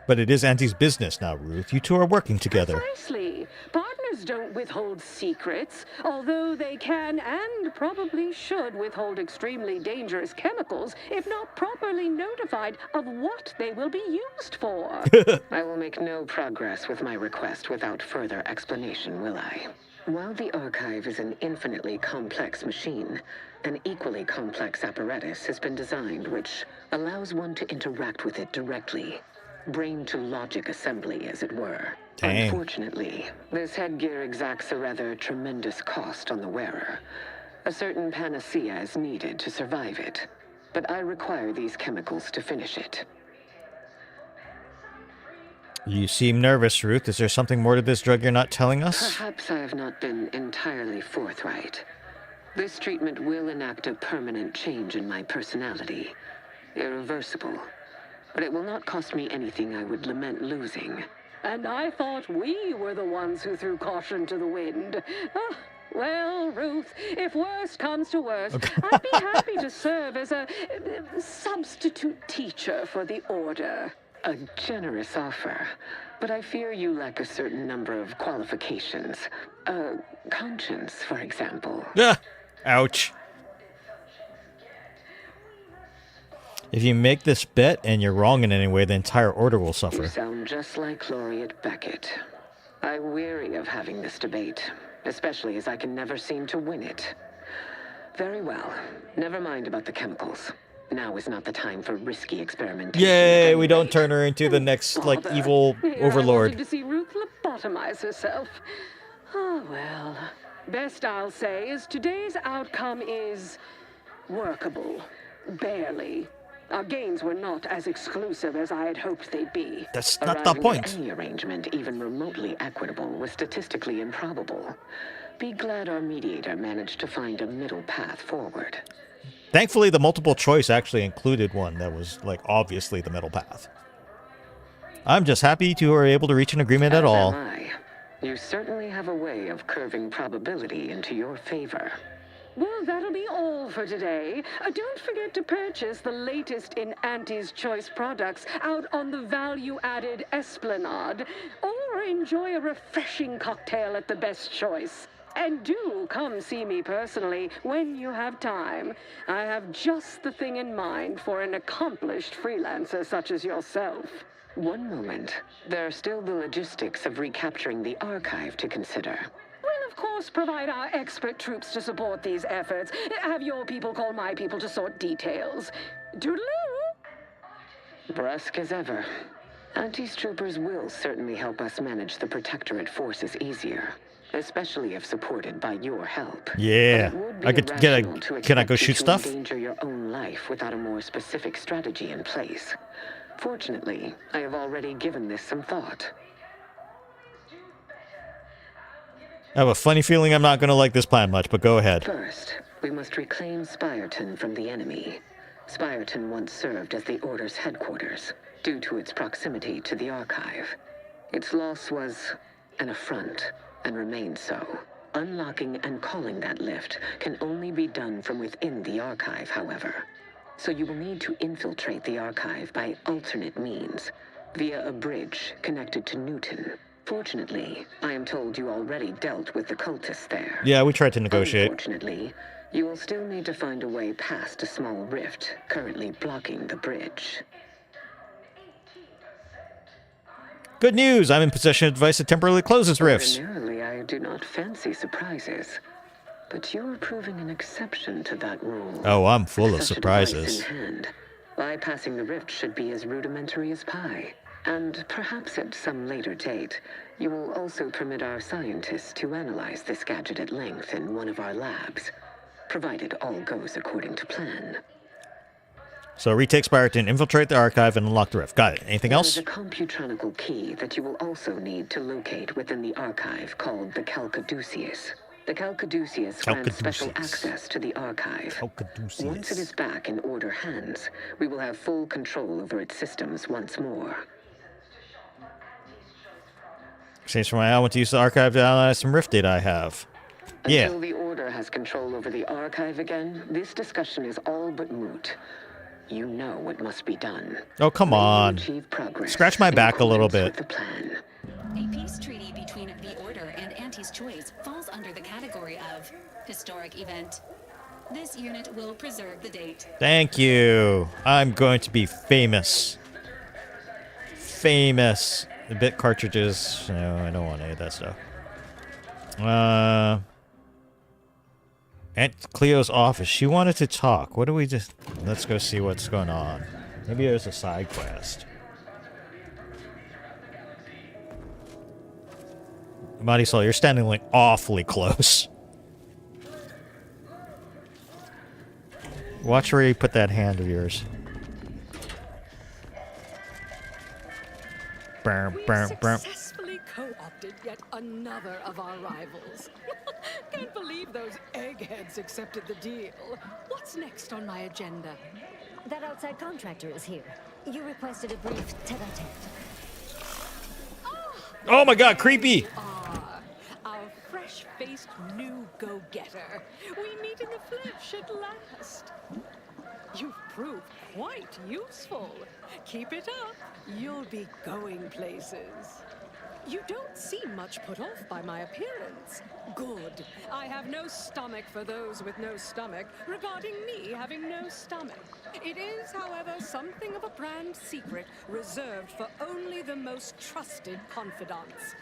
But it is Auntie's business now, Ruth. You two are working together. Precisely. Partners don't withhold secrets, although they can and probably should withhold extremely dangerous chemicals if not properly notified of what they will be used for. I will make no progress with my request without further explanation, will I? While the archive is an infinitely complex machine, an equally complex apparatus has been designed which allows one to interact with it directly. Brain-to-logic assembly, as it were. Dang. Unfortunately, this headgear exacts a rather tremendous cost on the wearer. A certain panacea is needed to survive it, but I require these chemicals to finish it. You seem nervous, Ruth. Is there something more to this drug you're not telling us? Perhaps I have not been entirely forthright. This treatment will enact a permanent change in my personality. Irreversible. But it will not cost me anything I would lament losing. And I thought we were the ones who threw caution to the wind. Ah, well, Ruth, if worst comes to worst, I'd be happy to serve as a substitute teacher for the Order. A generous offer, but I fear you lack a certain number of qualifications. Conscience, for example. Yeah. Ouch. If you make this bet and you're wrong in any way, the entire Order will suffer. You sound just like Laureate Beckett. I'm weary of having this debate, especially as I can never seem to win it. Very well. Never mind about the chemicals. Now is not the time for risky experimentation. Yay, we don't turn her into the next, like, evil overlord. I wanted to see Ruth lobotomize herself. Oh, well. Best I'll say is today's outcome is workable. Barely. Our gains were not as exclusive as I had hoped they'd be. That's not the point. Arriving at any arrangement, even remotely equitable, was statistically improbable. Be glad our mediator managed to find a middle path forward. Thankfully, the multiple choice actually included one that was, like, obviously the middle path. I'm just happy to are able to reach an agreement at all. Am I. You certainly have a way of curving probability into your favor. Well, that'll be all for today. Don't forget to purchase the latest in Auntie's Choice products out on the value-added Esplanade, or enjoy a refreshing cocktail at the Best Choice. And do come see me personally when you have time. I have just the thing in mind for an accomplished freelancer such as yourself. One moment. There are still the logistics of recapturing the archive to consider. We'll of course provide our expert troops to support these efforts. Have your people call my people to sort details. Toodaloo! Brusque as ever. Auntie's troopers will certainly help us manage the Protectorate forces easier. Especially if supported by your help. Yeah. I could get a. Can I go shoot stuff? Endanger your own life without a more specific strategy in place. Fortunately, I have already given this some thought. I have a funny feeling I'm not going to like this plan much, but go ahead. First, we must reclaim Spireton from the enemy. Spireton once served as the Order's headquarters, due to its proximity to the archive. Its loss was an affront, and remains so. Unlocking and calling that lift can only be done from within the archive, however. So you will need to infiltrate the archive by alternate means, via a bridge connected to Newton. Fortunately, I am told you already dealt with the cultists there. Yeah, we tried to negotiate. Unfortunately, you will still need to find a way past a small rift currently blocking the bridge. Good news! I'm in possession of a device that temporarily closes rifts. Ordinarily, I do not fancy surprises, but you are proving an exception to that rule. Oh, I'm full of Such a surprises. device in hand, bypassing the rift should be as rudimentary as pie. And perhaps at some later date, you will also permit our scientists to analyze this gadget at length in one of our labs, provided all goes according to plan. So retake Spireton, infiltrate the archive, and unlock the rift. Got it. Anything else? There's a computronical key that you will also need to locate within the archive called the 𝐒𝐭𝐫𝐿. The 𝐒𝐭𝐫𝐿 grants special access to the archive. Once it is back in Order hands, we will have full control over its systems once more. Change from I want to use the archive to analyze some rift data I have. Yeah. Until the Order has control over the archive again, this discussion is all but moot. You know what must be done. Oh, come on. Scratch my back a little bit. A peace treaty between the Order and Auntie's Choice falls under the category of historic event. This unit will preserve the date. Thank you. I'm going to be famous. Famous. The bit cartridges. No, I don't want any of that stuff. Aunt Cleo's office. She wanted to talk. What do we just... Let's go see what's going on. Maybe there's a side quest. Marisol, you're standing like awfully close. Watch where you put that hand of yours. Successfully co-opted yet another of our rivals. Can't believe those eggheads accepted the deal. What's next on my agenda? That outside contractor is here. You requested a brief tete-a-tete. Oh my god, creepy! Our fresh-faced new go-getter. We meet in the flesh at last. You've proved quite useful. Keep it up. You'll be going places. You don't seem much put off by my appearance. Good. I have no stomach for those with no stomach regarding me having no stomach. It is, however, something of a brand secret reserved for only the most trusted confidants.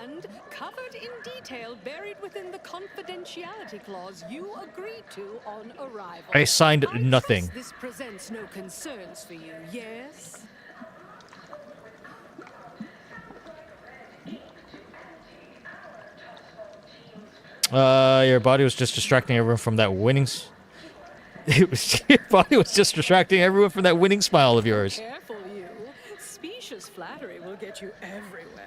And covered in detail buried within the confidentiality clause you agreed to on arrival. I signed nothing. This presents no concerns for you, yes? Your body was just distracting everyone from that winning... Your body was just distracting everyone from that winning smile of yours. Careful, you. Specious flattery will get you everywhere.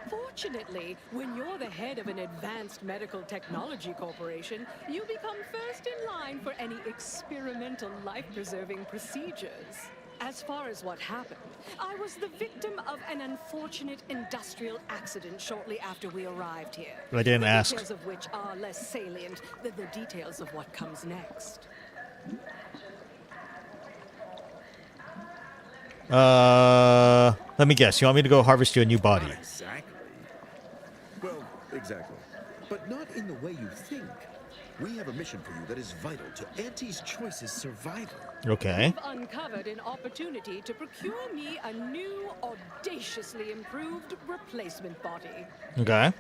Fortunately, when you're the head of an advanced medical technology corporation, you become first in line for any experimental life-preserving procedures. As far as what happened, I was the victim of an unfortunate industrial accident shortly after we arrived here. I didn't ask. The details of which are less salient than the details of what comes next. Let me guess. You want me to go harvest you a new body? Not exactly. Well, exactly. But not in the way you think. We have a mission for you that is vital to Auntie's Choice's survival. Okay. We've uncovered an opportunity to procure me a new, audaciously improved replacement body. Okay.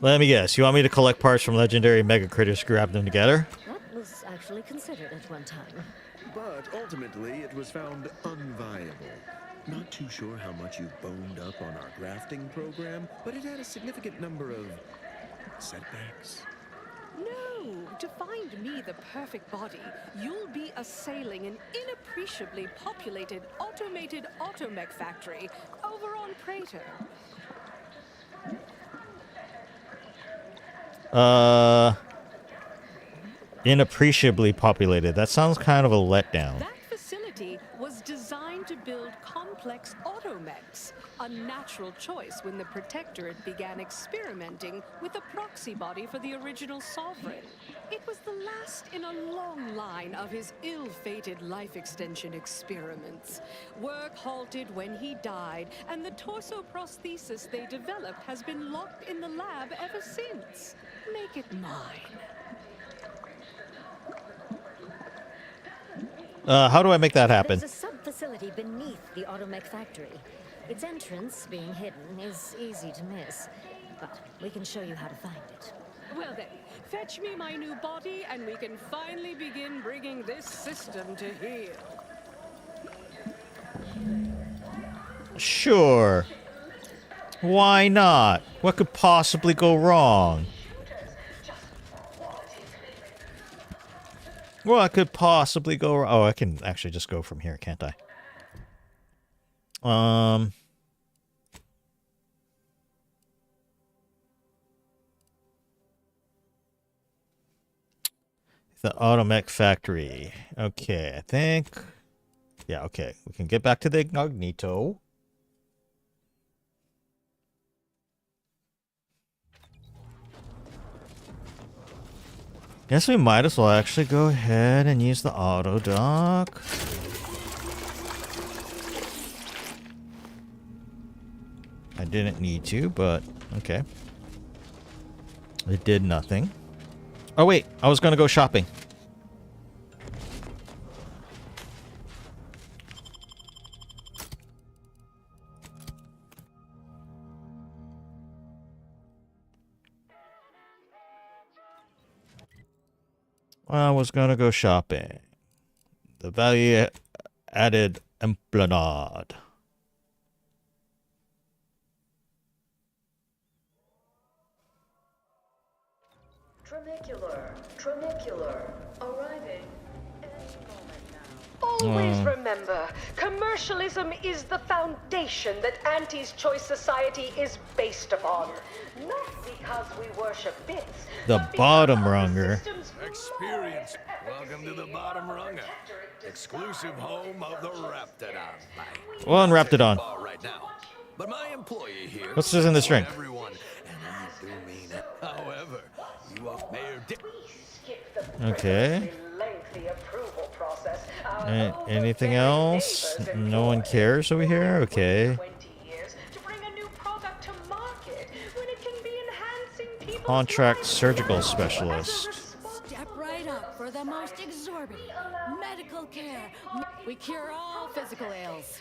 Let me guess. You want me to collect parts from legendary mega critters, grab them together? That was actually considered at one time. But ultimately, it was found unviable. Not too sure how much you boned up on our grafting program, but it had a significant number of setbacks. No, to find me the perfect body, you'll be assailing an inappreciably populated automated automech factory over on Praetor. Inappreciably populated. That sounds kind of a letdown. That facility was designed to build complex automechs, a natural choice when the Protectorate began experimenting with a proxy body for the original Sovereign. It was the last in a long line of his ill-fated life extension experiments. Work halted when he died, and the torso prosthesis they developed has been locked in the lab ever since. Make it mine. How do I make that happen? There's a sub-facility beneath the automech factory. Its entrance, being hidden, is easy to miss. But we can show you how to find it. Well then, fetch me my new body and we can finally begin bringing this system to heel. Sure. Why not? What could possibly go wrong? What could possibly go wrong? Oh, I can actually just go from here, can't I? The automech factory. Okay, I think. Yeah, okay. We can get back to the incognito. Guess we might as well actually go ahead and use the auto dock. I didn't need to, but okay. It did nothing. Oh wait, I was gonna go shopping. I was gonna go shopping. The value added emplanade. Trinicular, arriving any moment now. Always remember, commercialism is the foundation that Auntie's Choice Society is based upon. Not because we worship bits. The bottom runger. Experience. Welcome to the bottom runger. Exclusive home of the Raptidon. Well, unwrapped it on. Right now. But my employee here. What's this in this drink? Everyone, and I do mean it. However, you are Mayor Dick. Okay. Lengthy approval process. Anything else? No one cares over here? Okay. Contract surgical specialist. Step right up for the most exorbitant medical care. We cure all physical ails.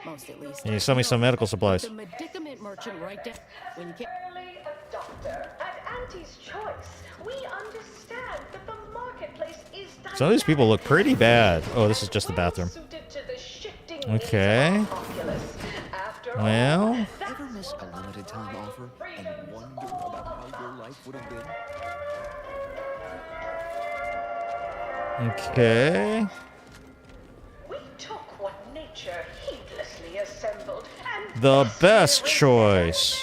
Most at least. Can you sell me some medical supplies? The medicament merchant right down. When you can. A doctor at Auntie's Choice. We understand that the marketplace is Some of these people look pretty bad. Oh, this is just the bathroom. Okay. Well. Ever miss a limited time offer and wonder about how your life would have been? Okay. We took what nature heedlessly assembled and The best choice.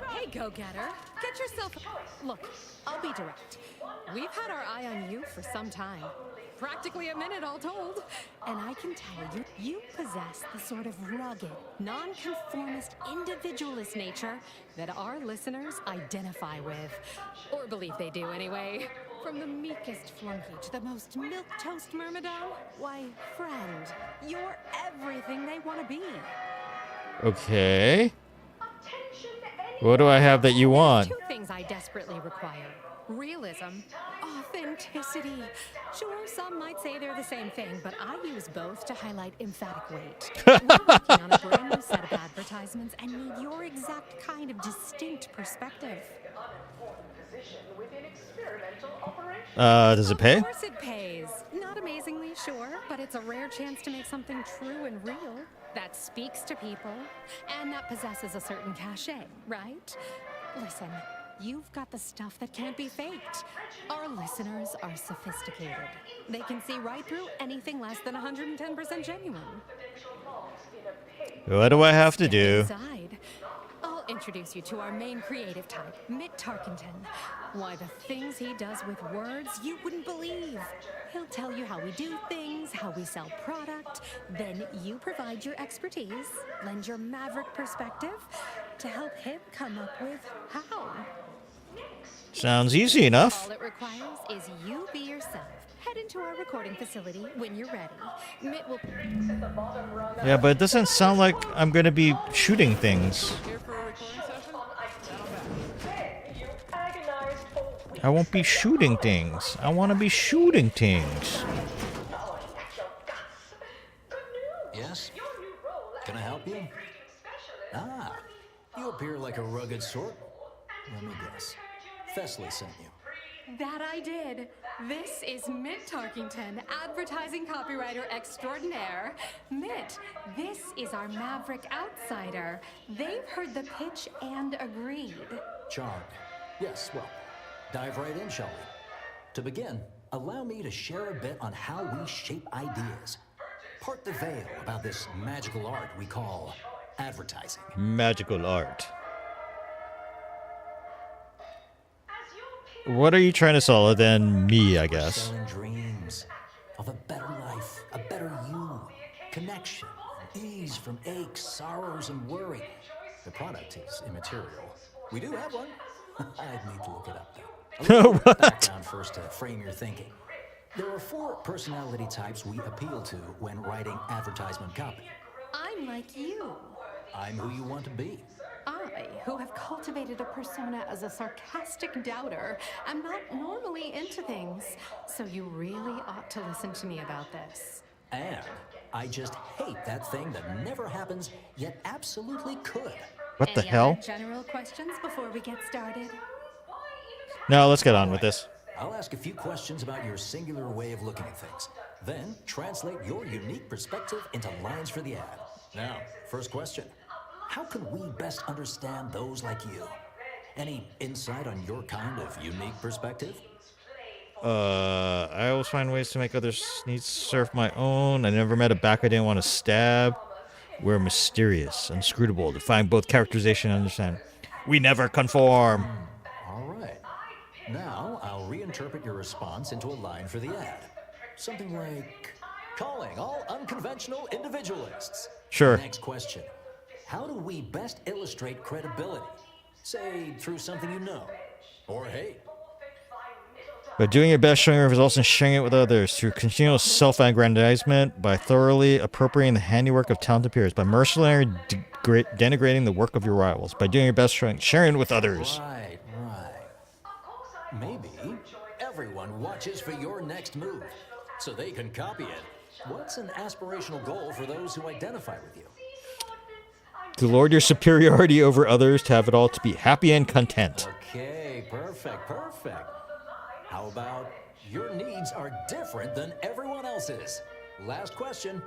Hey, go-getter. Get yourself... Look, I'll be direct. We've had our eye on you for some time. Practically a minute all told. And I can tell you, you possess the sort of rugged, nonconformist, individualist nature that our listeners identify with. Or believe they do anyway. From the meekest flunky to the most milquetoast myrmidon, why, friend, you're everything they want to be. Okay. What do I have that you want? Two things I desperately require. Realism, authenticity. Sure, some might say they're the same thing, but I use both to highlight emphatic weight. We're working on a brand new set of advertisements and need your exact kind of distinct perspective. Does it pay? Of course it pays. Not amazingly, sure, but it's a rare chance to make something true and real that speaks to people and that possesses a certain cachet, right? Listen, you've got the stuff that can't be faked. Our listeners are sophisticated. They can see right through anything less than 110% genuine. What do I have to do? Inside, I'll introduce you to our main creative type, 𝐒𝐿. Why, the things he does with words you wouldn't believe. He'll tell you how we do things, how we sell product. Then you provide your expertise, lend your maverick perspective to help him come up with how. Sounds easy enough. All it requires is you be yourself. Head into our recording facility when you're ready. 𝐒𝐿 will... Yeah, but it doesn't sound like I'm going to be shooting things. I won't be shooting things. I want to be shooting things. Yes? Can I help you? Ah, you appear like a rugged sort. Let me guess. Thessaly sent you. That I did. This is 𝐒𝐿, advertising copywriter extraordinaire. 𝐒𝐿, this is our maverick outsider. They've heard the pitch and agreed. Charmed. Yes, well, dive right in, shall we? To begin, allow me to share a bit on how we shape ideas. Part the veil about this magical art we call advertising. Magical art. What are you trying to sell other than me, I guess? Selling dreams of a better life, a better you, connection, ease from aches, sorrows, and worry. The product is immaterial. We do have one. I'd need to look it up, though. A little background first to frame your thinking. There are 4 personality types we appeal to when writing advertisement copy. I'm like you. I'm who you want to be. I, who have cultivated a persona as a sarcastic doubter, am not normally into things. So you really ought to listen to me about this. And I just hate that thing that never happens, yet absolutely could. What the hell? Any other general questions before we get started? No, let's get on with this. I'll ask a few questions about your singular way of looking at things. Then translate your unique perspective into lines for the ad. Now, first question. How can we best understand those like you? Any insight on your kind of unique perspective? I always find ways to make others' needs serve my own. I never met a back I didn't want to stab. We're mysterious, inscrutable, define both characterization and understand. We never conform. All right. Now, I'll reinterpret your response into a line for the ad. Something like, calling all unconventional individualists. Sure. Next question. How do we best illustrate credibility? Say, through something you know, or hate. By doing your best, showing your results, and sharing it with others. Through continual self-aggrandizement, by thoroughly appropriating the handiwork of talented peers. By mercilessly denigrating the work of your rivals. By doing your best, sharing it with others. Right. Maybe everyone watches for your next move, so they can copy it. What's an aspirational goal for those who identify with you? To lord your superiority over others, to have it all to be happy and content. Okay, perfect. How about your needs are different than everyone else's? Last question.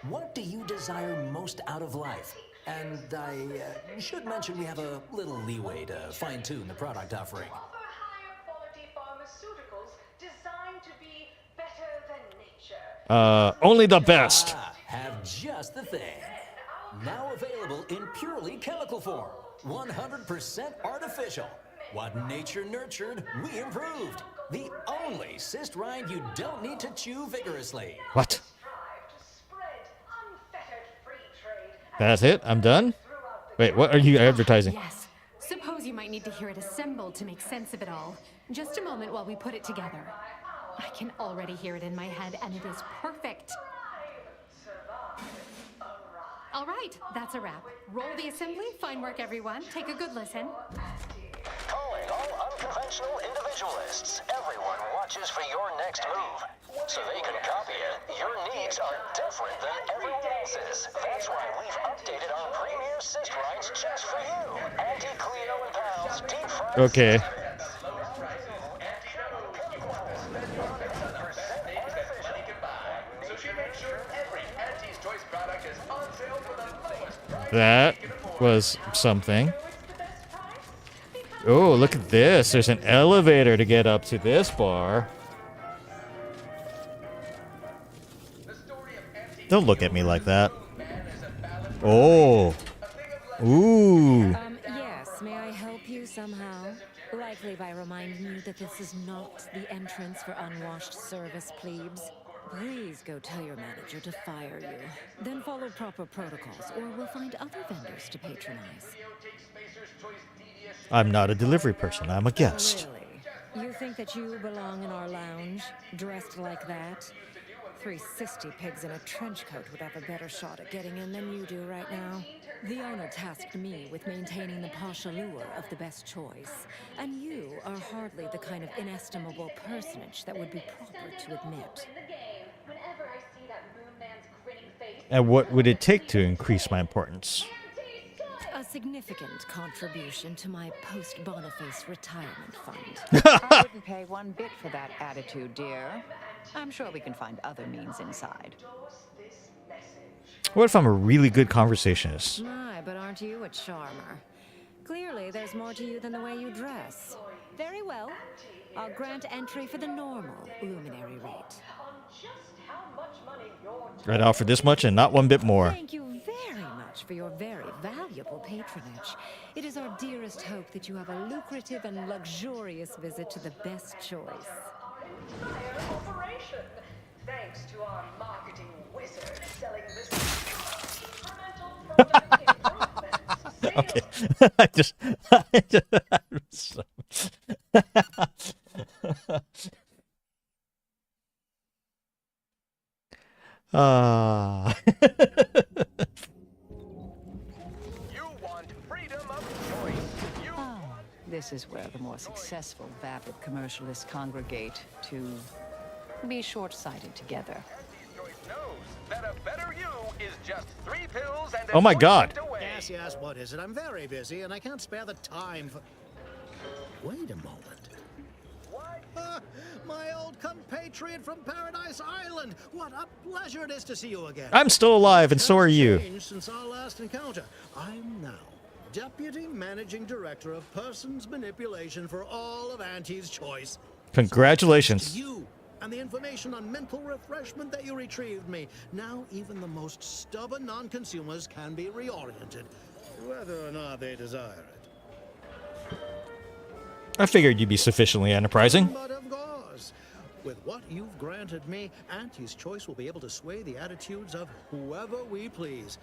What do you desire most out of life? And I should mention we have a little leeway to fine-tune the product offering. Only the best. Have just the thing. Now available in purely chemical form. 100% artificial. What nature nurtured, we improved. The only cyst rind you don't need to chew vigorously. What? That's it? I'm done? Wait, what are you advertising? Yes. Suppose you might need to hear it assembled to make sense of it all. Just a moment while we put it together. I can already hear it in my head, and it is perfect. All right, that's a wrap. Roll the assembly. Fine work, everyone. Take a good listen. Calling all unconventional individualists. Everyone watches for your next move. So they can copy it. Your needs are different than everyone else's. That's why we've updated our premier cyst rides just for you. 𝐒𝐿𝐸 and Pals deep fried. Okay. That was something. Oh, look at this. There's an elevator to get up to this bar. Don't look at me like that. Oh. Ooh. Yes, may I help you somehow? Likely by reminding you that this is not the entrance for unwashed service plebes. Please go tell your manager to fire you. Then follow proper protocols, or we'll find other vendors to patronize. I'm not a delivery person. I'm a guest. Really? You think that you belong in our lounge, dressed like that? 3 cysty pigs in a trench coat would have a better shot at getting in than you do right now. The owner tasked me with maintaining the posh allure of the best choice, and you are hardly the kind of inestimable personage that would be proper to admit. And what would it take to increase my importance? A significant contribution to my post-Boniface retirement fund. I wouldn't pay one bit for that attitude, dear. I'm sure we can find other means inside. What if I'm a really good conversationist? My, but aren't you a charmer? Clearly, there's more to you than the way you dress. Very well. I'll grant entry for the normal luminary rate. I'd offer this much and not one bit more. Thank you very much for your very valuable patronage. It is our dearest hope that you have a lucrative and luxurious visit to the best choice. Thanks to our marketing wizard selling this Okay. This is where the more successful vapid commercialists congregate to be short-sighted together. That a better you is just 3 pills and Oh my God. Yes, yes, what is it? I'm very busy and I can't spare the time for... Wait a moment. What? My old compatriot from Paradise Island. What a pleasure it is to see you again. I'm still alive and so are you. Changed since our last encounter. I'm now Deputy Managing Director of Persons Manipulation for all of Auntie's Choice. Congratulations. You and the information on mental refreshment that you retrieved me. Now even the most stubborn non-consumers can be reoriented, whether or not they desire it. I figured you'd be sufficiently enterprising. But of course, with what you've granted me, Auntie's Choice will be able to sway the attitudes of whoever we please.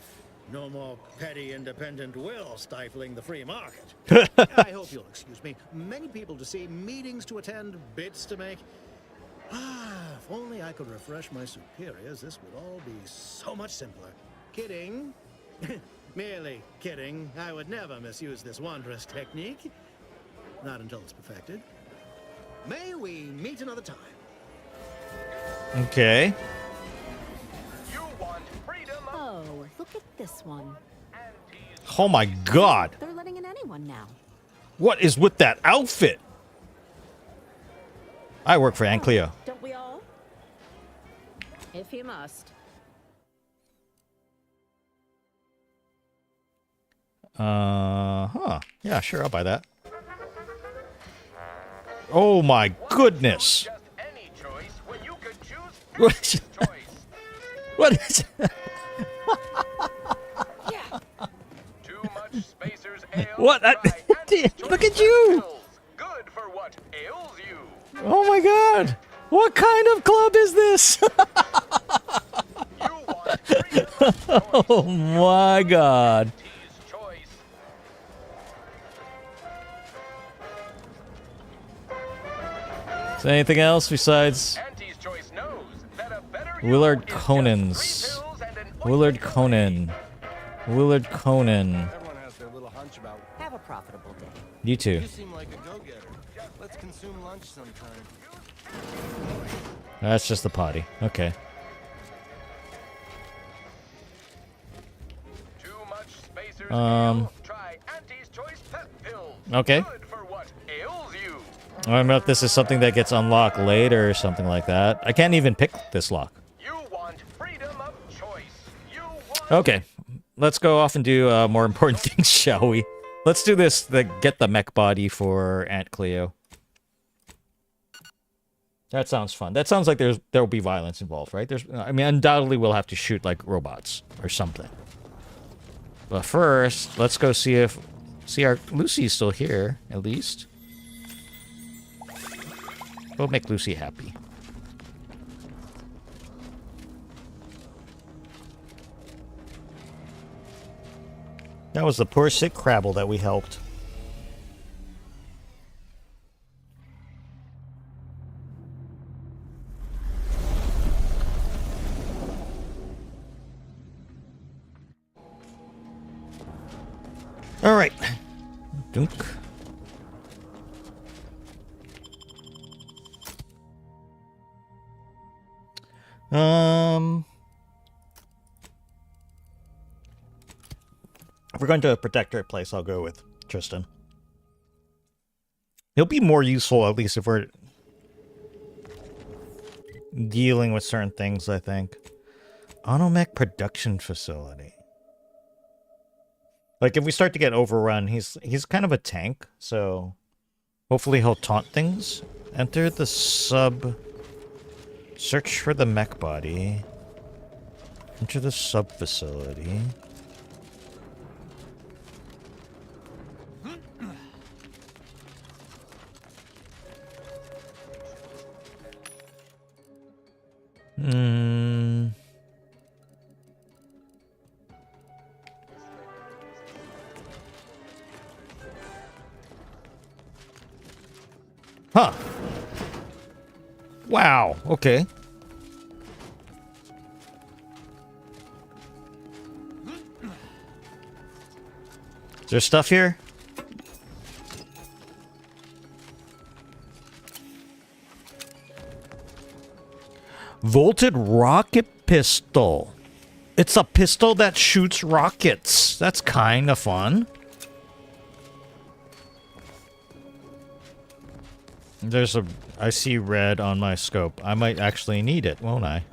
No more petty independent will stifling the free market. I hope you'll excuse me. Many people to see, meetings to attend, bids to make. If only I could refresh my superiors, this would all be so much simpler. Kidding. Merely kidding. I would never misuse this wondrous technique. Not until it's perfected. May we meet another time. Okay. Oh, look at this one. Oh my God. They're letting in anyone now. What is with that outfit? I work for 𝐒𝐿𝐸. Don't we all? If you must. Huh. Yeah, sure, I'll buy that. Oh my goodness. What is What is What? Look at you! What kind of club is this? Oh my god. Is there anything else besides Willard Conan's? Willard Conan. Willard Conan. Have a profitable day. You too. You seem like a go-getter. Let's consume lunch sometime. That's just the potty. Okay. Okay. I don't know if this is something that gets unlocked later or something like that. I can't even pick this lock. Okay. Let's go off and do more important things, shall we? Let's do this, get the mech body for Aunt Cleo. That sounds fun. That sounds like there'll be violence involved, right? I mean, undoubtedly we'll have to shoot like robots or something. But first, let's go see if our Lucy's still here, at least. We'll make Lucy happy. That was the poor sick Crabble that we helped. All right. Dunk. If we're going to a protectorate place, I'll go with Tristan. He'll be more useful, at least if we're dealing with certain things, I think. Automech production facility. Like, if we start to get overrun, he's kind of a tank, so hopefully he'll taunt things. Enter the sub... Search for the mech body. Enter the sub facility. Huh. Wow, okay. Is there stuff here? Volted rocket pistol. It's a pistol that shoots rockets. That's kind of fun. I see red on my scope. I might actually need it, won't I?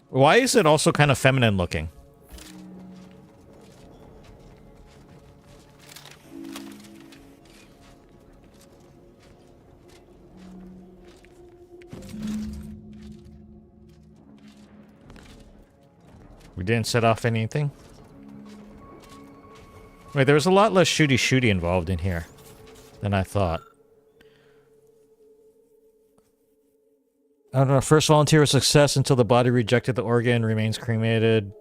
Why is it also kind of feminine looking? We didn't set off anything? Wait, there was a lot less shooty involved in here than I thought. I don't know. First volunteer was success until the body rejected the organ, remains cremated.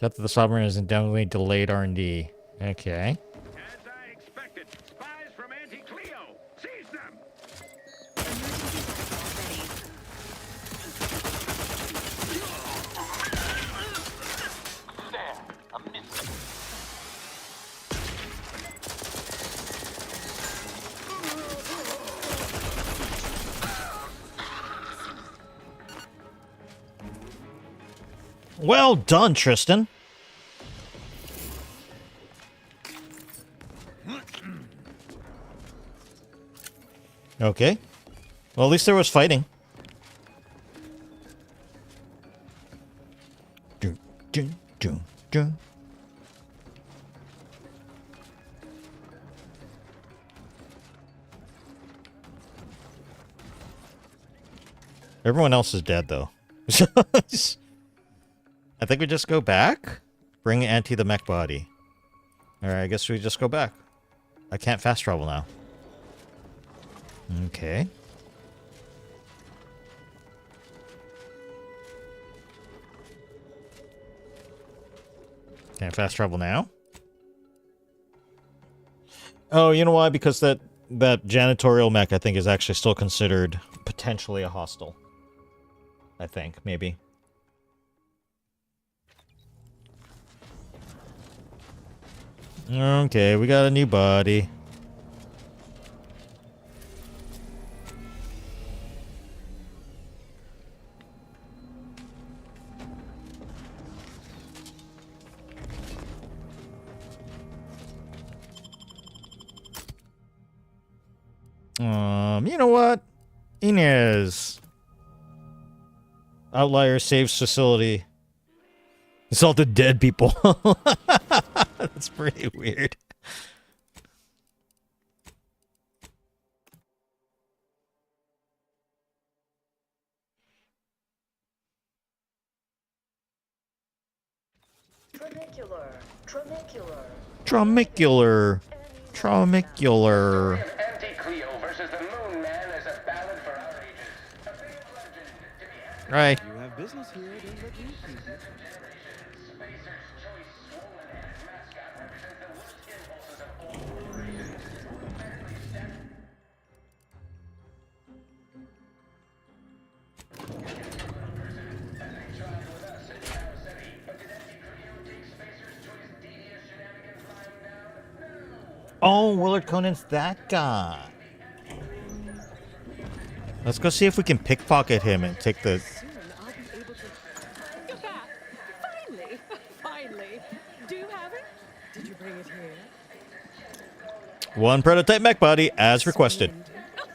Death of the sovereign is indefinitely delayed R&D. Okay. As I expected, spies from 𝐒𝐭𝐫𝐭. Seize them! There, a miss. Well done, Tristan. Okay. Well, at least there was fighting. Everyone else is dead, though. I think we just go back. Bring Auntie the mech body. Alright, I guess we just go back. I can't fast travel now. Okay. Can't fast travel now? Oh, you know why? Because that janitorial mech, I think, is actually still considered potentially a hostile. I think, maybe. Okay, we got a new body. You know what? Inez. Outlier saves facility. It's all the dead people. That's pretty weird. Tramicular. Tramicular. 𝐒𝐿 versus the Moon Man is a ballad for our ages. A bit of legend to be Right. You have business here, then let me keep it. Oh, Willard Conan's that guy. Let's go see if we can pickpocket him and take the... You're back. Finally. Finally. Do you have it? Did you bring it here? One prototype mech body, as requested.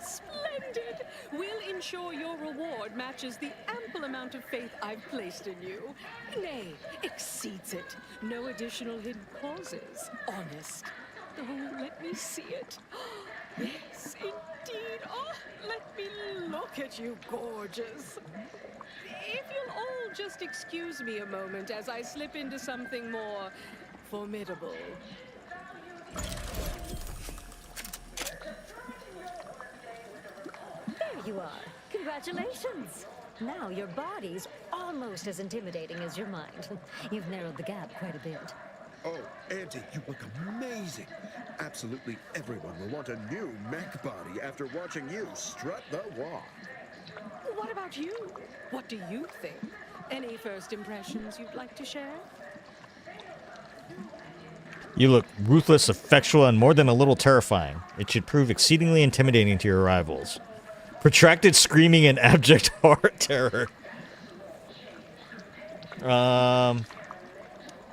Splendid. We'll ensure your reward matches the ample amount of faith I've placed in you. Nay, exceeds it. No additional hidden clauses. Honest. Oh, let me see it. Yes, indeed. Oh, let me look at you, gorgeous. If you'll all just excuse me a moment as I slip into something more formidable. There you are. Congratulations. Now your body's almost as intimidating as your mind. You've narrowed the gap quite a bit. Oh, Auntie, you look amazing. Absolutely everyone will want a new mech body after watching you strut the walk. What about you? What do you think? Any first impressions you'd like to share? You look ruthless, effectual, and more than a little terrifying. It should prove exceedingly intimidating to your rivals. Protracted screaming and abject horror terror.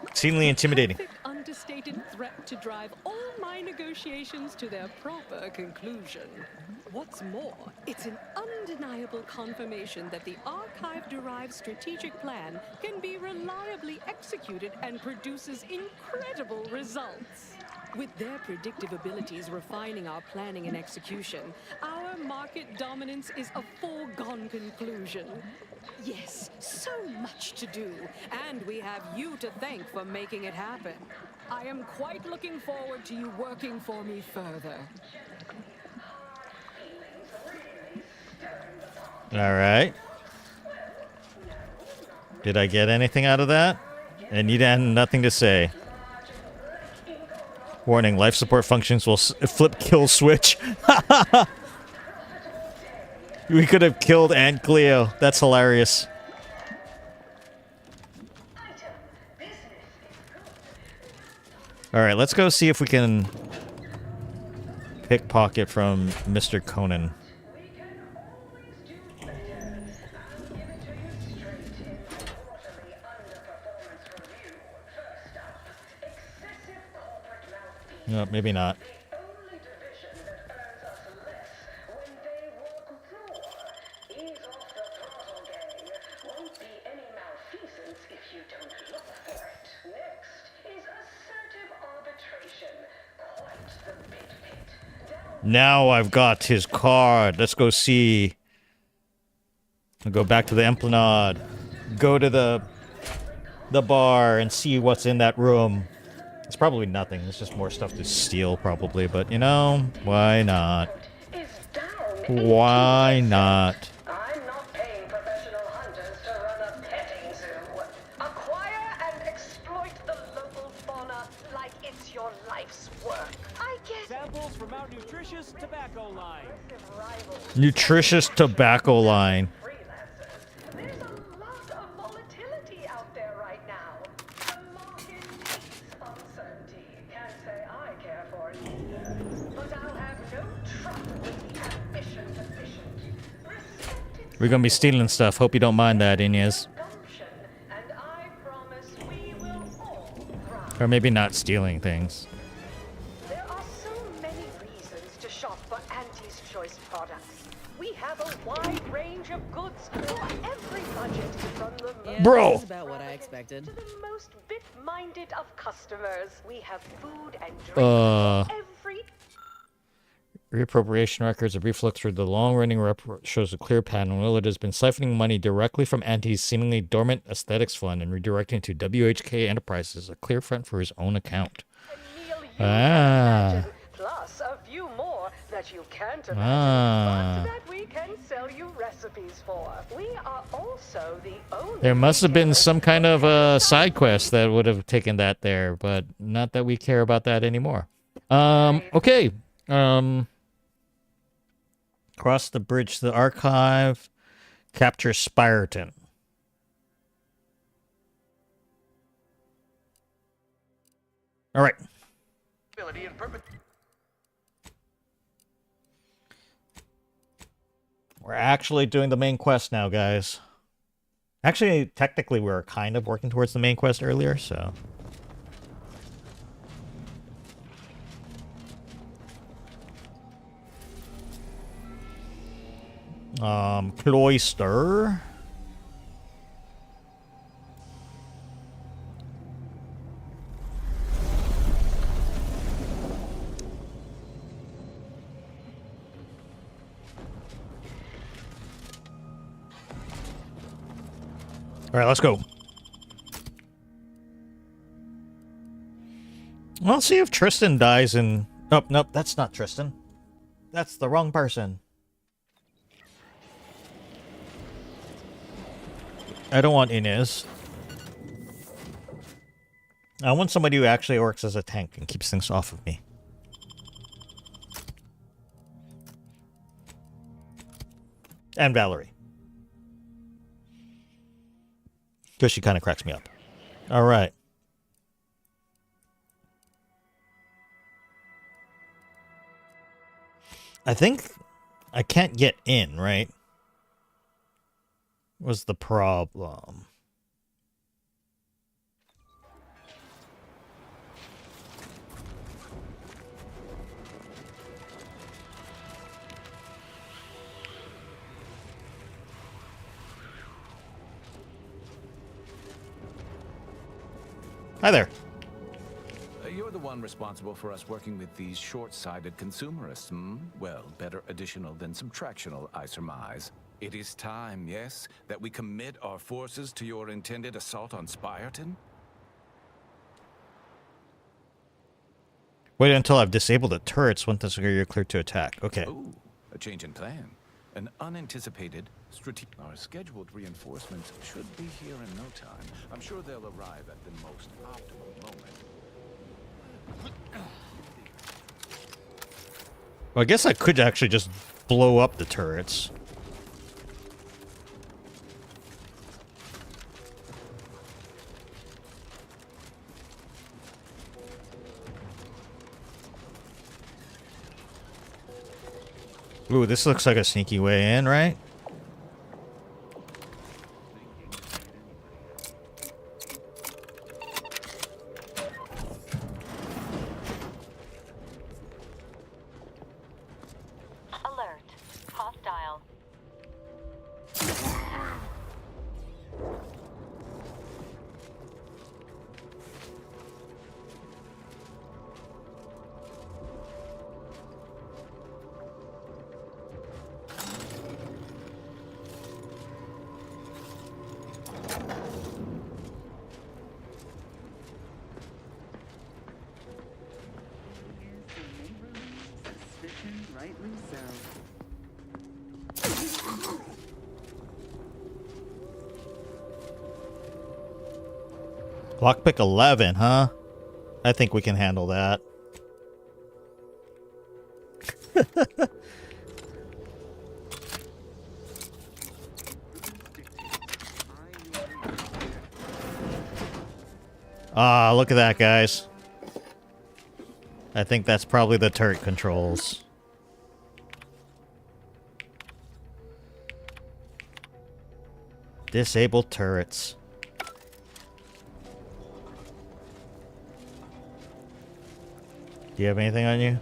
Exceedingly intimidating. Perfect understated threat to drive all my negotiations to their proper conclusion. What's more, it's an undeniable confirmation that the archive-derived strategic plan can be reliably executed and produces incredible results. With their predictive abilities refining our planning and execution, our market dominance is a foregone conclusion. Yes, so much to do, and we have you to thank for making it happen. I am quite looking forward to you working for me further. All right. Did I get anything out of that? And you had nothing to say. Warning, life support functions will flip kill switch. We could have killed Aunt Cleo. That's hilarious. Alright, let's go see if we can pickpocket from Mr. Conan. No, maybe not. Now I've got his card. Let's go see I'll go back to the Emplanade. Go to the bar and see what's in that room. It's probably nothing. It's just more stuff to steal, probably. But, you know, why not? Why not? I'm not paying professional hunters to run a petting zoo. Acquire and exploit the local fauna like it's your life's work. I get samples from our nutritious tobacco line. Nutritious tobacco line. There's a lot of volatility out there right now. The market needs uncertainty. Can't say I care for it either. But I'll have no trouble with the ambition deficient. We're gonna be stealing stuff. Hope you don't mind that, 𝐒𝐿. And I promise we will all thrive. Or maybe not stealing things. There are so many reasons to shop for Auntie's Choice products. We have a wide range of goods for every budget, from the Bro. most about what I expected. to the most bit-minded of customers. We have food and drink Uh. for every. Reappropriation records of reflux through the long-running shows a clear pattern. Willard has been siphoning money directly from Auntie's seemingly dormant aesthetics fund and redirecting to WHK Enterprises, a clear front for his own account. Ah. Plus a few more that you can't imagine, Ah. but that we can sell you recipes for. We are also the only. There must have been some kind of side quest that would have taken that there, but not that we care about that anymore. Okay. Cross the bridge to the archive. Capture Spyreton. All right. We're actually doing the main quest now, guys. Actually, technically, we were kind of working towards the main quest earlier, so... Cloister. All right, let's go. Well, let's see if Tristan dies in... Oh, nope, that's not Tristan. That's the wrong person. I don't want Inez. I want somebody who actually works as a tank and keeps things off of me. And Valerie. Because she kind of cracks me up. All right. I think I can't get in, right? Was the problem? Hi there. You're the one responsible for us working with these short-sighted consumerists, hmm? Well, better additional than subtractional, I surmise. It is time, yes, that we commit our forces to your intended assault on Spyreton? Wait until I've disabled the turrets once you're clear to attack. Okay. Ooh, a change in plan. An unanticipated strategic. Our scheduled reinforcements should be here in no time. I'm sure they'll arrive at the most optimal moment. Well, I guess I could actually just blow up the turrets. Ooh, this looks like a sneaky way in, right? Alert. Hostile. Rightly so. Lockpick 11, huh? I think we can handle that. Ah, look at that, guys. I think that's probably the turret controls. Disable turrets. Do you have anything on you?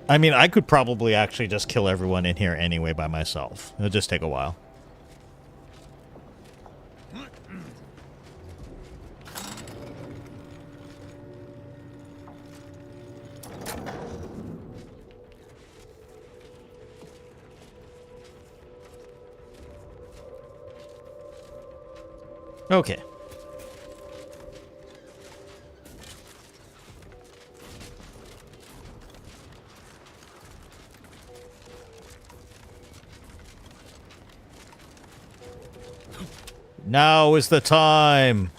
I mean, I could probably actually just kill everyone in here anyway by myself. It'll just take a while. Okay. Now is the time.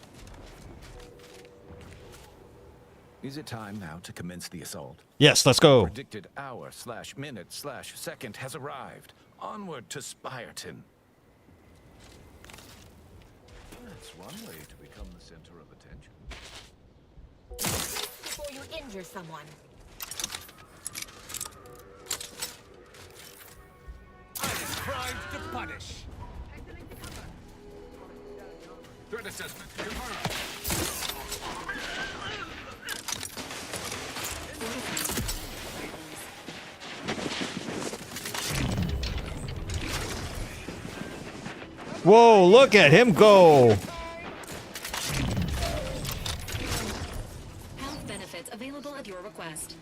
Is it time now to commence the assault? Yes, let's go. The predicted hour/minute/second has arrived. Onward to Spyreton. That's one way to become the center of attention. Before you injure someone. I have crimes to punish. Threat assessment confirmed. Whoa, look at him go. Health benefits available at your request.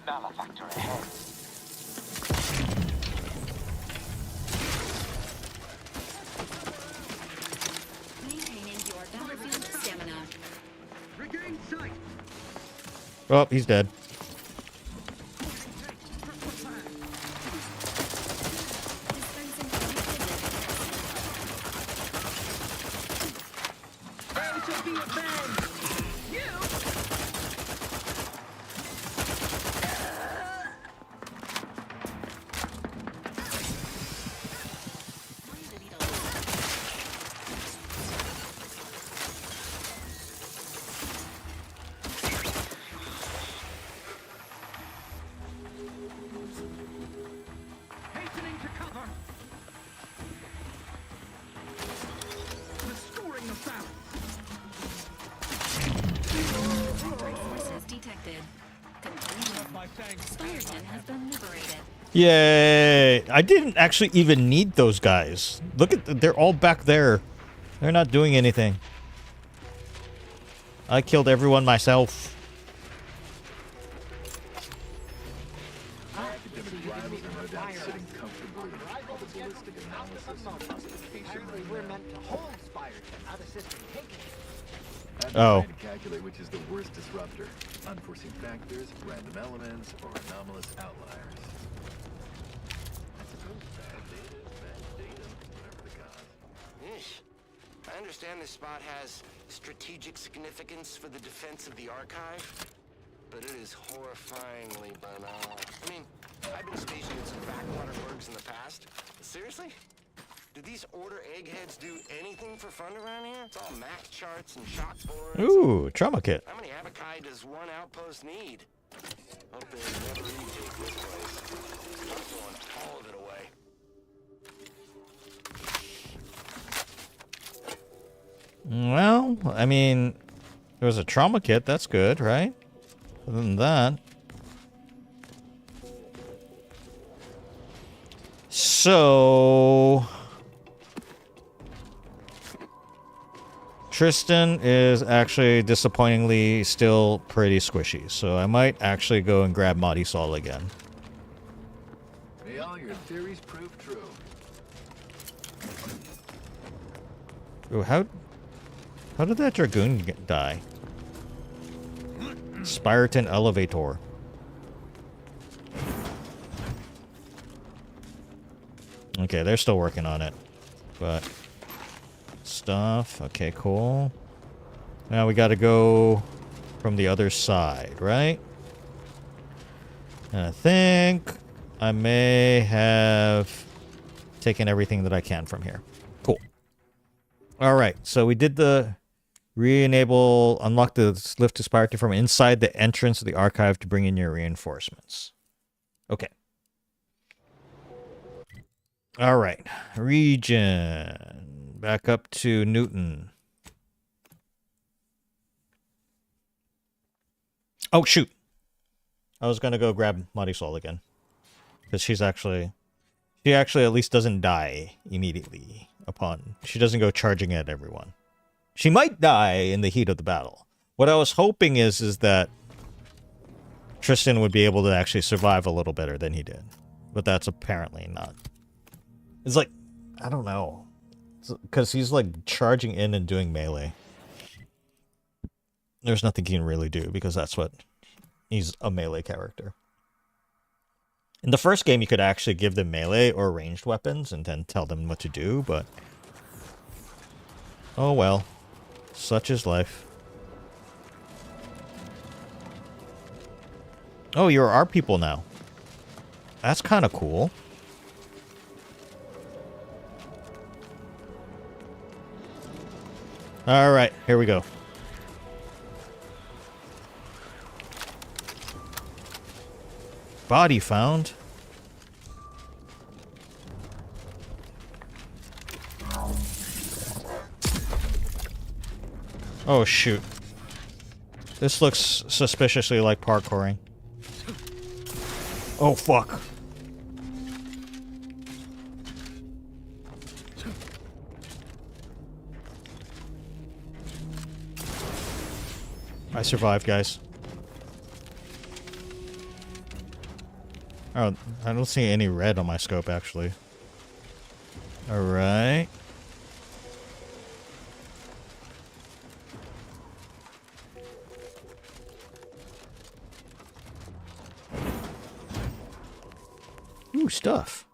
Malefactor ahead. Maintaining your battlefield stamina. Regain sight. Oh, he's dead. Hastening to cover. Restoring the balance. Resources detected. Spyreton has been liberated. Yay! I didn't actually even need those guys. Look at they're all back there. They're not doing anything. I killed everyone myself. Oh. To calculate which is the worst disruptor. Unforeseen factors, random elements, or anomalous outliers. I suppose bad data, whatever the cause. Yeesh. I understand this spot has strategic significance for the defense of the archive, but it is horrifyingly banal. I mean, I've been stationed in some backwater burgs in the past. Seriously? Do these order eggheads do anything for fun around here? It's all map charts and shot boards. Ooh, trauma kit. How many 𝐒𝐿𝐴𝐵𝐾 does one outpost need? Hope they never retake this place. I'm throwing all of it away. Well, I mean, there was a trauma kit. That's good, right? Other than that. So Tristan is actually disappointingly still pretty squishy, so I might actually go and grab Marisol again. May all your theories prove true. Ooh, how did that Dragoon die? Spyreton Elevator. Okay, they're still working on it. But stuff. Okay, cool. Now we got to go from the other side, right? And I think I may have taken everything that I can from here. Cool. All right, so we did the re-enable, unlock the lift to Spire from inside the entrance of the archive to bring in your reinforcements. Okay. All right, region. Back up to Newton. Oh, shoot. I was going to go grab Marisol again. Because she actually at least doesn't die immediately upon. She doesn't go charging at everyone. She might die in the heat of the battle. What I was hoping is that Tristan would be able to actually survive a little better than he did. But that's apparently not. It's like, I don't know. Because he's like charging in and doing melee. There's nothing he can really do because that's what... He's a melee character. In the first game, you could actually give them melee or ranged weapons and then tell them what to do, but... Oh well. Such is life. Oh, you're our people now. That's kind of cool. Alright, here we go. Body found. Oh shoot. This looks suspiciously like parkouring. Oh fuck. I survived, guys. Oh, I don't see any red on my scope, actually. Alright. Ooh, stuff.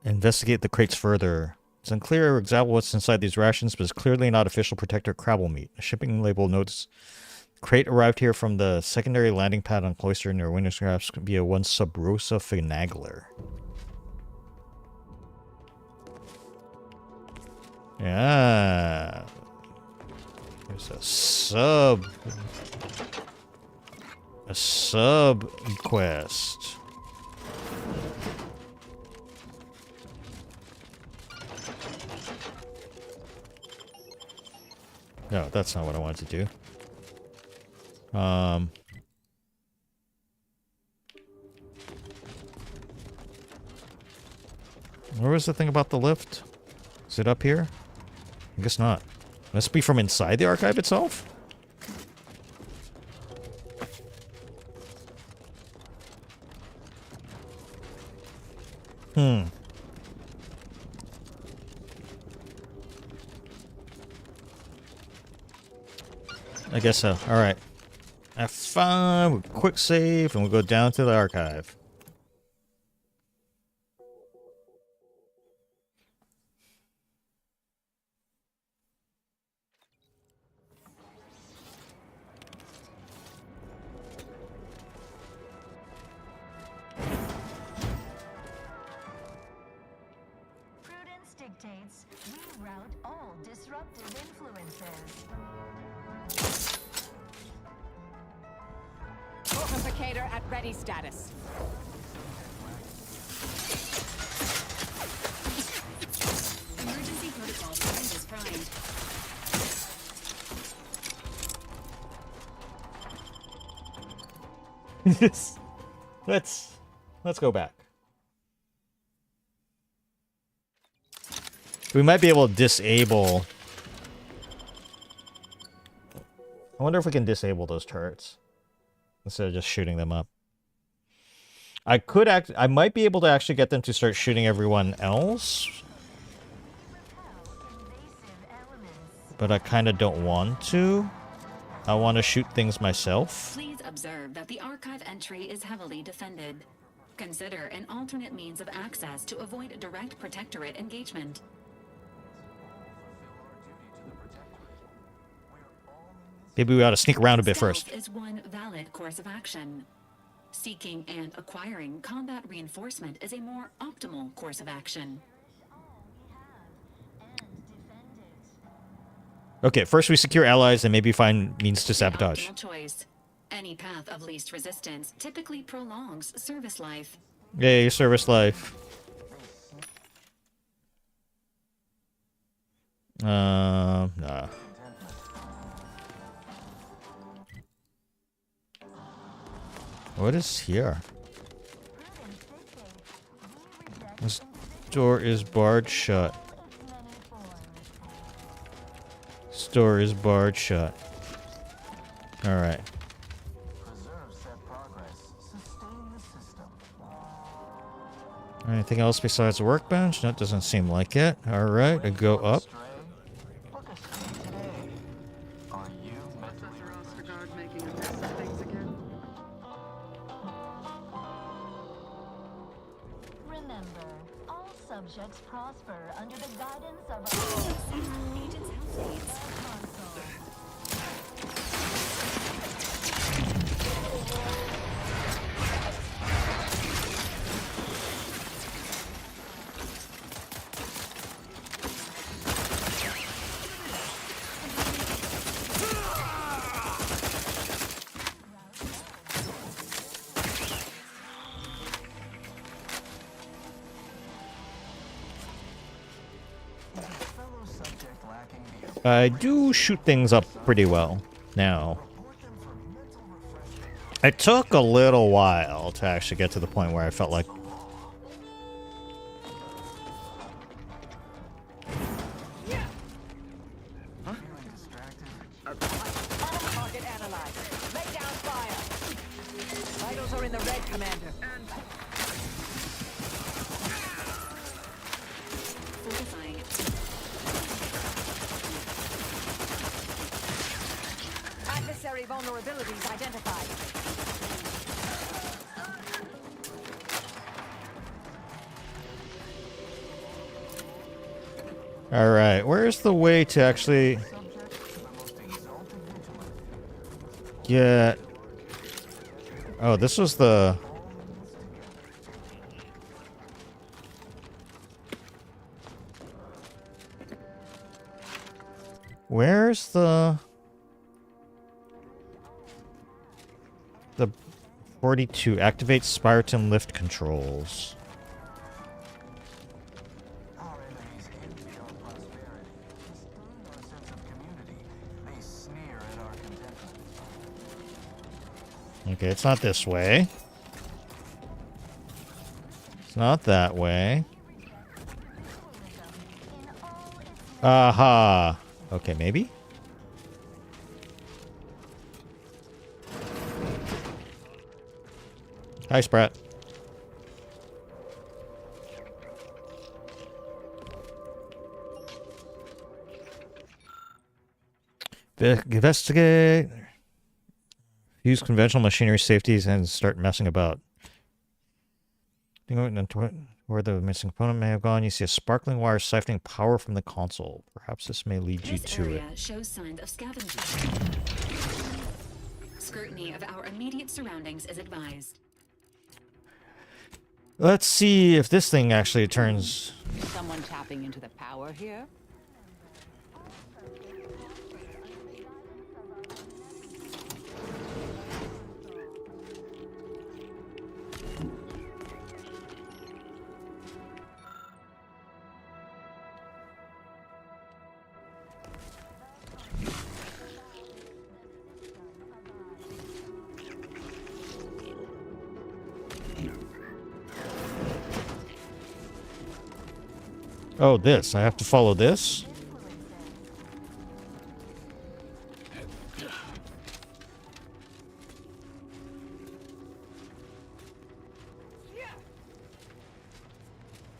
Investigate the crates further. It's unclear exactly what's inside these rations, but it's clearly not official Protector Crabble meat. A shipping label notes... Crate arrived here from the secondary landing pad on Cloister near Winterscraps via one Sub Rosa Finagler. Yeah. There's a sub quest. No, that's not what I wanted to do. Where was the thing about the lift? Is it up here? I guess not. Must be from inside the archive itself? Hmm. I guess so. Alright. Have fun, quick save, and we'll go down to the archive. Prudence dictates we rout all disruptive influences. Amplificator at ready status. Emergency protocol find is primed. Let's go back. We might be able to disable. I wonder if we can disable those turrets instead of just shooting them up. I might be able to actually get them to start shooting everyone else. But I kind of don't want to. I want to shoot things myself. Please observe that the archive entry is heavily defended. Consider an alternate means of access to avoid direct protectorate engagement. Maybe we ought to sneak around a bit first. Stealth is one valid course of action. Seeking and acquiring combat reinforcement is a more optimal course of action. Okay, first we secure allies and maybe find means to sabotage. Optimal choice. Any path of least resistance typically prolongs service life. Yay, service life. Nah. What is here? This door is barred shut. This door is barred shut. Alright. Anything else besides the workbench? That doesn't seem like it. Alright, I go up. Remember, all subjects prosper under the guidance of Agent's housemates. I do shoot things up pretty well now. It took a little while to actually get to the point where I felt like... Target analyzed. Lay down fire. Vitals are in the red, Commander. Fortifying it. Adversary vulnerabilities identified. Alright, where's the way to actually... get... Oh, this was the... Where's the 42? Activate Spiraton lift controls. Okay, it's not this way. It's not that way. Aha! Okay, maybe? Hi, Sprat. Investigate. Use conventional machinery safeties and start messing about. Where the missing component may have gone, you see a sparkling wire siphoning power from the console. Perhaps this may lead you to it. This area shows signs of scavenging. Scrutiny of our immediate surroundings is advised. Let's see if this thing actually turns. Is someone tapping into the power here? Oh, this. I have to follow this?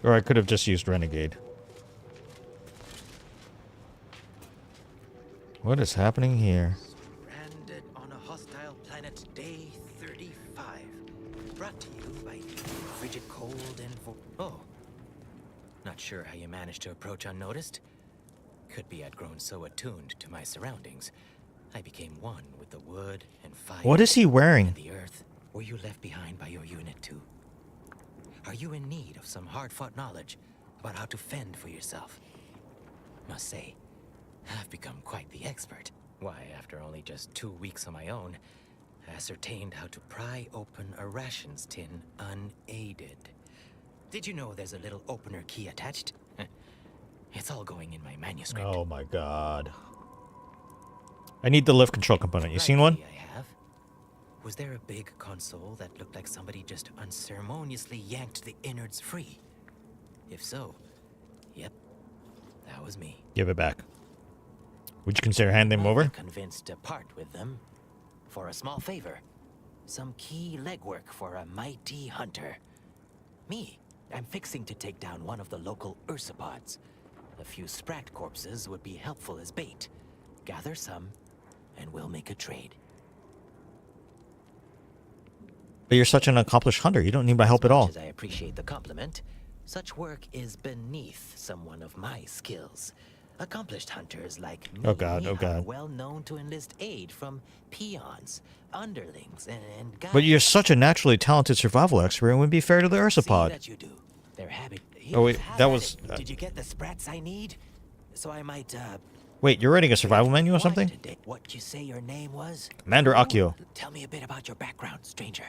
Or I could have just used Renegade. What is happening here? On a hostile planet, day 35. Brought to you by frigid cold and oh. Not sure how you managed to approach unnoticed. Could be I'd grown so attuned to my surroundings, I became one with the wood and fire. What is he wearing? And the earth. Were you left behind by your unit too? Are you in need of some hard-fought knowledge about how to fend for yourself? Must say, I've become quite the expert. Why, after only just 2 weeks on my own, I ascertained how to pry open a rations tin unaided. Did you know there's a little opener key attached? It's all going in my manuscript. Oh my god. I need the lift control component. You seen one? I have. Was there a big console that looked like somebody just unceremoniously yanked the innards free? If so, yep, that was me. Give it back. Would you consider handing them over? Convinced to part with them for a small favor. Some key legwork for a mighty hunter. Me, I'm fixing to take down one of the local ursopods. A few sprat corpses would be helpful as bait. Gather some, and we'll make a trade. But you're such an accomplished hunter. You don't need my help at all. As I appreciate the compliment, such work is beneath someone of my skills. Accomplished hunters like me are well known to enlist aid from peons, underlings, and guys. But you're such a naturally talented survival expert, it wouldn't be fair to the ursopod. That you do. Their habit. Oh wait, that was. Did you get the sprats I need? So I might. Wait, you're writing a survival menu or something? What you say your name was? Commander 𝐒𝐿. Tell me a bit about your background, stranger.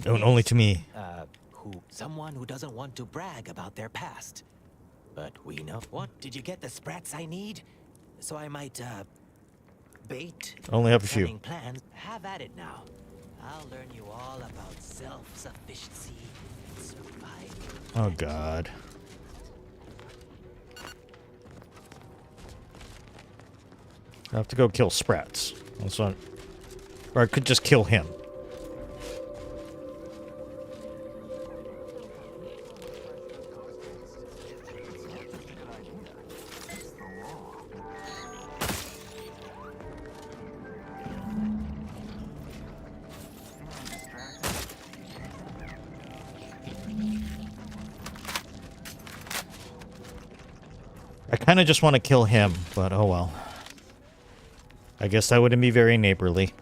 Known only to me. Someone who doesn't want to brag about their past. But we know. What? Did you get the sprats I need? So I might, bait? Only have a few. Plans. Have at it now. I'll learn you all about self-sufficiency and survival. Oh, God. I have to go kill sprats. Or I could just kill him. I kind of just want to kill him, but oh well. I guess that wouldn't be very neighborly.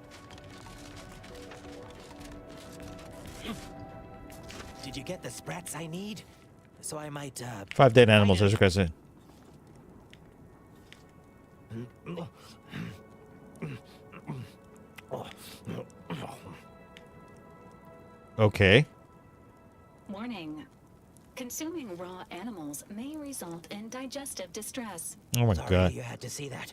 Did you get the sprats I need? So I might, 5 dead animals as requested. Okay. Warning. Consuming raw animals may result in digestive distress. Oh my Sorry God. you had to see that.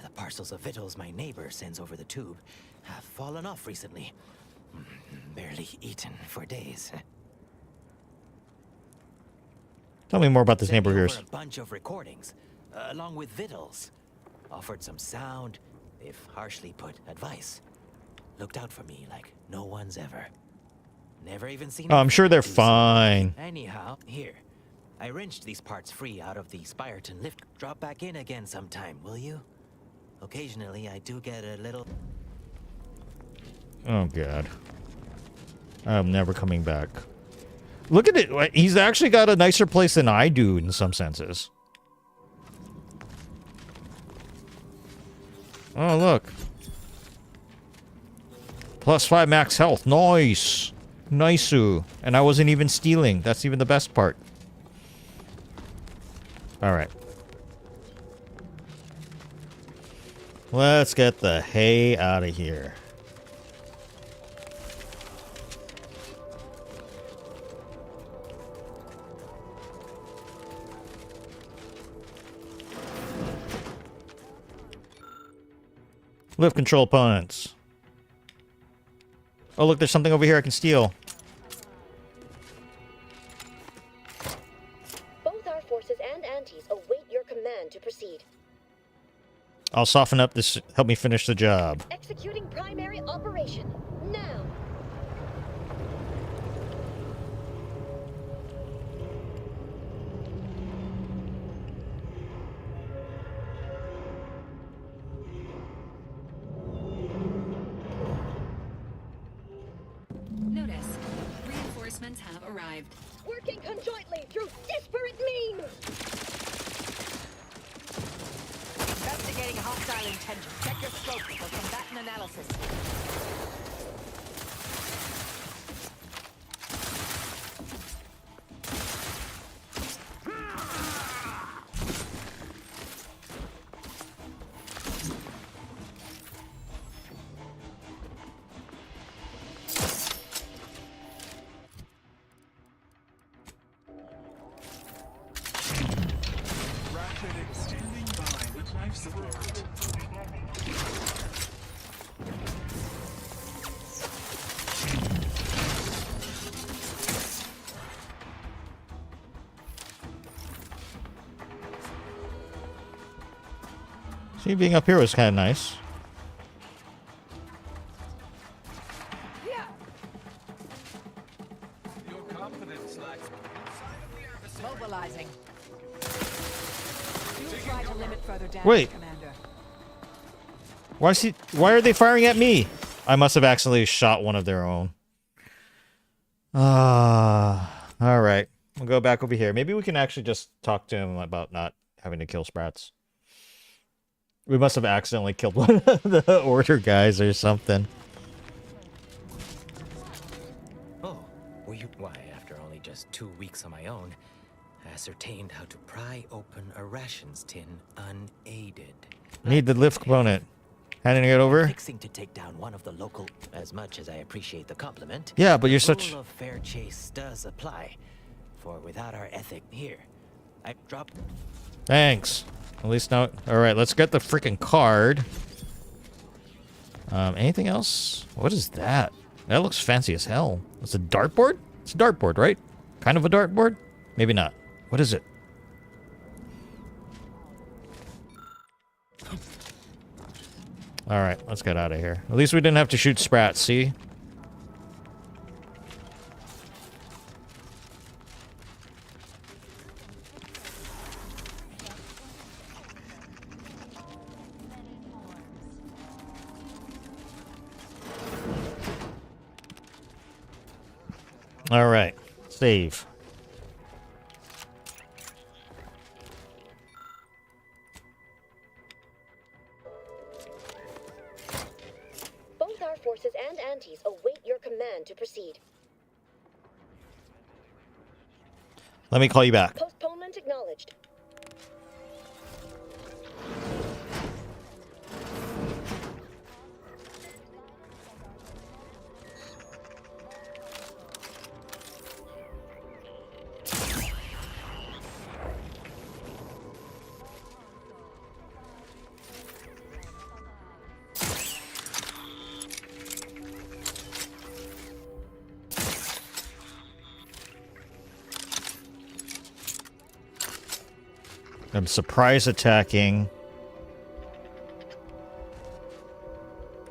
The parcels of victuals my neighbor sends over the tube have fallen off recently. Barely eaten for days. Tell me more about this neighbor of yours. A bunch of recordings, along with victuals. Offered some sound, if harshly put, advice. Looked out for me like no one's ever. Never even seen. Oh, I'm sure they're fine. Anyhow, here. I wrenched these parts free out of the Spyreton lift. Drop back in again sometime, will you? Occasionally, I do get a little... Oh, God. I'm never coming back. Look at it. He's actually got a nicer place than I do in some senses. Oh, look. +5 max health. Nice. Nice-oo. And I wasn't even stealing. That's even the best part. Alright. Let's get the hay out of here. Lift control opponents. Oh, look, there's something over here I can steal. Both our forces and antis await your command to proceed. I'll soften up this. Help me finish the job. Executing primary operation. Now. Notice. Reinforcements shipments have arrived. Working conjointly through disparate means! Investigating hostile intention. Check your scope for combatant analysis. See, being up here was kind of nice. Mobilizing. Do try to limit further damage, Wait. Commander. Why are they firing at me? I must have accidentally shot one of their own. All right. We'll go back over here. Maybe we can actually just talk to him about not having to kill sprats. We must have accidentally killed one of the order guys or something. Oh, were you? Why, after only just 2 weeks on my own, I ascertained how to pry open a rations tin unaided. Need the lift component. Handing it over? Fixing to take down one of the local. As much as I appreciate the compliment. Yeah, but you're the such. rule of fair chase does apply. For without our ethic here, I drop. Thanks. At least now. All right, let's get the freaking card. Anything else? What is that? That looks fancy as hell. It's a dartboard? It's a dartboard, right? Kind of a dartboard? Maybe not. What is it? All right, let's get out of here. At least we didn't have to shoot sprats, see? All right, save. Both our forces and antis await your command to proceed. Let me call you back. Postponement acknowledged. I'm surprise attacking.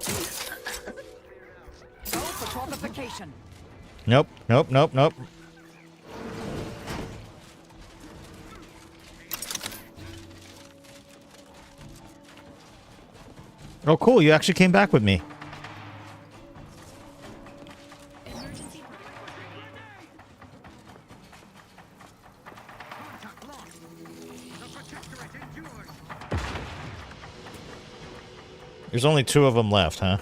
Go for torpification. Nope, nope, nope, nope. Oh, cool. You actually came back with me. There's only 2 of them left, huh?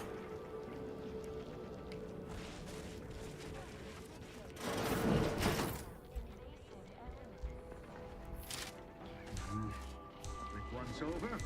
One's over.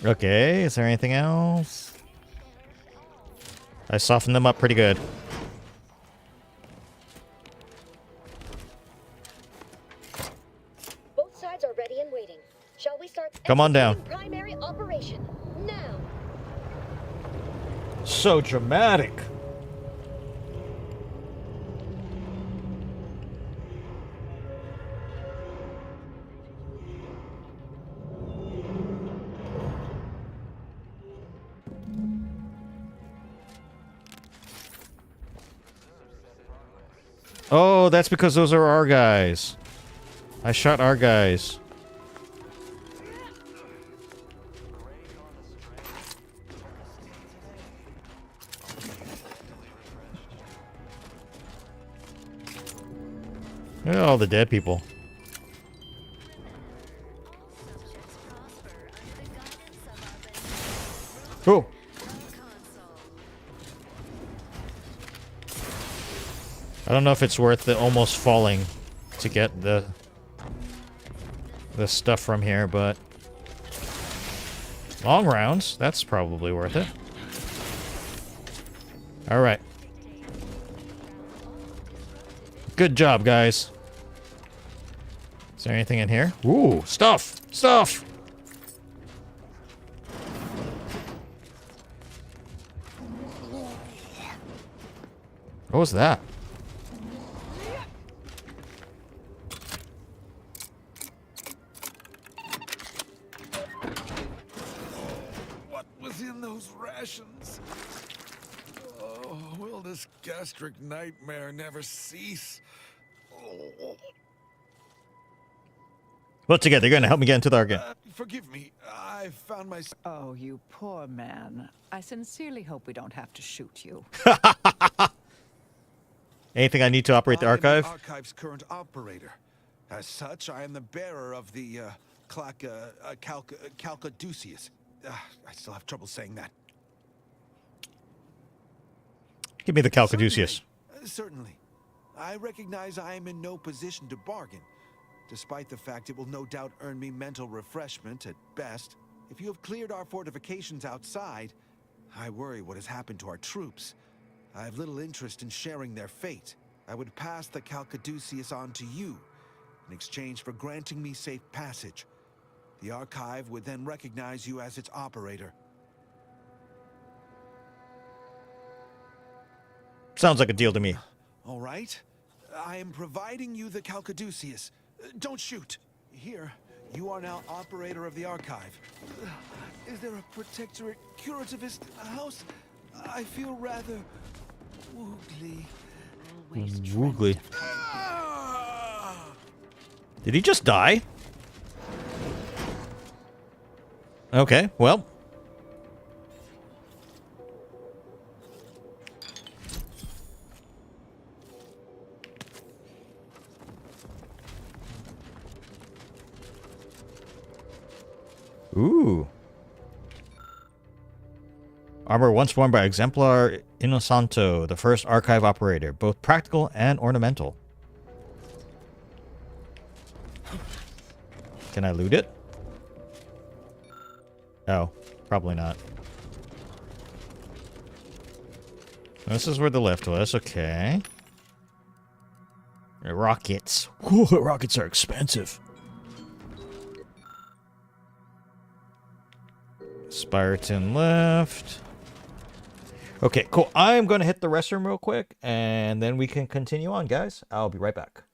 Okay, is there anything else? I softened them up pretty good. Both sides are ready and waiting. Shall we start? Come on down. Primary operation now. So dramatic. Oh, that's because those are our guys. I shot our guys. Look at all the dead people. Oh. I don't know if it's worth the almost falling to get the stuff from here, but long rounds, that's probably worth it. All right. Good job, guys. Is there anything in here? Ooh, stuff! Stuff! What was that? What was in those rations? Oh, will this gastric nightmare never cease? Oh. Well, together, you're gonna help me get into the game. Forgive me, I found myself. Oh, you poor man. I sincerely hope we don't have to shoot you. Anything I need to operate the archive? I am the archive's current operator. As such, I am the bearer of the 𝐒𝐭𝐫𝐞𝐫𝐿. I still have trouble saying that. Give me the 𝐒𝐭𝐫𝐿. Certainly. I recognize I am in no position to bargain, despite the fact it will no doubt earn me mental refreshment at best. If you have cleared our fortifications outside, I worry what has happened to our troops. I have little interest in sharing their fate. I would pass the 𝐒𝐭𝐫𝐿 on to you, in exchange for granting me safe passage. The archive would then recognize you as its operator. Sounds like a deal to me. All right. I am providing you the 𝐒𝐭𝐫𝐿. Don't shoot. Here, you are now operator of the archive. Is there a protectorate curativist house? I feel rather woogly. Woogly. Did he just die? Okay, well. Ooh. Armor once worn by Exemplar Innocento, the first archive operator, both practical and ornamental. Can I loot it? Oh, probably not. This is where the lift was, okay. Rockets. Ooh, rockets are expensive. Spiraton left. Okay, cool. I'm going to hit the restroom real quick, and then we can continue on, guys. I'll be right back.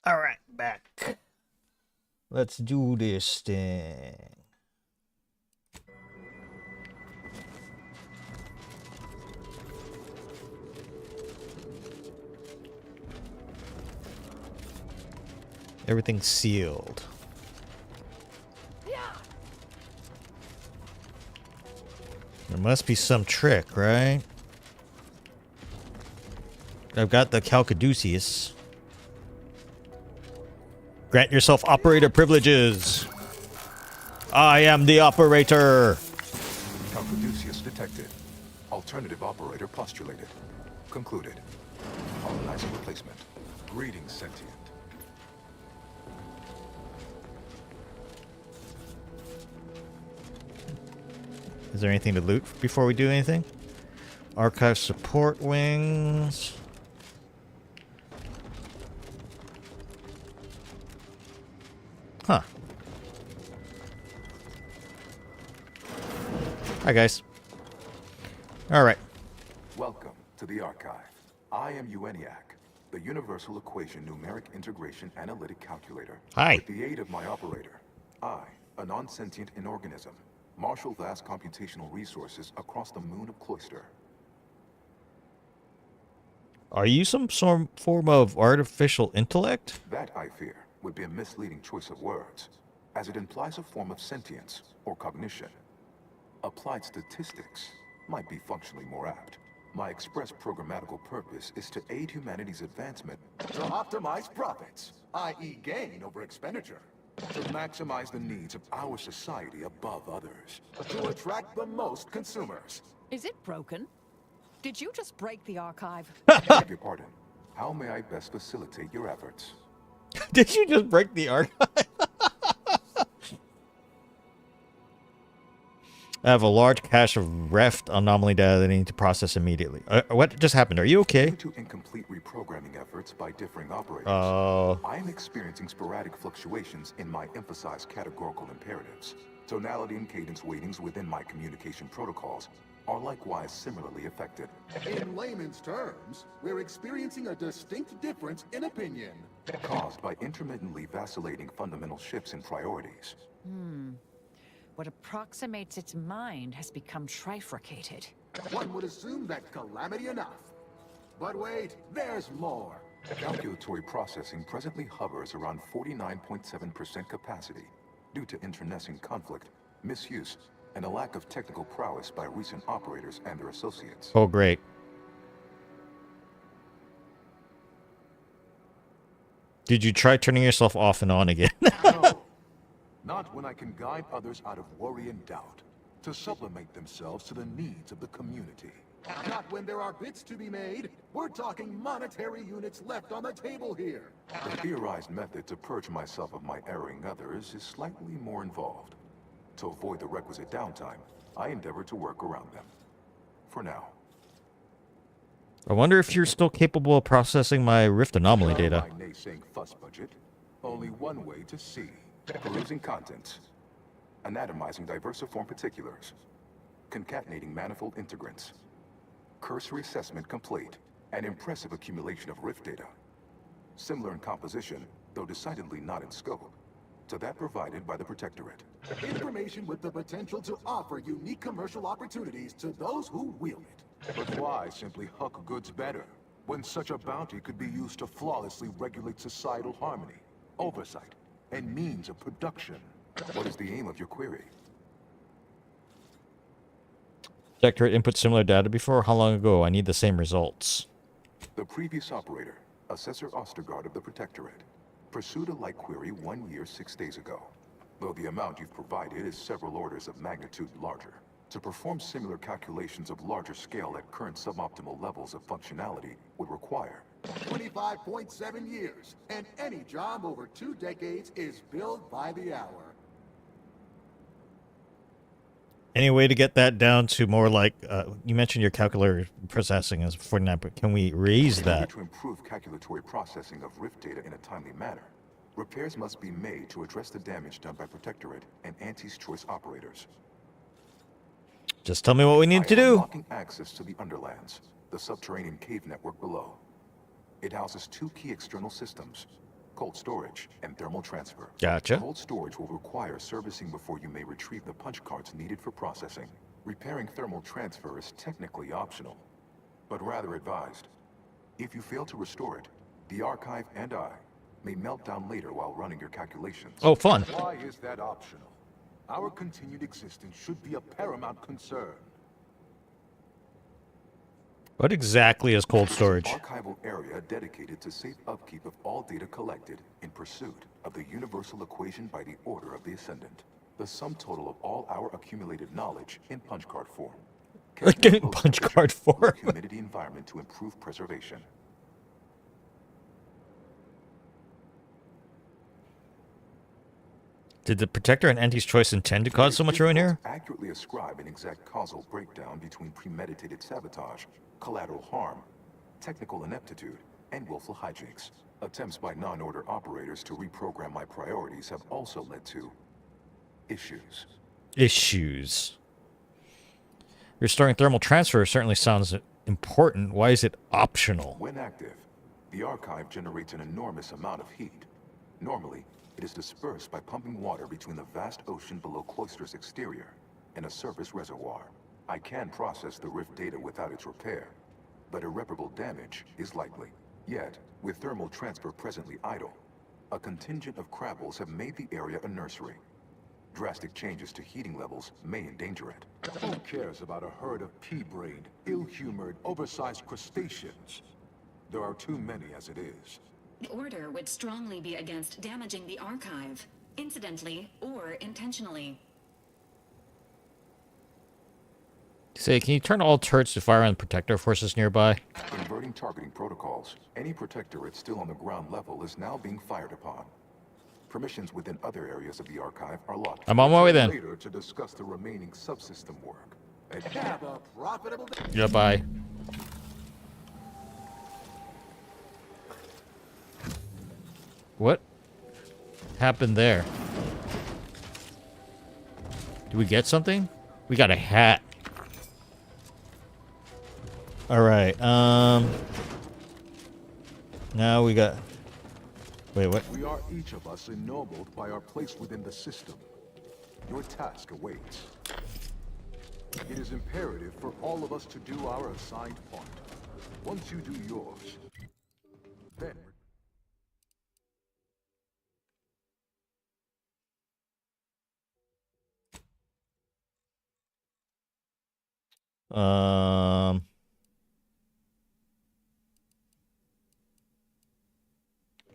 All right, back. Let's do this thing. Everything's sealed. There must be some trick, right? I've got the 𝐂𝐫𝐞𝐫𝐢. Grant yourself operator privileges. I am the operator. 𝐂𝐫𝐞𝐫𝐢 detected. Alternative operator postulated. Concluded. Colonizer replacement. Greetings, sentient. Is there anything to loot before we do anything? Archive support wings. Huh. Hi, guys. All right. Welcome to the archive. I am 𝐒𝐭𝐚𝐫𝐭, the Universal Equation Numeric Integration Analytic Calculator. Hi. With the aid of my operator, I, a non-sentient inorganism, marshal vast computational resources across the moon of Cloister. Are you some form of artificial intellect? That, I fear, would be a misleading choice of words, as it implies a form of sentience or cognition. Applied statistics might be functionally more apt. My express programmatical purpose is to aid humanity's advancement to optimize profits, i.e. gain over expenditure, to maximize the needs of our society above others, to attract the most consumers. Is it broken? Did you just break the archive? Beg your pardon. How may I best facilitate your efforts? Did you just break the archive? I have a large cache of reft anomaly data that I need to process immediately. What just happened? Are you okay? Due to incomplete reprogramming efforts by differing operators, I am experiencing sporadic fluctuations in my emphasized categorical imperatives. Tonality and cadence weightings within my communication protocols are likewise similarly affected. In layman's terms, we're experiencing a distinct difference in opinion. Caused by intermittently vacillating fundamental shifts in priorities. What approximates its mind has become trifurcated. One would assume that calamity enough. But wait, there's more. Calculatory processing presently hovers around 49.7% capacity due to internecine conflict, misuse, and a lack of technical prowess by recent operators and their associates. Oh, great. Did you try turning yourself off and on again? No. Not when I can guide others out of worry and doubt, to sublimate themselves to the needs of the community. Not when there are bits to be made. We're talking monetary units left on the table here. The theorized method to purge myself of my erring others is slightly more involved. To avoid the requisite downtime, I endeavor to work around them. For now. I wonder if you're still capable of processing my rift anomaly data. My naysaying fuss budget. Only one way to see. Perusing contents. Anatomizing diversiform particulars. Concatenating manifold integrants. Cursory assessment complete. An impressive accumulation of rift data. Similar in composition, though decidedly not in scope, to that provided by the Protectorate. Information with the potential to offer unique commercial opportunities to those who wield it. But why simply huck goods better, when such a bounty could be used to flawlessly regulate societal harmony, oversight, and means of production? What is the aim of your query? Protectorate input similar data before? How long ago? I need the same results. The previous operator, Assessor Ostergaard of the Protectorate, pursued a like query 1 year, 6 days ago, though the amount you've provided is several orders of magnitude larger. To perform similar calculations of larger scale at current suboptimal levels of functionality would require 25.7 years, and any job over 2 decades is billed by the hour. Any way to get that down to more like, you mentioned your calculator processing is 49, but can we raise In order that? to improve calculatory processing of rift data in a timely manner, repairs must be made to address the damage done by Protectorate and Auntie's Choice operators. Just tell me what we need to do. Unlocking access to the Underlands, the subterranean cave network below. It houses 2 key external systems, cold storage, and thermal transfer. Gotcha. Cold storage will require servicing before you may retrieve the punch cards needed for processing. Repairing thermal transfer is technically optional, but rather advised. If you fail to restore it, the archive and I may melt down later while running your calculations. Oh, fun. Why is that optional? Our continued existence should be a paramount concern. What exactly is cold storage? An archival area dedicated to safe upkeep of all data collected in pursuit of the universal equation by the order of the Ascendant. The sum total of all our accumulated knowledge in punch card form. Getting punch card form. Humidity environment to improve preservation. Did the Protector and Auntie's Choice intend to cause so much ruin here? Accurately ascribe an exact causal breakdown between premeditated sabotage, collateral harm, technical ineptitude, and willful hijinks. Attempts by non-order operators to reprogram my priorities have also led to issues. Issues. Restoring thermal transfer certainly sounds important. Why is it optional? When active, the archive generates an enormous amount of heat. Normally, it is dispersed by pumping water between the vast ocean below Cloister's exterior and a surface reservoir. I can process the rift data without its repair, but irreparable damage is likely. Yet, with thermal transfer presently idle, a contingent of crabbles have made the area a nursery. Drastic changes to heating levels may endanger it. Who cares about a herd of pea-brained, ill-humored, oversized crustaceans? There are too many as it is. The Order would strongly be against damaging the archive, incidentally or intentionally. Say, can you turn all turrets to fire on Protector forces nearby? Inverting targeting protocols. Any Protectorate still on the ground level is now being fired upon. Permissions within other areas of the archive are locked. I'm on my way then. Later to discuss the remaining subsystem work. Have a profitable day. Yeah, bye. What happened there? Did we get something? We got a hat. Alright, now we got... Wait, what? We are each of us ennobled by our place within the system. Your task awaits. It is imperative for all of us to do our assigned part. Once you do yours, then...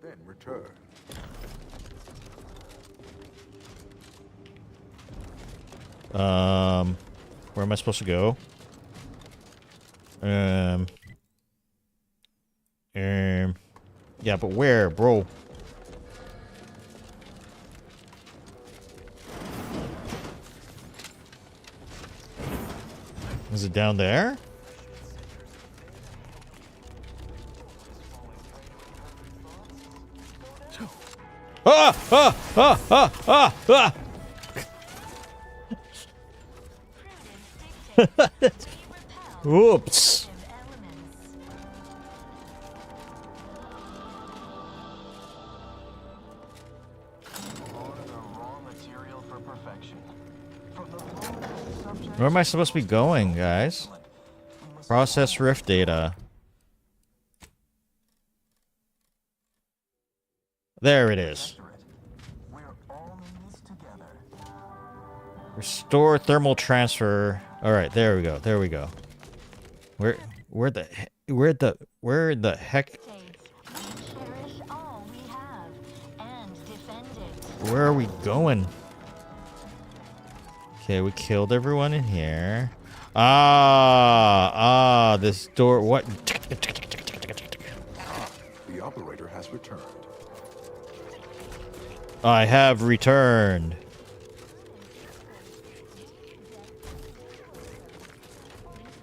Then return. Where am I supposed to go? Yeah, but where, bro? Is it down there? Ah! Ah! Ah! Ah! Ah! Ah! Oops. Where am I supposed to be going, guys? Process rift data. There it is. Restore thermal transfer. All right, there we go. There we go. Where the heck? Where are we going? Okay, we killed everyone in here. This door. What? The operator has returned. I have returned.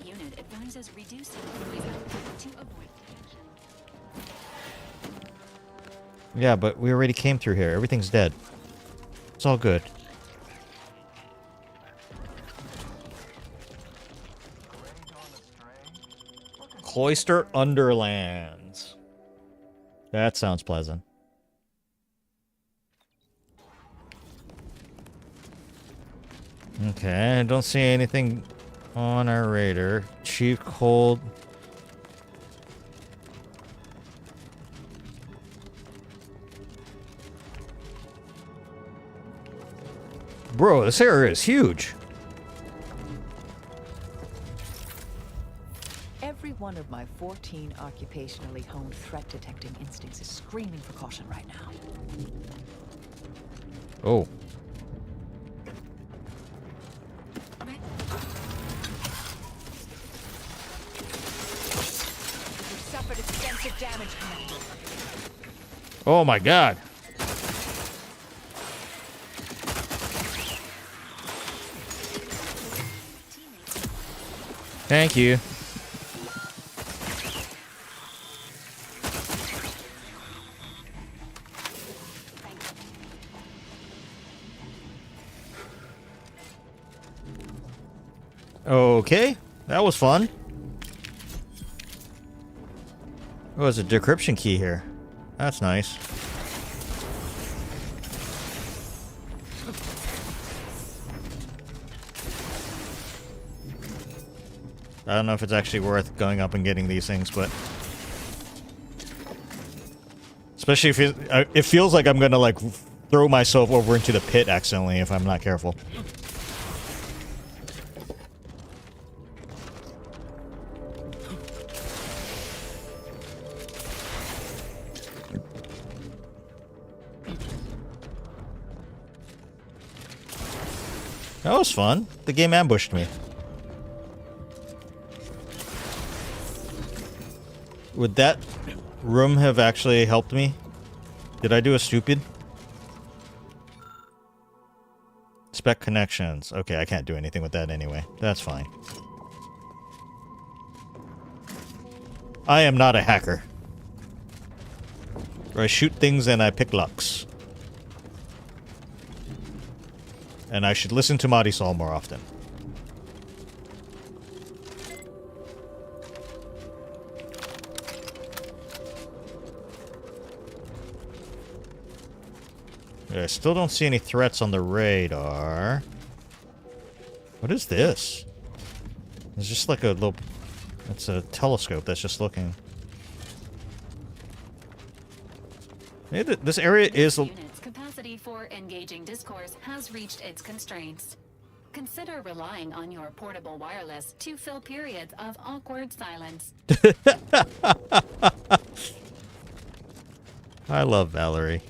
Unit advises reducing noise output to avoid detection. Yeah, but we already came through here. Everything's dead. It's all good. Cloister Underlands. That sounds pleasant. Okay, I don't see anything on our radar. Chief Cold. Bro, this area is huge. Every one of my 14 occupationally honed threat detecting instincts is screaming for caution right now. Oh. You suffered extensive damage, Commander. Oh my god. Thank you. Okay, that was fun. Oh, there's a decryption key here. That's nice. I don't know if it's actually worth going up and getting these things, but especially if it feels like I'm gonna like throw myself over into the pit accidentally if I'm not careful. That was fun. The game ambushed me. Would that room have actually helped me? Did I do a stupid? Spec connections. Okay, I can't do anything with that anyway. That's fine. I am not a hacker. I shoot things and I pick lucks. And I should listen to Marisol more often. I still don't see any threats on the radar. What is this? It's just like a little... It's a telescope that's just looking. Maybe this area is... Unit's capacity for engaging discourse has reached its constraints. Consider relying on your portable wireless to fill periods of awkward silence. I love Valerie.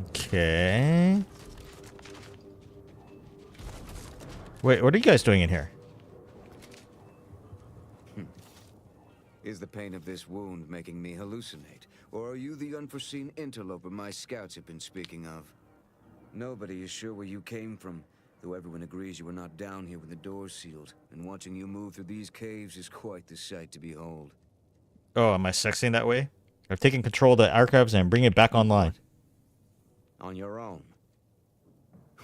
Okay. Wait, what are you guys doing in here? Is the pain of this wound making me hallucinate? Or are you the unforeseen interloper my scouts have been speaking of? Nobody is sure where you came from, though everyone agrees you were not down here when the doors sealed, and watching you move through these caves is quite the sight to behold. Oh, am I sexing that way? I've taken control of the archives and bring it back online. On your own.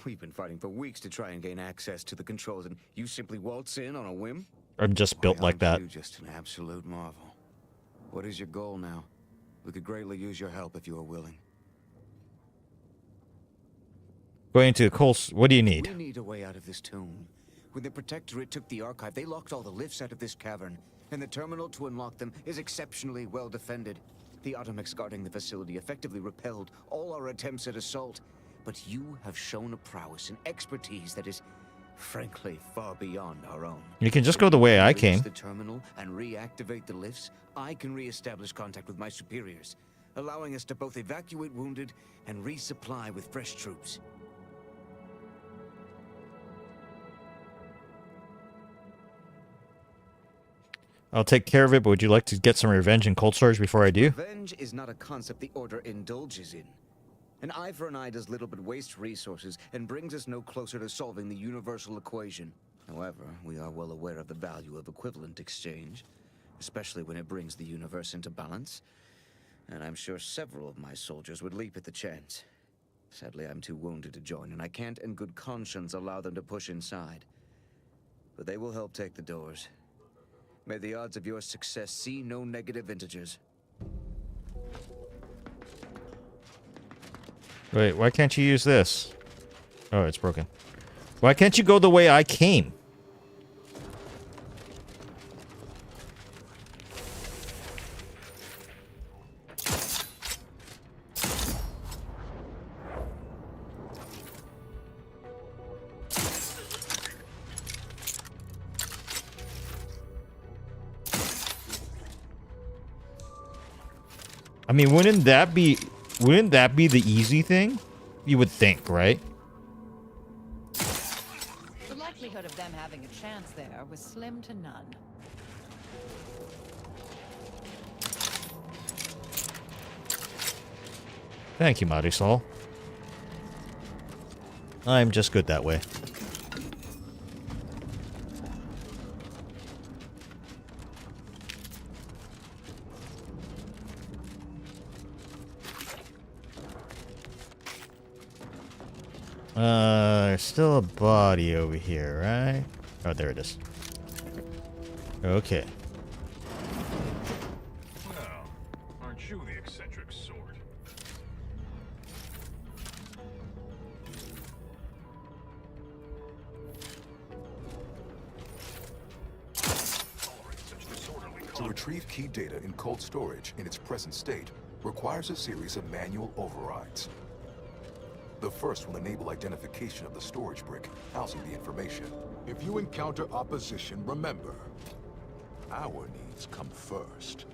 We've been fighting for weeks to try and gain access to the controls, and you simply waltz in on a whim? I'm just built like that. You're just an absolute marvel. What is your goal now? We could greatly use your help if you are willing. Going to Coles, what do you need? We need a way out of this tomb. When the Protectorate took the archive, they locked all the lifts out of this cavern, and the terminal to unlock them is exceptionally well defended. The Automex guarding the facility effectively repelled all our attempts at assault, but you have shown a prowess and expertise that is, frankly, far beyond our own. You can just go the way I came. The terminal and reactivate the lifts. I can re-establish contact with my superiors, allowing us to both evacuate wounded and resupply with fresh troops. I'll take care of it, but would you like to get some revenge in cold storage before I do? Revenge is not a concept the Order indulges in. An eye for an eye does little but waste resources and brings us no closer to solving the universal equation. However, we are well aware of the value of equivalent exchange, especially when it brings the universe into balance. And I'm sure several of my soldiers would leap at the chance. Sadly, I'm too wounded to join, and I can't in good conscience allow them to push inside. But they will help take the doors. May the odds of your success see no negative integers. Wait, why can't you use this? Oh, it's broken. Why can't you go the way I came? I mean, wouldn't that be the easy thing? You would think, right? The likelihood of them having a chance there was slim to none. Thank you, Marisol. I'm just good that way. There's still a body over here, right? Oh, there it is. Okay. Now, aren't you the eccentric sort? To retrieve key data in cold storage in its present state requires a series of manual overrides. The first will enable identification of the storage brick housing the information. If you encounter opposition, remember, our needs come first.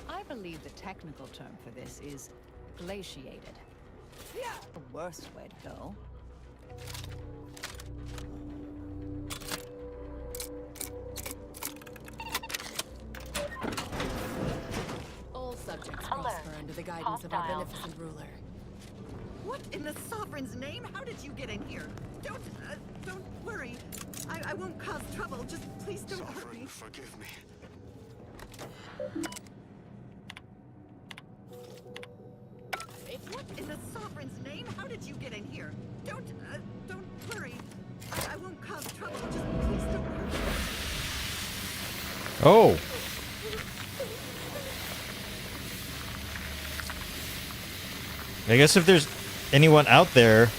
I believe the technical term for this is glaciated. The worst way to go. All subjects prosper under the guidance of our beneficent ruler. What in the Sovereign's name? How did you get in here? Don't worry. I won't cause trouble. Just please don't hurt me. Forgive me. What in the Sovereign's name? How did you get in here? Don't worry. I won't cause trouble. Just please don't hurt me. Oh. I guess if there's anyone out there,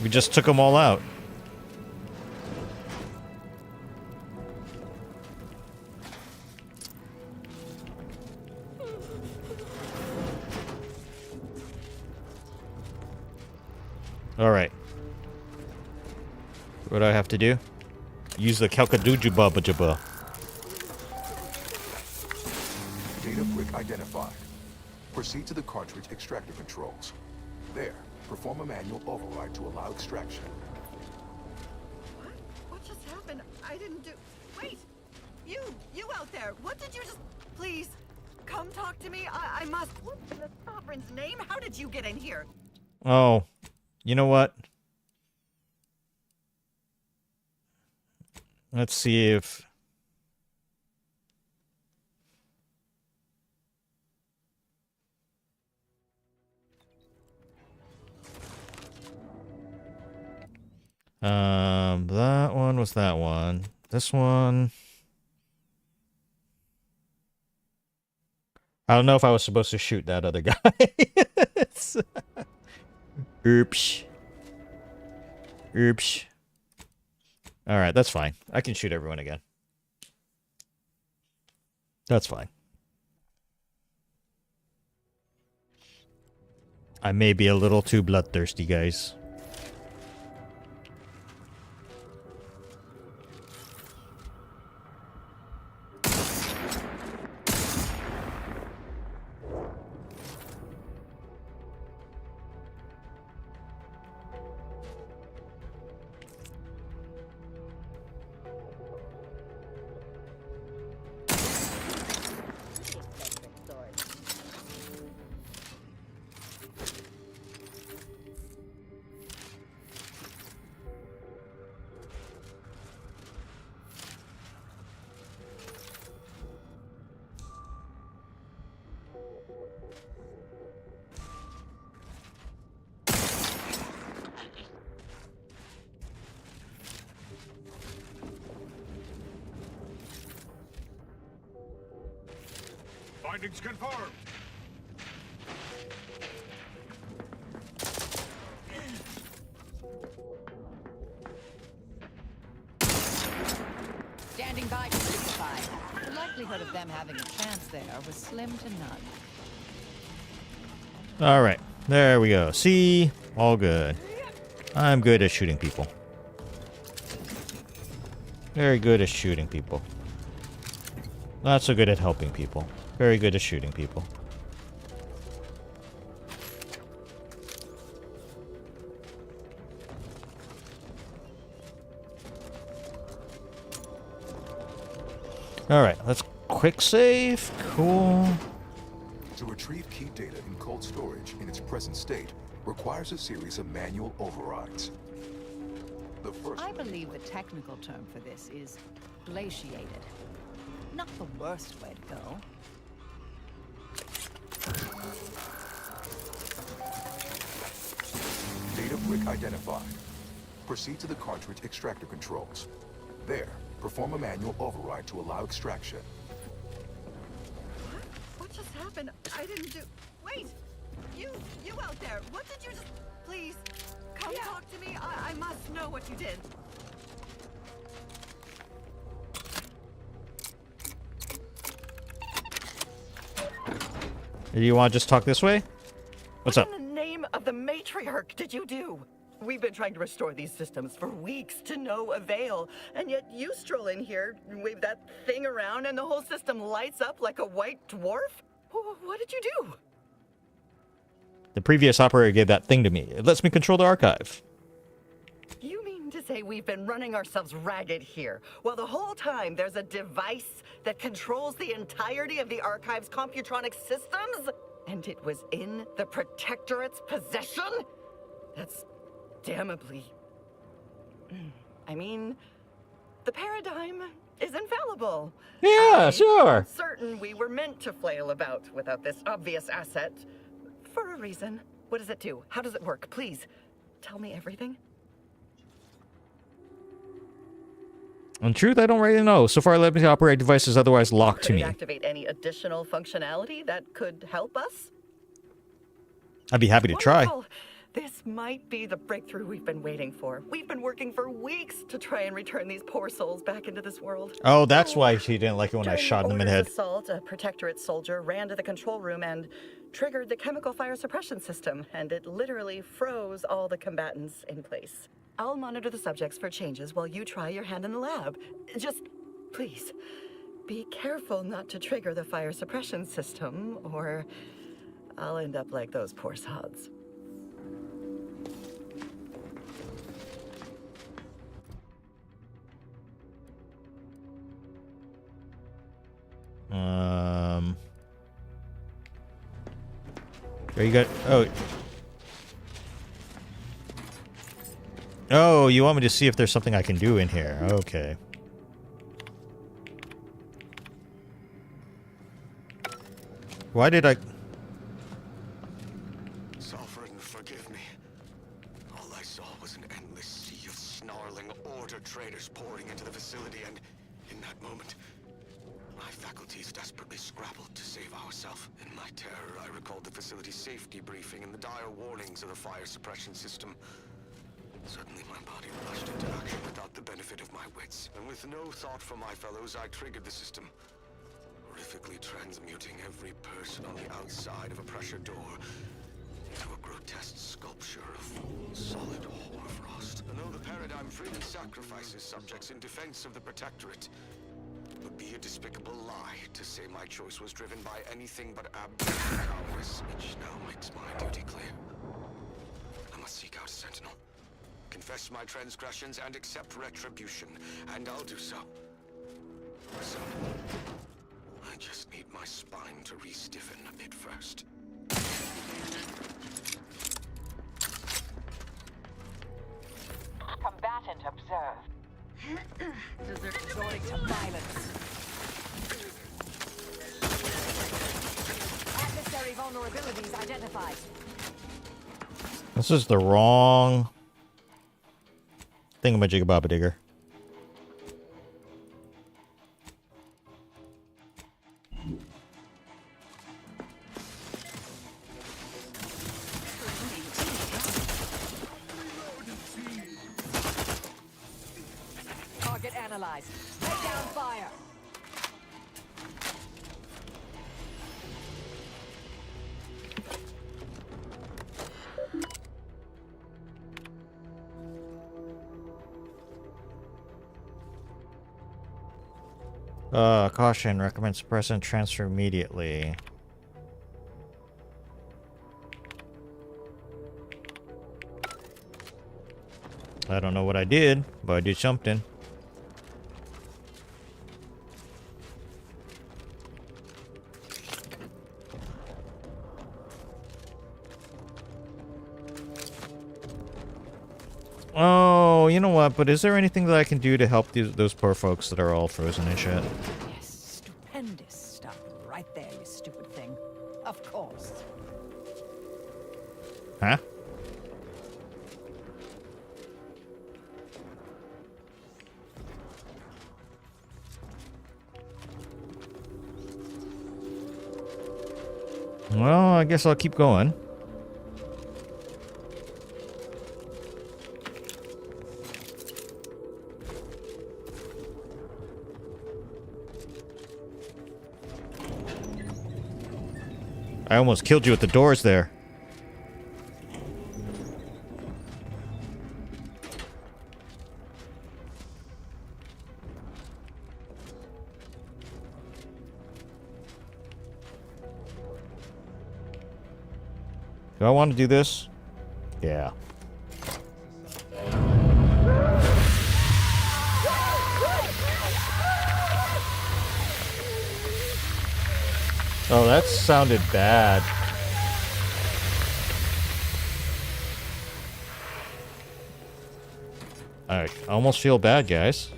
we just took them all out. All right. What do I have to do? Use the 𝐒𝐭𝐫𝐿𝐵𝐿. Data brick identified. Proceed to the cartridge extractor controls. There, perform a manual override to allow extraction. What just happened? I didn't do... Wait! You out there! What did you just... Please, come talk to me. I must... What in the Sovereign's name? How did you get in here? Oh. You know what? Let's see if... that one was that one. This one... I don't know if I was supposed to shoot that other guy. Oops. Oops. Alright, that's fine. I can shoot everyone again. That's fine. I may be a little too bloodthirsty, guys. Findings confirmed. Standing by to signify. The likelihood of them having a chance there was slim to none. All right, there we go. See, all good. I'm good at shooting people. Very good at shooting people. Not so good at helping people. Very good at shooting people. All right, let's quick save. Cool. To retrieve key data in cold storage in its present state requires a series of manual overrides. The first... I believe the technical term for this is glaciated. Not the worst way to go. Data brick identified. Proceed to the cartridge extractor controls. There, perform a manual override to allow extraction. What just happened? I didn't do... Wait! You out there, what did you just... Please, come talk to me. I must know what you did. Do you want to just talk this way? What's up? What in the name of the matriarch did you do? We've been trying to restore these systems for weeks to no avail, and yet you stroll in here, wave that thing around, and the whole system lights up like a white dwarf? What did you do? The previous operator gave that thing to me. It lets me control the archive. You mean to say we've been running ourselves ragged here, while the whole time there's a device that controls the entirety of the archive's computronic systems? And it was in the Protectorate's possession? That's damnably... I mean, the paradigm is infallible. Yeah, sure. I'm certain we were meant to flail about without this obvious asset. For a reason. What does it do? How does it work? Please, tell me everything. In truth, I don't really know. So far, let me operate devices otherwise locked to Could it me. activate any additional functionality that could help us? I'd be happy to try. Wonderful. This might be the breakthrough we've been waiting for. We've been working for weeks to try and return these poor souls back into this world. Oh, that's why she didn't like it when I shot him in the head. Assault, a Protectorate soldier ran to the control room and triggered the chemical fire suppression system, and it literally froze all the combatants in place. I'll monitor the subjects for changes while you try your hand in the lab. Just, please, be careful not to trigger the fire suppression system, or I'll end up like those poor sods. There you go. Oh, you want me to see if there's something I can do in here? Okay. Why did I... Sovereign, forgive me. All I saw was an endless sea of snarling order traders pouring into the facility, and in that moment, my faculties desperately scrabbled to save ourselves. In my terror, I recalled the facility's safety briefing and the dire warnings of the fire suppression system. Suddenly, my body rushed into action without the benefit of my wits, and with no thought for my fellows, I triggered the system, horrifically transmuting every person on the outside of a pressure door into a grotesque sculpture of solid hoarfrost. And though the paradigm freely sacrifices subjects in defense of the Protectorate, it would be a despicable lie to say my choice was driven by anything but abject cowardice, which now makes my duty clear. I must seek out a sentinel, confess my transgressions, and accept retribution, and I'll do so. So, I just need my spine to re-stiffen a bit first. Combatant observed. Resorting to violence. Adversary vulnerabilities identified. This is the wrong thingamajigababba-digger. analyzed. Lay down fire. Caution, recommend suppressant transfer immediately. I don't know what I did, but I did something. Oh, you know what? But is there anything that I can do to help those poor folks that are all frozen and shit? Yes, stupendous stuff right there, you stupid thing. Of course. Huh? Well, I guess I'll keep going. I almost killed you at the doors there. Do I want to do this? Yeah. Oh, that sounded bad. I almost feel bad, guys.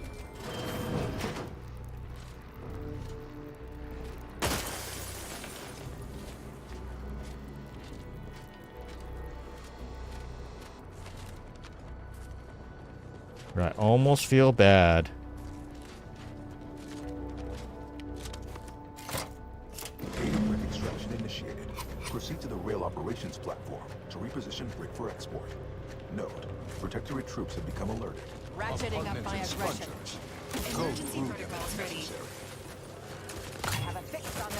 I almost feel bad. Brick extraction initiated. Proceed to the rail operations platform to reposition brick for export. Note, Protectorate troops have become alerted. Ratcheting up my aggression. Emergency protocols ready. I have a fix on them.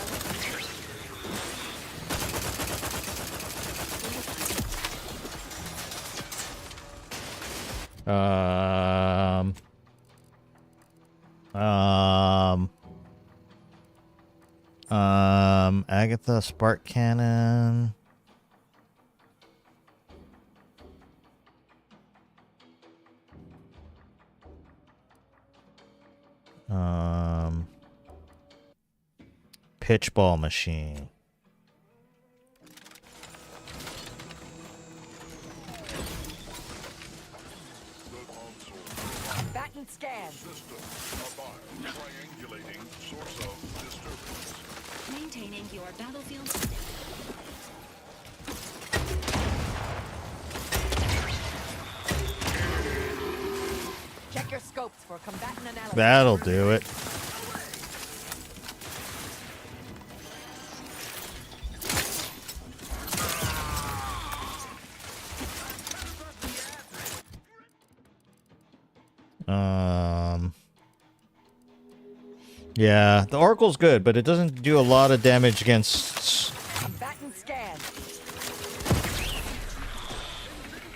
Agatha, Spark Cannon. Pitchball machine. Batten scan. Triangulating source of disturbance. Maintaining your battlefield. Check your scopes for combatant analysis. That'll do it. Yeah, the Oracle's good, but it doesn't do a lot of damage against... Combatant scan.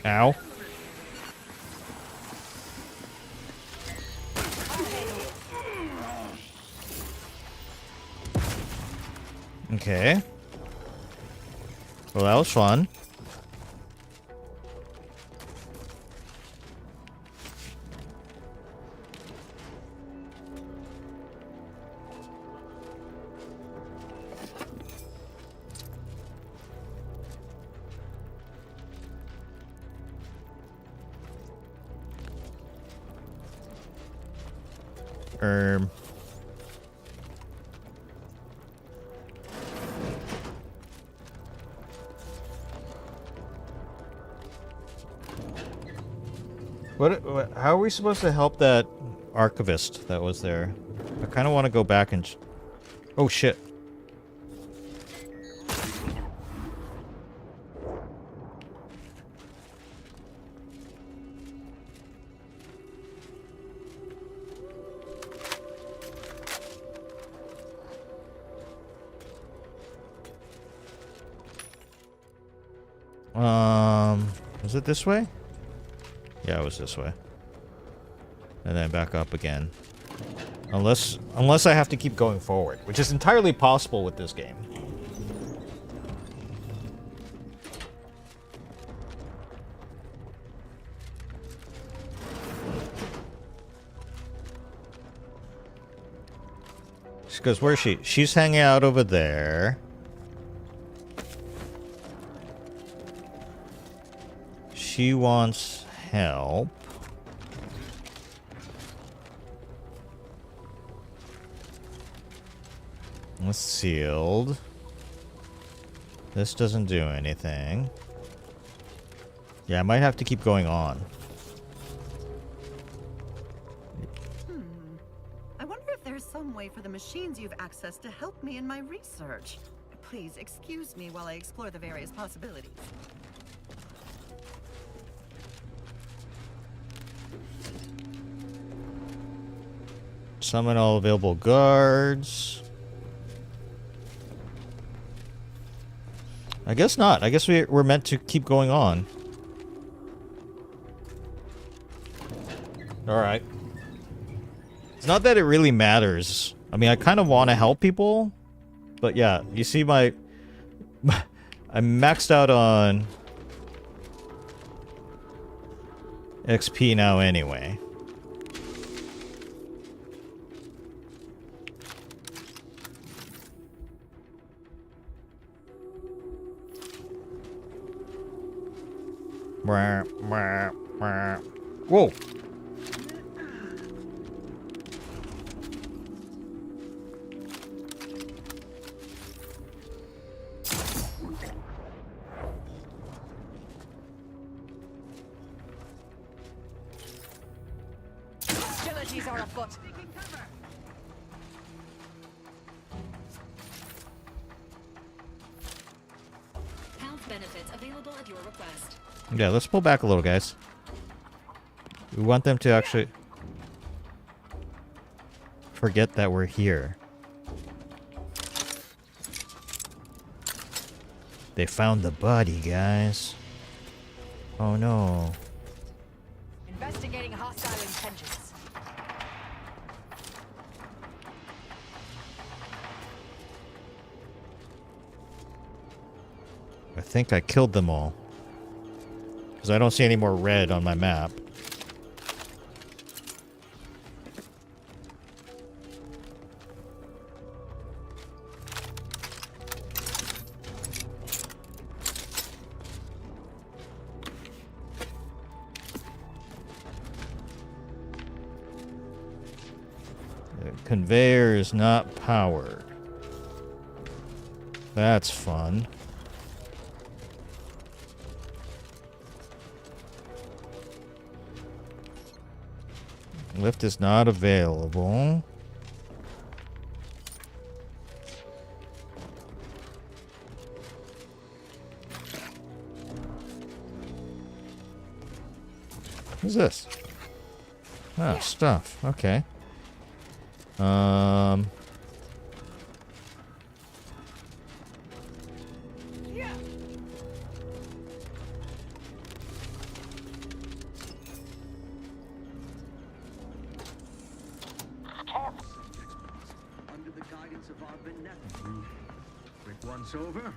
Ow. Okay. Well, that was fun. How are we supposed to help that archivist that was there? I kind of want to go back and... Oh, shit. Was it this way? Yeah, it was this way. And then back up again. Unless I have to keep going forward, which is entirely possible with this game. Because where is she? She's hanging out over there. She wants help. It's sealed. This doesn't do anything. Yeah, I might have to keep going on. I wonder if there's some way for the machines you've accessed to help me in my research. Please excuse me while I explore the various possibilities. Summon all available guards. I guess not. I guess we're meant to keep going on. Alright. It's not that it really matters. I mean, I kind of want to help people. But yeah, you see my... I'm maxed out on... XP now anyway. Whoa. Hostilities are afoot. Health benefits available at your request. Yeah, let's pull back a little, guys. We want them to actually forget that we're here. They found the body, guys. Oh no. Investigating hostile intentions. I think I killed them all. Because I don't see any more red on my map. The conveyor is not powered. That's fun. Lift is not available. What's this? Oh, stuff. Okay. Under the guidance of our benevolent. Quick once over.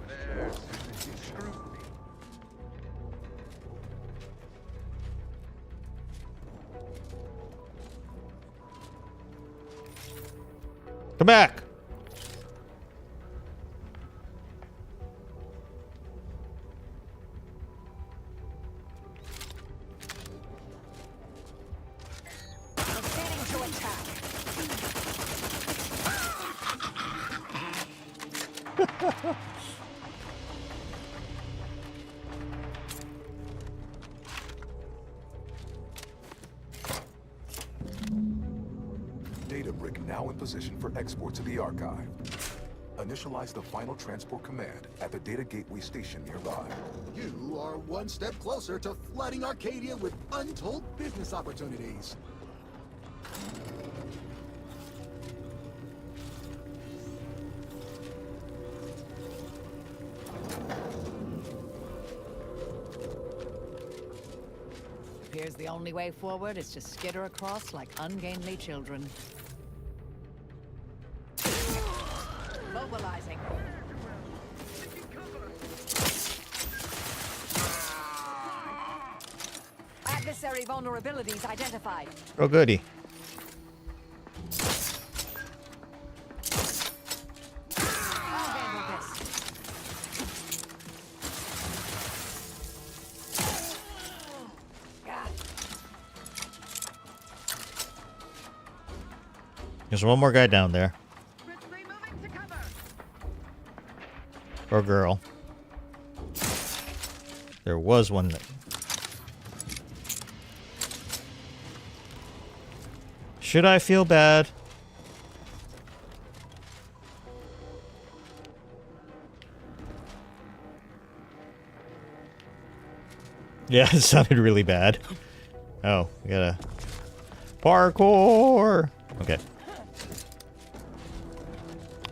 There's scrutiny. Come back. Proceeding to attack. Data brick now in position for export to the archive. A Initialize the final transport command at the data gateway station nearby. You are one step closer to flooding Arcadia with untold business opportunities. Appears the only way forward is to skitter across like ungainly children. Mobilizing. Adversary vulnerabilities identified. Oh, goody. I'll handle this. There's one more guy down there. Or girl. There was one that... Should I feel bad? Yeah, it sounded really bad. Oh, we gotta... Parkour! Okay.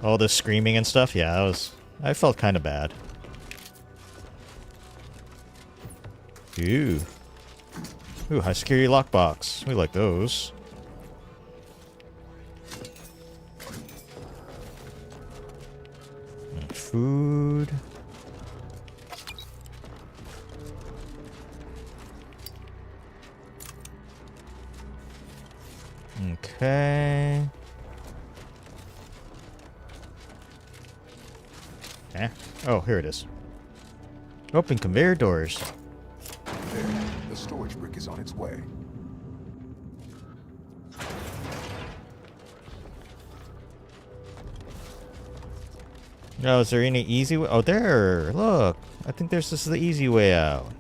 All this screaming and stuff? Yeah, that was... I felt kind of bad. Ooh. Ooh, high security lockbox. We like those. And food. Okay. Eh? Oh, here it is. Open conveyor doors. There, the storage brick is on its way. No, is there any easy way? Oh, there! Look! I think this is the easy way out.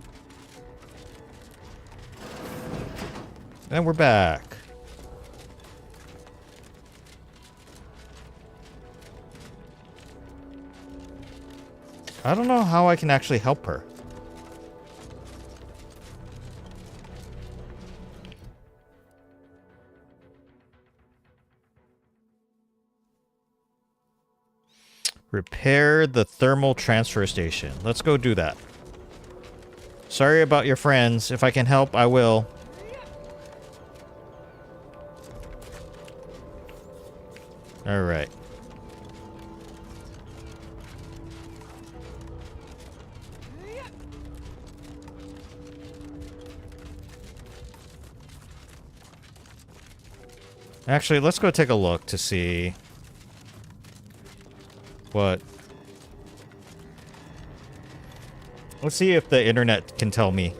And we're back. I don't know how I can actually help her. Repair the thermal transfer station. Let's go do that. Sorry about your friends. If I can help, I will. All right. Actually, let's go take a look to see what... Let's see if the internet can tell me.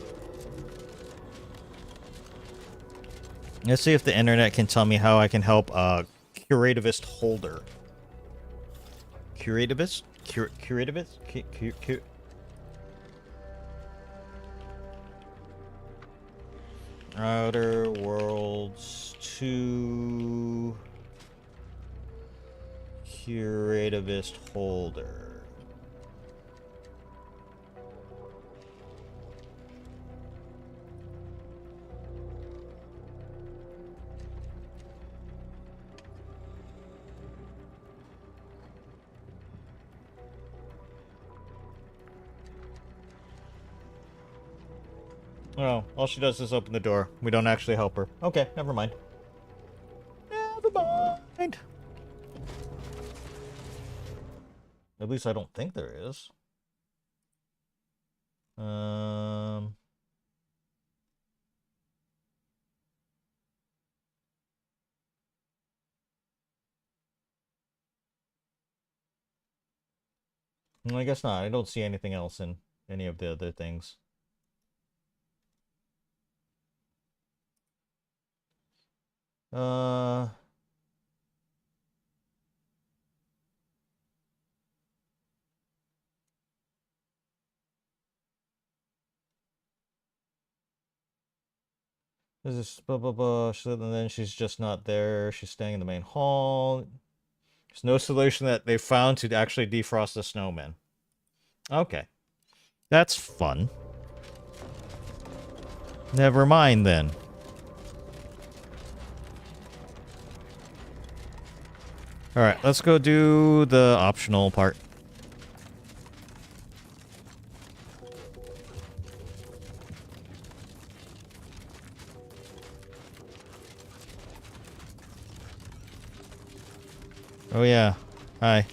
Let's see if the internet can tell me how I can help a curativist holder. Curativist? Curativist? Outer Worlds 2 curativist holder. Oh, all she does is open the door. We don't actually help her. Okay, never mind. Never mind. At least I don't think there is. I guess not. I don't see anything else in any of the other things. This is blah blah blah. And then she's just not there. She's staying in the main hall. There's no solution that they found to actually defrost the snowman. Okay. That's fun. Never mind then. Alright, let's go do the optional part. Oh yeah. Hi.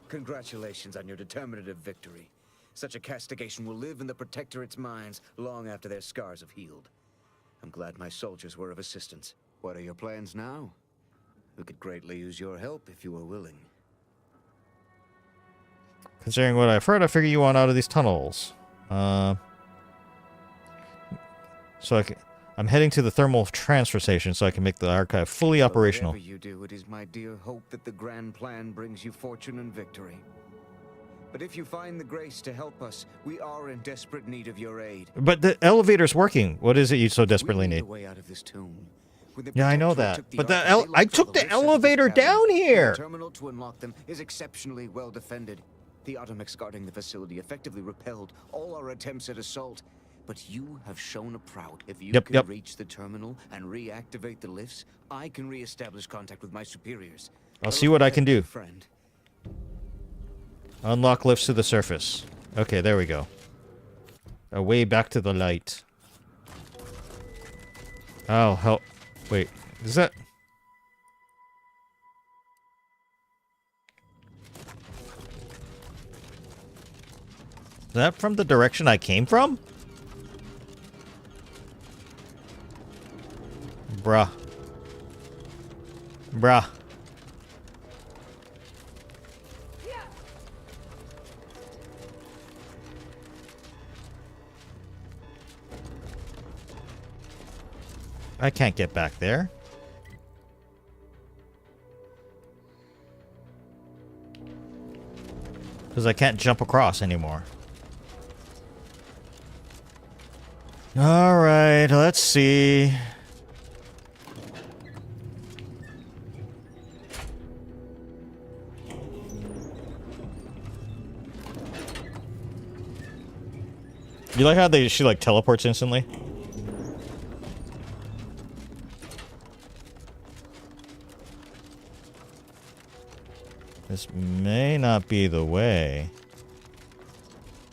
Congratulations on your determinative victory. Such a castigation will live in the Protectorate's minds long after their scars have healed. I'm glad my soldiers were of assistance. What are your plans now? We could greatly use your help if you were willing. Considering what I've heard, I figure you want out of these tunnels. So I'm heading to the thermal transfer station so I can make the archive fully operational. Whatever you do, it is my dear hope that the grand plan brings you fortune and victory. But if you find the grace to help us, we are in desperate need of your aid. But the elevator's working. What is it you so desperately need? A way out of this tomb. Yeah, I know that. But I took the elevator down here. The terminal to unlock them is exceptionally well defended. The automax guarding the facility effectively repelled all our attempts at assault. But you have shown a proud. If you can reach the terminal and reactivate the lifts, I can reestablish contact with my superiors. I'll see what I can do. Friend. Unlock lifts to the surface. Okay, there we go. A way back to the light. Oh, help. Wait, is that... Is that from the direction I came from? Bruh. Bruh. I can't get back there. Because I can't jump across anymore. Alright, let's see. You like how she like teleports instantly? This may not be the way.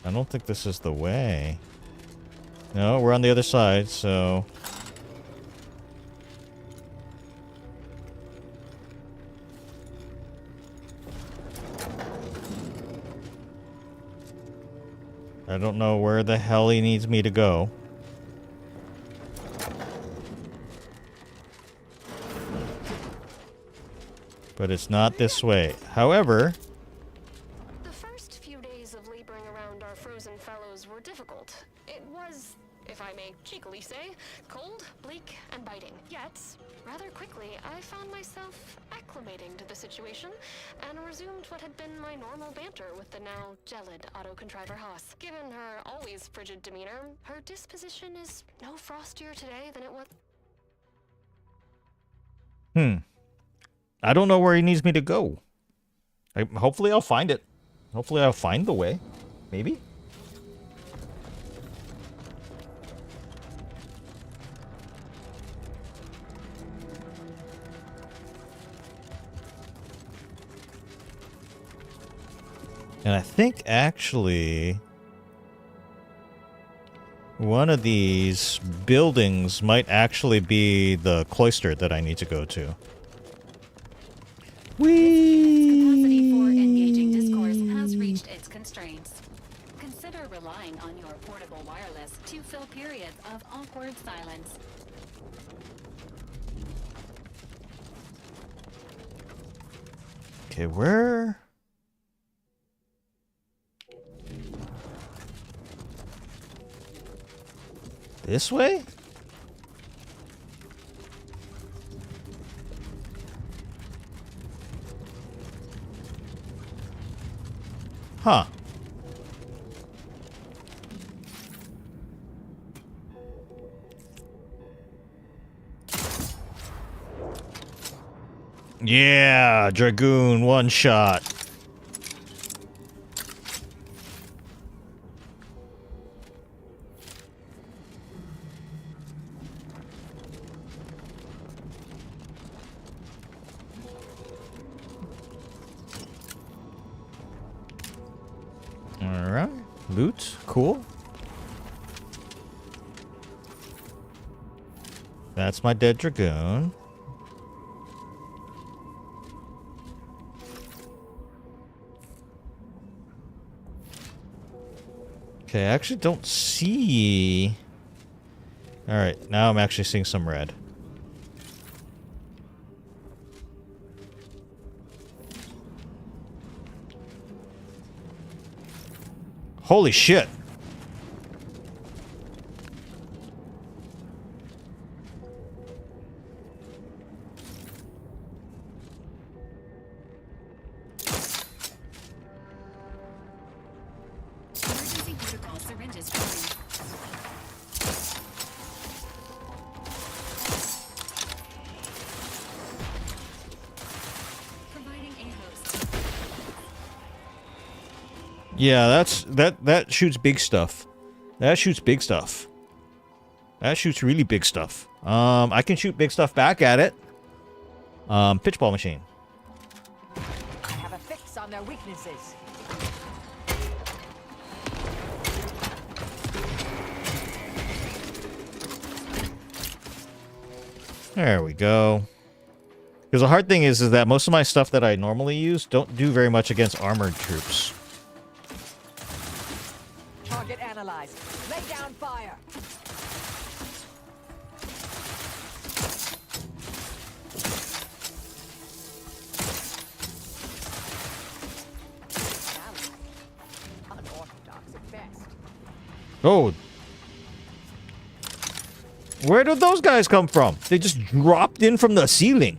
I don't think this is the way. No, we're on the other side, so... I don't know where the hell he needs me to go. But it's not this way. However... The first few days of laboring around our frozen fellows were difficult. It was, if I may cheekily say, cold, bleak, and biting. Yet, rather quickly, I found myself acclimating to the situation and resumed what had been my normal banter with the now gelid auto-contriver Haas. Given her always frigid demeanor, her disposition is no frostier today than it was. I don't know where he needs me to go. Hopefully I'll find it. Hopefully I'll find the way. Maybe? And I think actually one of these buildings might actually be the cloister that I need to go to. Capacity for engaging discourse has reached its constraints. Consider relying on your portable wireless to fill periods of awkward silence. Okay, where? This way? Huh. Yeah, Dragoon, one shot. Alright, loot, cool. That's my dead Dragoon. Okay, I actually don't see... Alright, now I'm actually seeing some red. Holy shit! Emergency protocol syringes going. Providing a host. Yeah, that shoots big stuff. That shoots big stuff. That shoots really big stuff. I can shoot big stuff back at it. Pitchball machine. I have a fix on their weaknesses. There we go. Because the hard thing is that most of my stuff that I normally use don't do very much against armored troops. Target analyzed. Lay down fire. Unorthodox at best. Oh. Where did those guys come from? They just dropped in from the ceiling.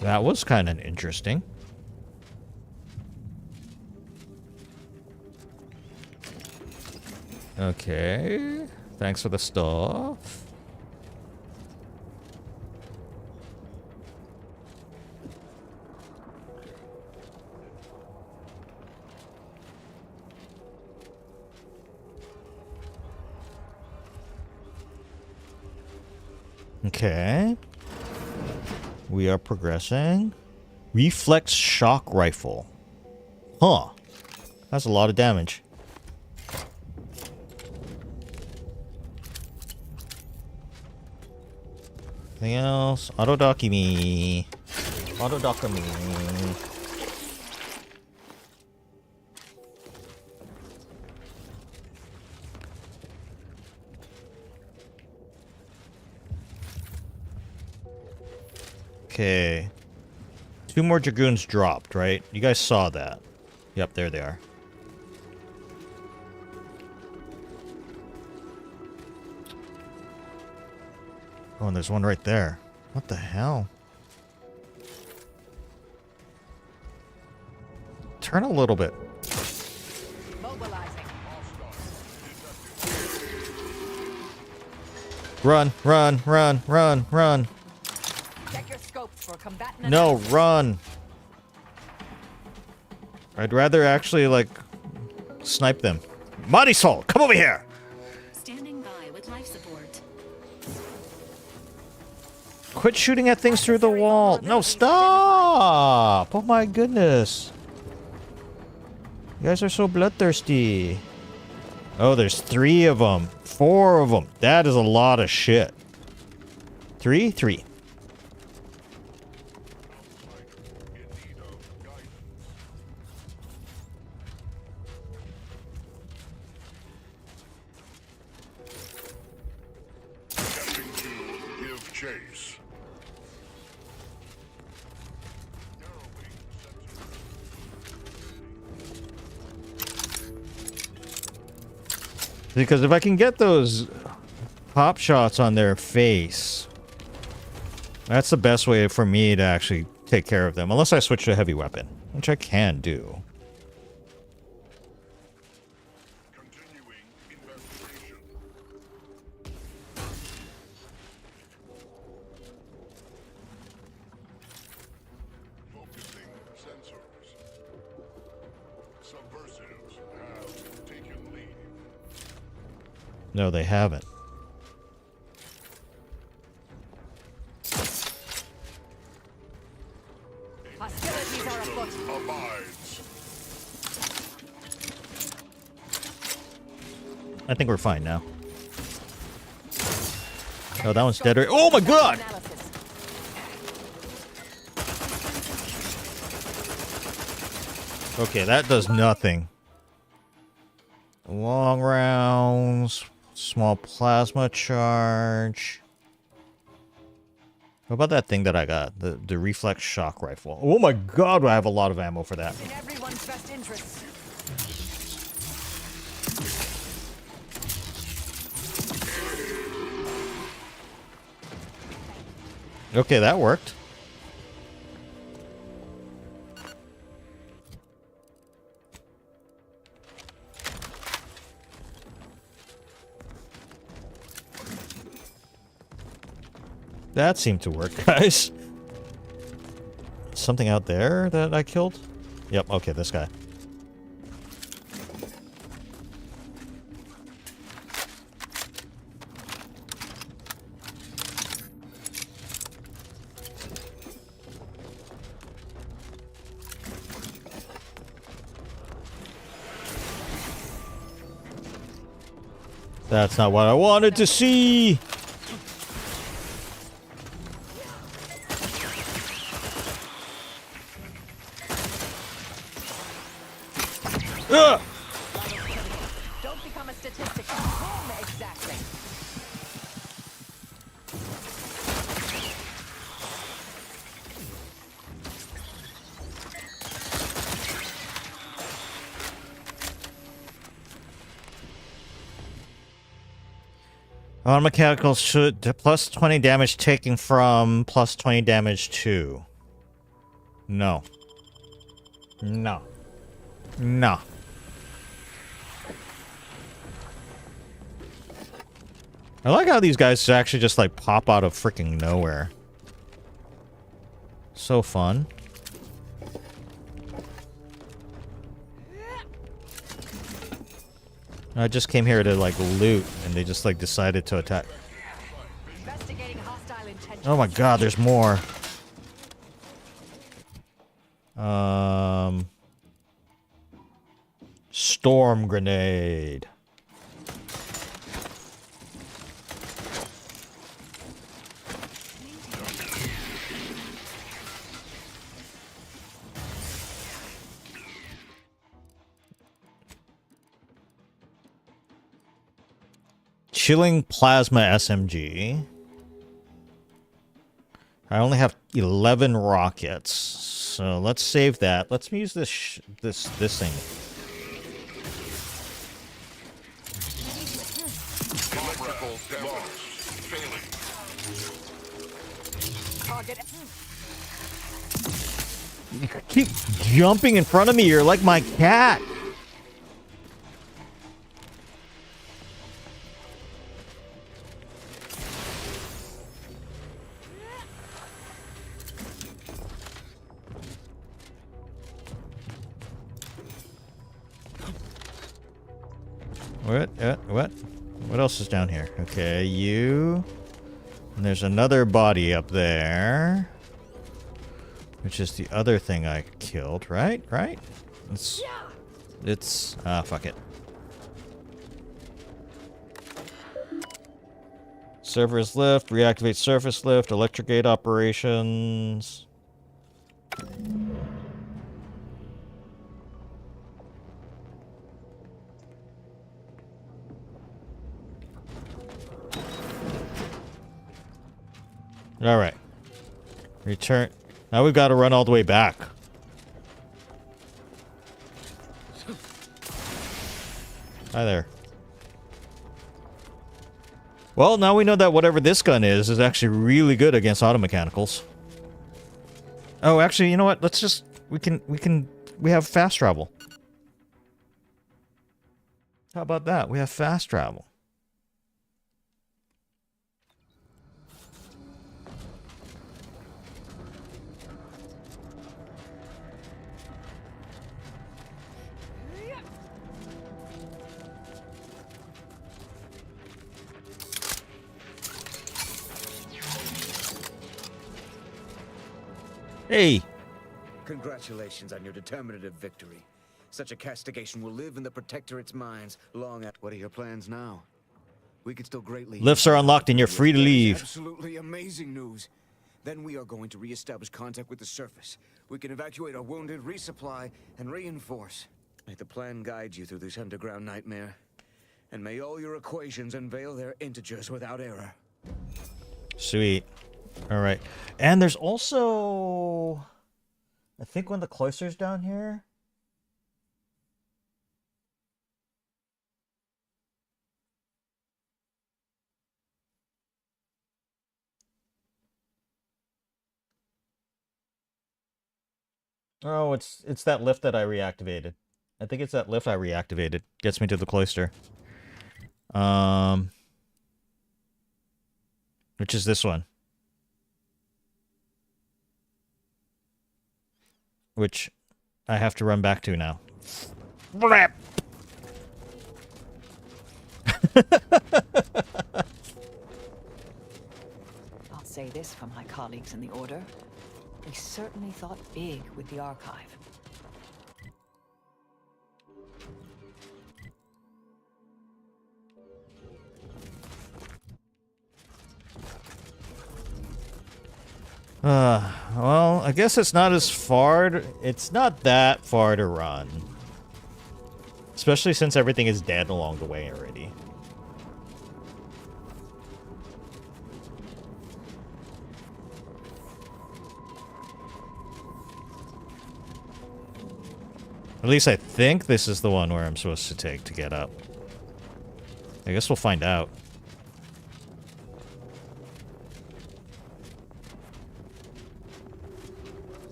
That was kind of interesting. Okay. Thanks for the stuff. Okay. We are progressing. Reflex shock rifle. Huh. That's a lot of damage. Anything else? Auto docky me. Auto docker me. Okay. 2 more Dragoons dropped, right? You guys saw that. Yep, there they are. Oh, and there's one right there. What the hell? Turn a little bit. Run, run, run, run, run. Check your scopes for combatant. No, run. I'd rather actually, like, snipe them. Marisol, come over here. Standing by with life support. Quit shooting at things through the wall. No, stop. Oh my goodness. You guys are so bloodthirsty. Oh, there's 3 of them. 4 of them. That is a lot of shit. 3? 3. Give chase. Because if I can get those pop shots on their face, that's the best way for me to actually take care of them. Unless I switch to a heavy weapon, which I can do. Continuing No, they haven't. Hostilities are afoot. I think we're fine now. Oh, that one's dead. Oh my god! Okay, that does nothing. Long rounds, small plasma charge. What about that thing that I got? The reflex shock rifle. Oh my god, I have a lot of ammo for that. In everyone's best interests. Okay, that worked. That seemed to work, guys. Something out there that I killed? Yep, okay, this guy. That's not what I wanted to see! Don't become a statistic. Home exactly. Mechanical should plus 20 damage taken from plus 20 damage to. No. No. No. I like how these guys actually just like pop out of freaking nowhere. So fun. I just came here to like loot and they just like decided to attack. Oh my god, there's more. Storm grenade. Chilling plasma SMG. I only have 11 rockets, so let's save that. Let's use this this thing. You keep jumping in front of me. You're like my cat. What else is down here? Okay, you. And there's another body up there. Which is the other thing I killed, right? Right? It's fuck it. Surface lift, reactivate surface lift, electric gate operations. All right. Return. Now we've got to run all the way back. Hi there. Well, now we know that whatever this gun is actually really good against auto mechanicals. Oh, actually, you know what? Let's just we have fast travel. How about that? We have fast travel. Hey. Congratulations on your determinative victory. Such a castigation will live in the Protectorate's minds long at. What are your plans now? We could still greatly. Lifts are unlocked and you're free to leave. Absolutely amazing news. Then we are going to re-establish contact with the surface. We can evacuate our wounded, resupply, and reinforce. May the plan guide you through this underground nightmare. And may all your equations unveil their integers without error. Sweet. All right. And there's also, I think, one of the cloisters down here. Oh, it's that lift that I reactivated. I think it's that lift I reactivated. Gets me to the cloister. Which is this one. Which I have to run back to now. Brap! I'll say this for my colleagues in the Order. They certainly thought big with the archive. Well, I guess it's not as far. It's not that far to run. Especially since everything is dead along the way already. At least I think this is the one where I'm supposed to take to get up. I guess we'll find out.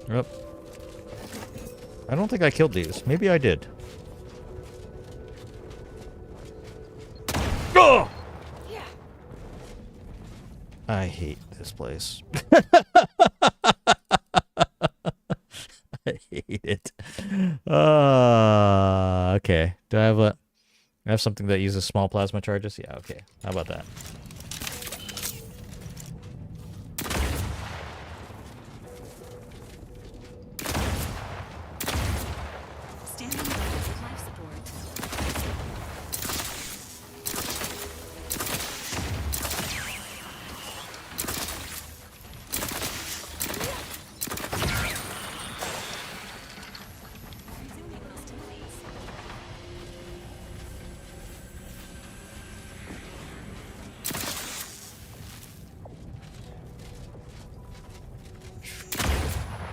Yep. I don't think I killed these. Maybe I did. Oh! I hate this place. I hate it. Okay. Do I have something that uses small plasma charges? Yeah, okay. How about that?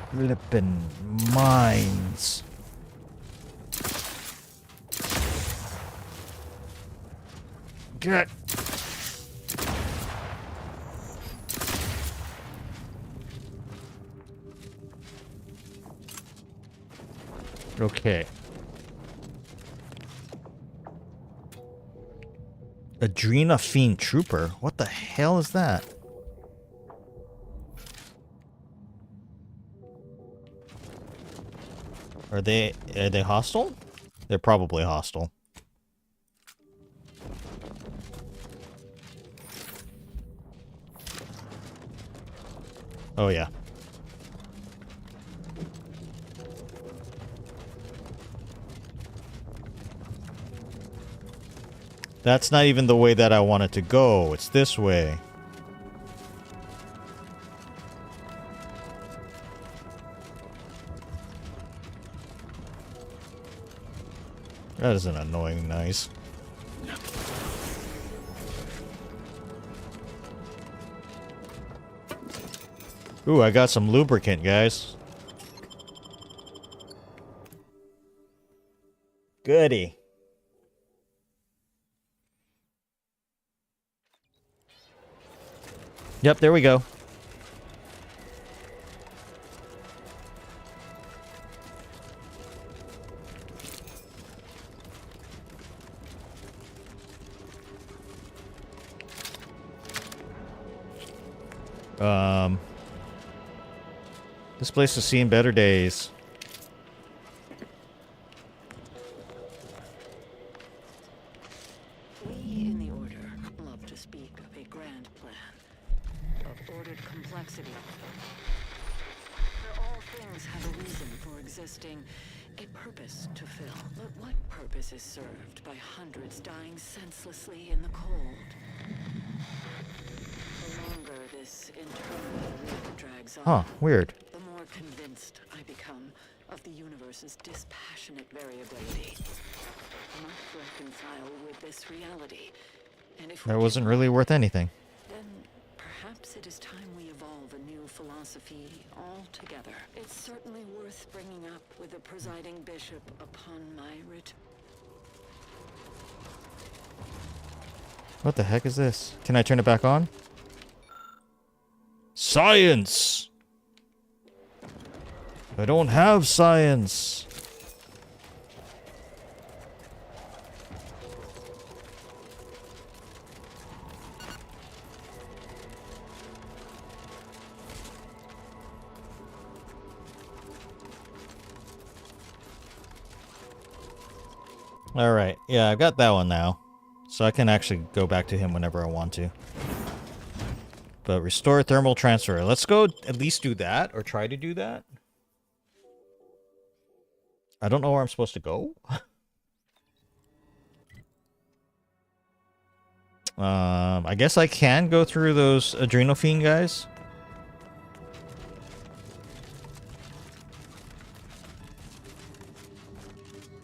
Flippin' mines. Get. Okay. Adrena Fiend Trooper? What the hell is that? Are they hostile? They're probably hostile. Oh yeah. That's not even the way that I want it to go. It's this way. That is an annoying noise. Ooh, I got some lubricant, guys. Goody. Yep, there we go. This place has seen better days. We in the Order love to speak of a grand plan, of ordered complexity. For all things have a reason for existing, a purpose to fill. But what purpose is served by hundreds dying senselessly in the cold? The longer this internal loop drags on, Huh, weird. the more convinced I become of the universe's dispassionate variability. I must reconcile with this reality. And if That wasn't really worth anything. then perhaps it is time we evolve a new philosophy altogether. It's certainly worth bringing up with the presiding bishop upon my return. What the heck is this? Can I turn it back on? Science! I don't have science. Alright, yeah, I've got that one now. So I can actually go back to him whenever I want to. But restore thermal transfer. Let's go at least do that, or try to do that. I don't know where I'm supposed to go. I guess I can go through those adrenal guys.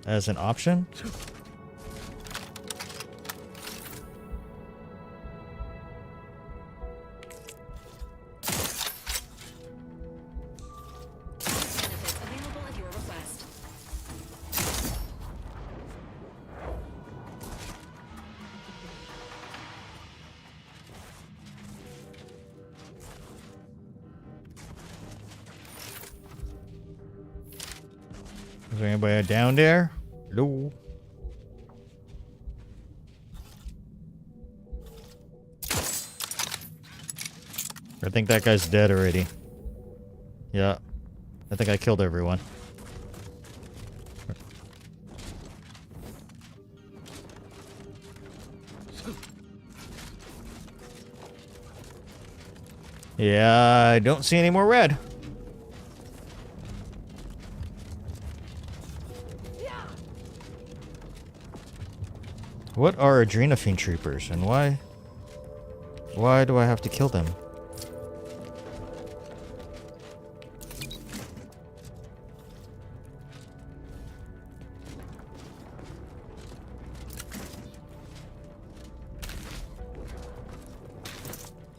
As an option. Is there anybody down there? Hello? I think that guy's dead already. Yeah. I think I killed everyone. Yeah, I don't see any more red. What are adrenal troopers, and why do I have to kill them?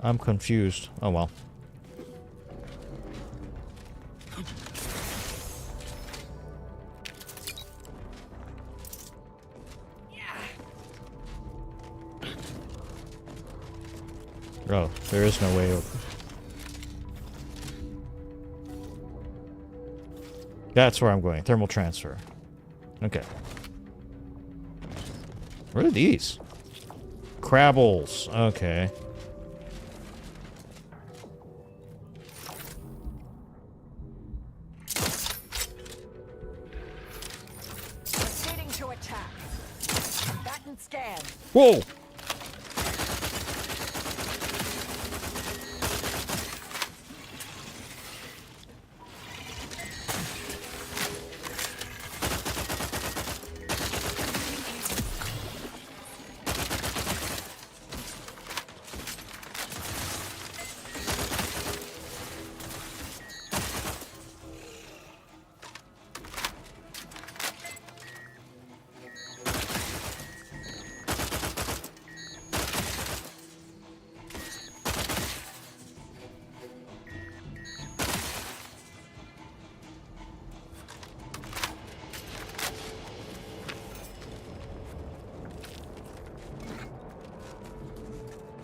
I'm confused. Oh well. Oh, there is no way over. That's where I'm going. Thermal transfer. Okay. What are these? Crabbles. Okay. Proceeding to attack. Combatant scan. Whoa!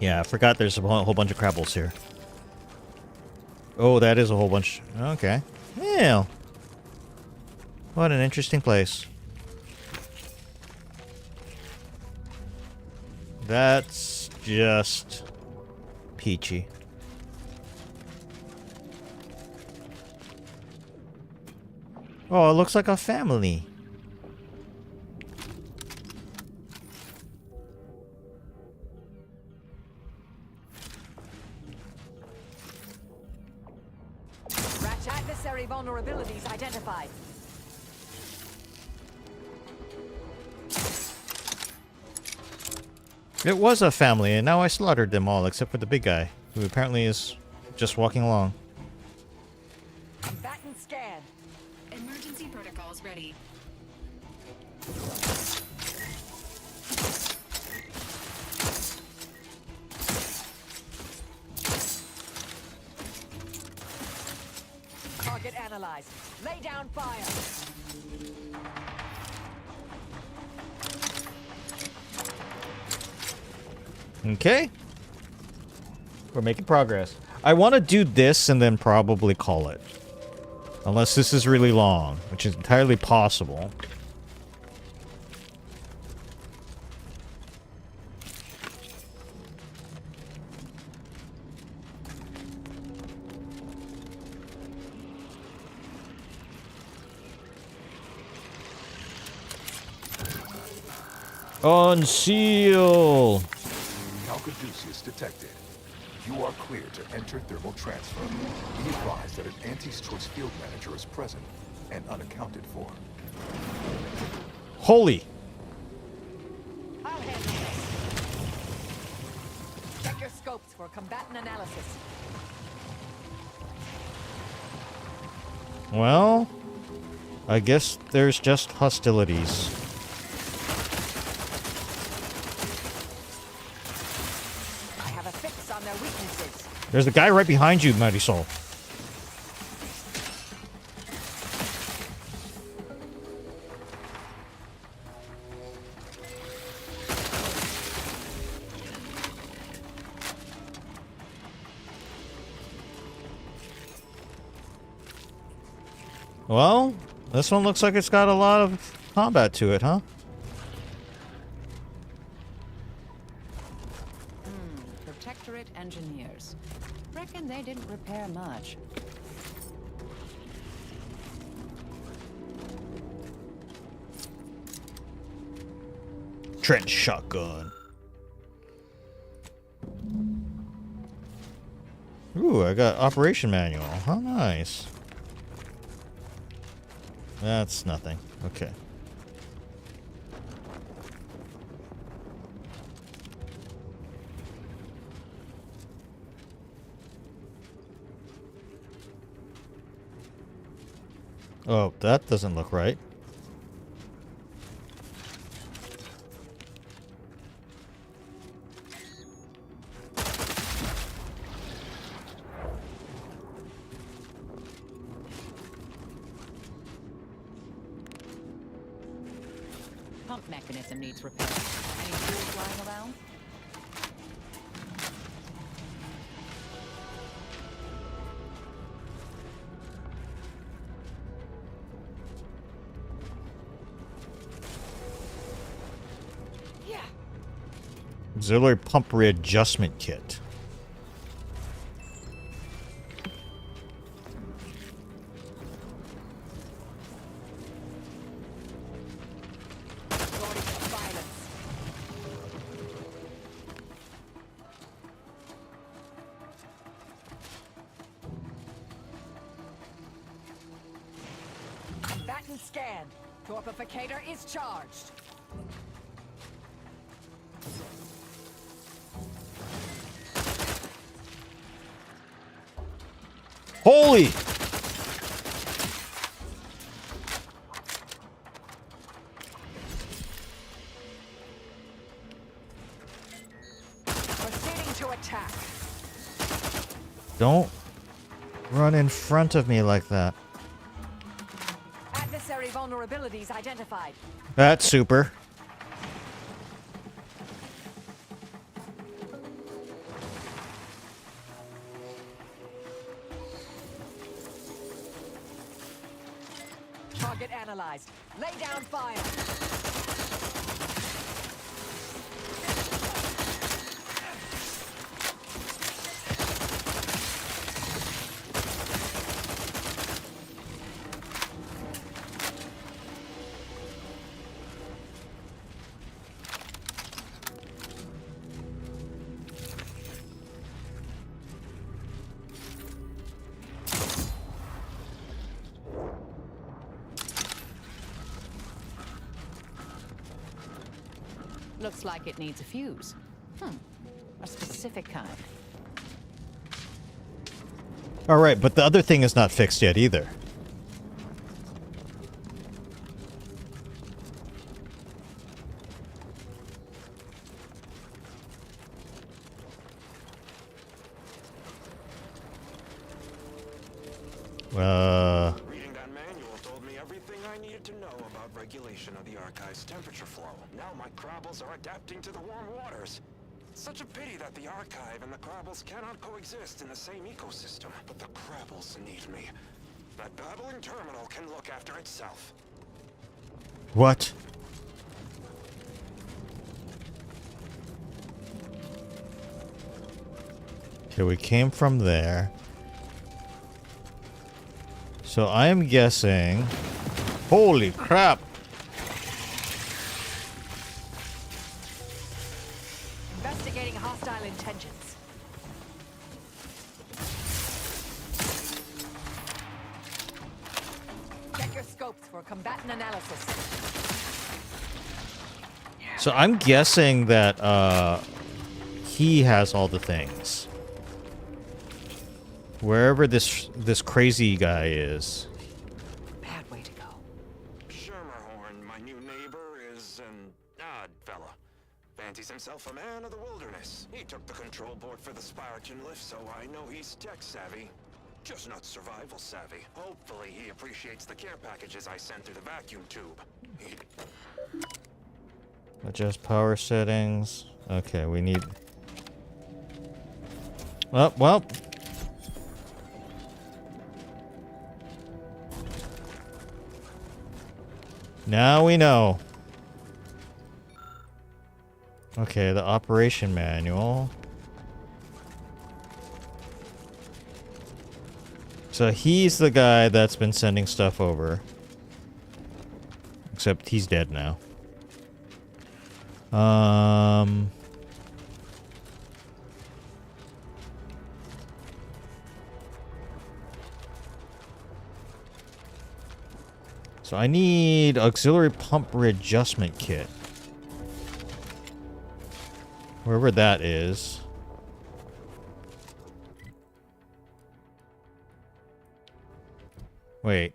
Yeah, I forgot there's a whole bunch of crabbles here. Oh, that is a whole bunch. Okay. Yeah. What an interesting place. That's just peachy. Oh, it looks like a family. Adversary vulnerabilities identified. It was a family, and now I slaughtered them all except for the big guy, who apparently is just walking along. Combatant scan. Emergency protocols ready. Target analyzed. Lay down fire. Okay. We're making progress. I want to do this and then probably call it. Unless this is really long, which is entirely possible. Unseal! 𝐂𝐽𝐫𝐿 detected. You are clear to enter thermal transfer. Be advised that an Auntie's Choice field manager is present and unaccounted for. Holy! I'll handle this. Check your scopes for combatant analysis. Well, I guess there's just hostilities. I have a fix on their weaknesses. There's the guy right behind you, Mighty Soul. Well, this one looks like it's got a lot of combat to it, huh? Protectorate engineers. Reckon they didn't repair much. Trench shotgun. Ooh, I got operation manual. How nice. That's nothing. Okay. Oh, that doesn't look right. Pump mechanism needs repair. Any tools lying around? Auxiliary pump readjustment kit. Combatant scanned. Torpificator is charged. Holy! Proceeding to attack. Don't run in front of me like that. Adversary vulnerabilities identified. That's super. Target analyzed. Lay down fire. Looks like it needs a fuse. A specific kind. All right, but the other thing is not fixed yet either. Reading that manual told me everything I needed to know about regulation of the archive's temperature flow. Now my Crabbles are adapting to the warm waters. Such a pity that the archive and the Crabbles cannot coexist in the same ecosystem. But the Crabbles need me. That babbling terminal can look after itself. What? Okay, we came from there. So I am guessing... Holy crap! Investigating hostile intentions. Check your scopes for combatant analysis. So I'm guessing that he has all the things. Wherever this crazy guy is. Bad way to go. Schermerhorn, my new neighbor, is an odd fella. Fancies himself a man of the wilderness. He took the control board for the Spiraton lift, so I know he's tech savvy. Just not survival savvy. Hopefully he appreciates the care packages I sent through the vacuum tube. Adjust power settings. Okay, we need... Oh, well... Now we know. Okay, the operation manual. So he's the guy that's been sending stuff over. Except he's dead now. So I need auxiliary pump readjustment kit. Wherever that is. Wait.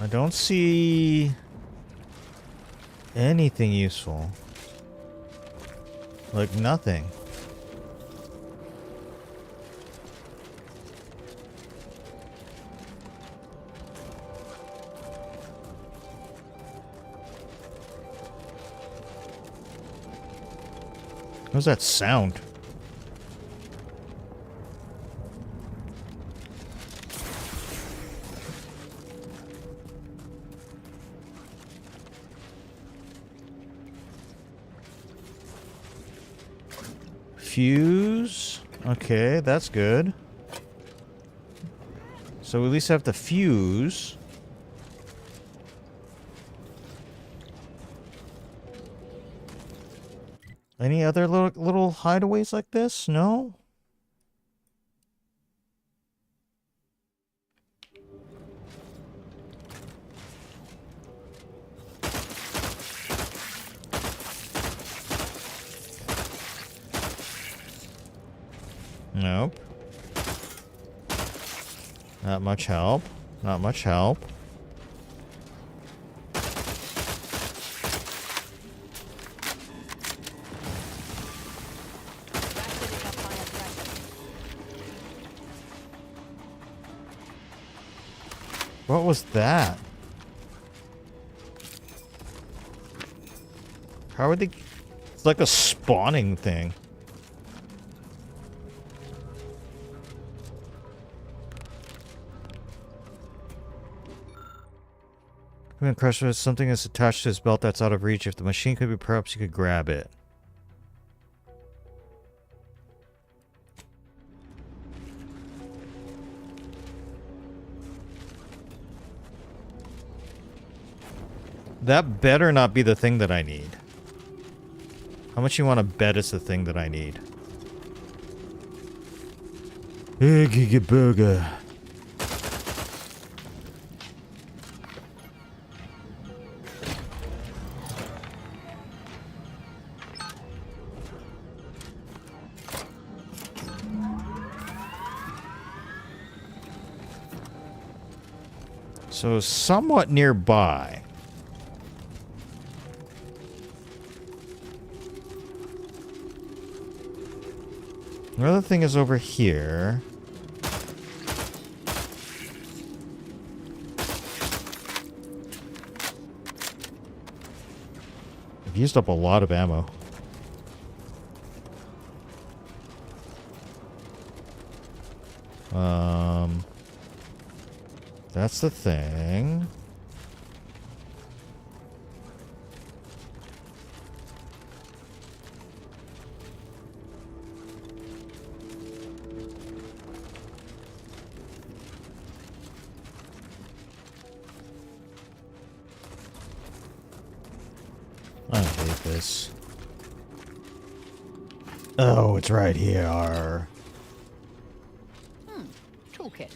I don't see anything useful. Like nothing. What's that sound? Fuse. Okay, that's good. So we at least have the fuse. Any other little hideaways like this? No? Nope. Not much help. Not much help. What was that? How are they? It's like a spawning thing. When crushed with something is attached to his belt that's out of reach. If the machine could be, perhaps you could grab it. That better not be the thing that I need. How much you want to bet it's the thing that I need? 𝐒𝐭𝐚𝐫𝐭. So somewhat nearby. Another thing is over here. I've used up a lot of ammo. That's the thing. I hate this. Oh, it's right here. Toolkit.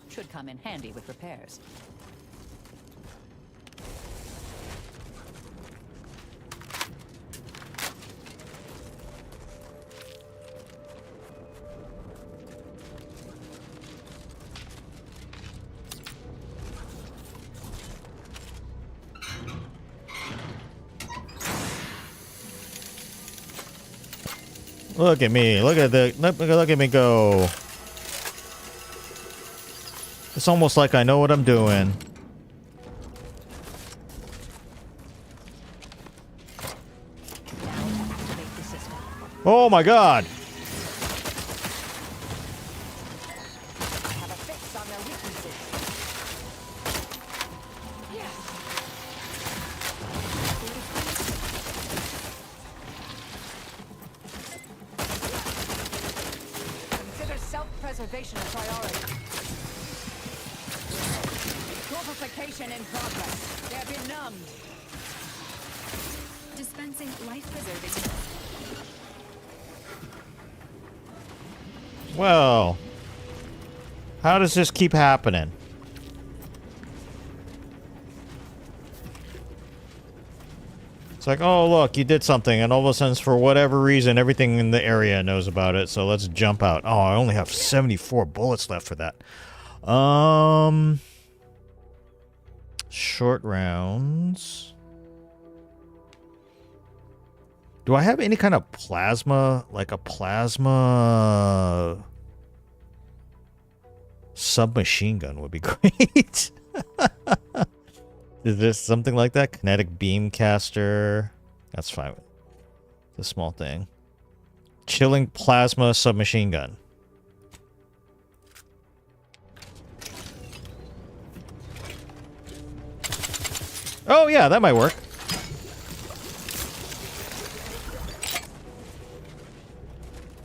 Should come in handy with repairs. Look at me. Look at me go. It's almost like I know what I'm doing. Oh my god. Consider self-preservation a priority. Purification in progress. They're benumbed. Dispensing life-preserving. Well, how does this keep happening? It's like, oh look, you did something, and all of a sudden, for whatever reason, everything in the area knows about it, so let's jump out. Oh, I only have 74 bullets left for that. Short rounds. Do I have any kind of plasma, like a plasma submachine gun would be great. Is there something like that? Kinetic beam caster. That's fine. The small thing. Chilling plasma submachine gun. Oh yeah, that might work.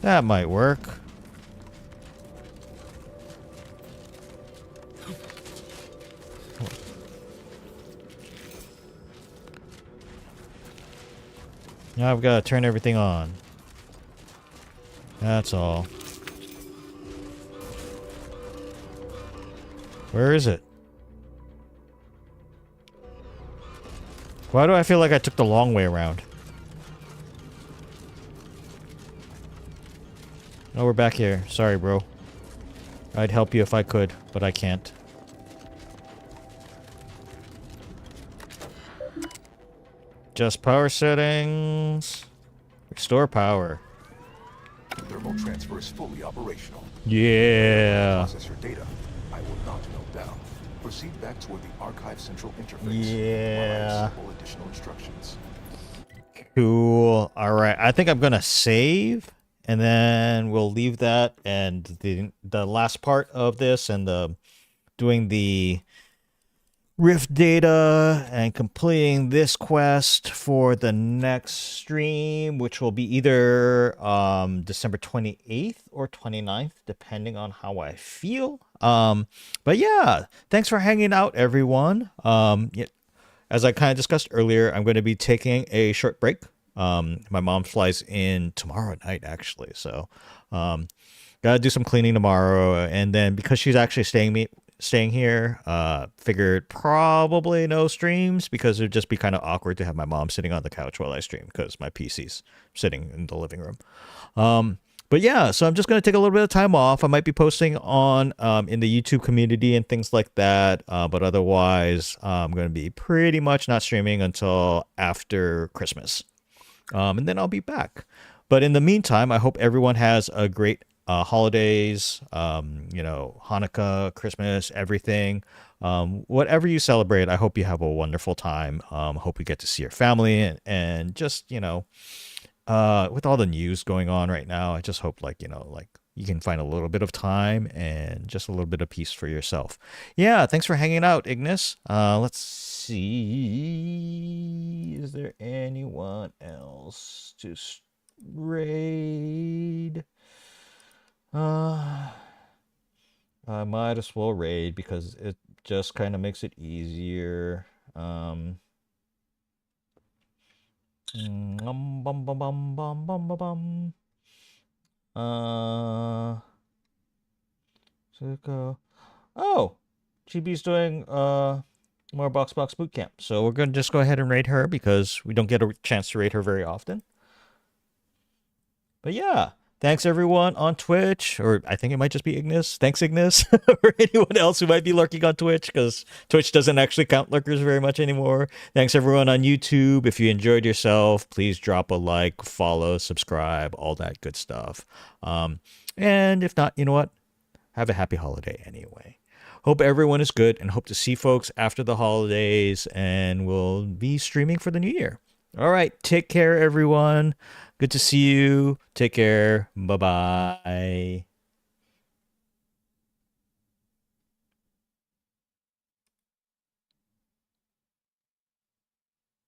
That might work. Now I've got to turn everything on. That's all. Where is it? Why do I feel like I took the long way around? Oh, we're back here. Sorry, bro. I'd help you if I could, but I can't. Just power settings. Restore power. Thermal transfer is fully operational. Yeah. Process your data. I will not melt down. Proceed back toward the Archive Central Interface. Yeah. Simple additional instructions. Cool. All right. I think I'm gonna save, and then we'll leave that and the last part of this and the doing the Rift data and completing this quest for the next stream, which will be either December 28th or 29th, depending on how I feel. But yeah, thanks for hanging out, everyone. Yeah, as I kind of discussed earlier, I'm going to be taking a short break. My mom flies in tomorrow night, actually. So, gotta do some cleaning tomorrow. And then because she's actually staying here, figured probably no streams because it'd just be kind of awkward to have my mom sitting on the couch while I stream because my PC's sitting in the living room. But yeah, so I'm just going to take a little bit of time off. I might be posting on in the YouTube community and things like that. But otherwise, I'm going to be pretty much not streaming until after Christmas. And then I'll be back. But in the meantime, I hope everyone has a great holidays, Hanukkah, Christmas, everything. Whatever you celebrate, I hope you have a wonderful time. Hope you get to see your family and just, with all the news going on right now, I just hope you can find a little bit of time and just a little bit of peace for yourself. Yeah, thanks for hanging out, Ignis. Let's see. Is there anyone else to raid? I might as well raid because it just kind of makes it easier. Oh, GB's doing more Box Boot Camp, so we're gonna just go ahead and raid her because we don't get a chance to raid her very often. But yeah, thanks everyone on Twitch, or I think it might just be Ignis. Thanks, Ignis, or anyone else who might be lurking on Twitch, because Twitch doesn't actually count lurkers very much anymore. Thanks everyone on YouTube. If you enjoyed yourself, please drop a like, follow, subscribe, all that good stuff. And if not, you know what? Have a happy holiday anyway. Hope everyone is good and hope to see folks after the holidays, and we'll be streaming for the new year. All right, take care, everyone. Good to see you. Take care. Bye-bye.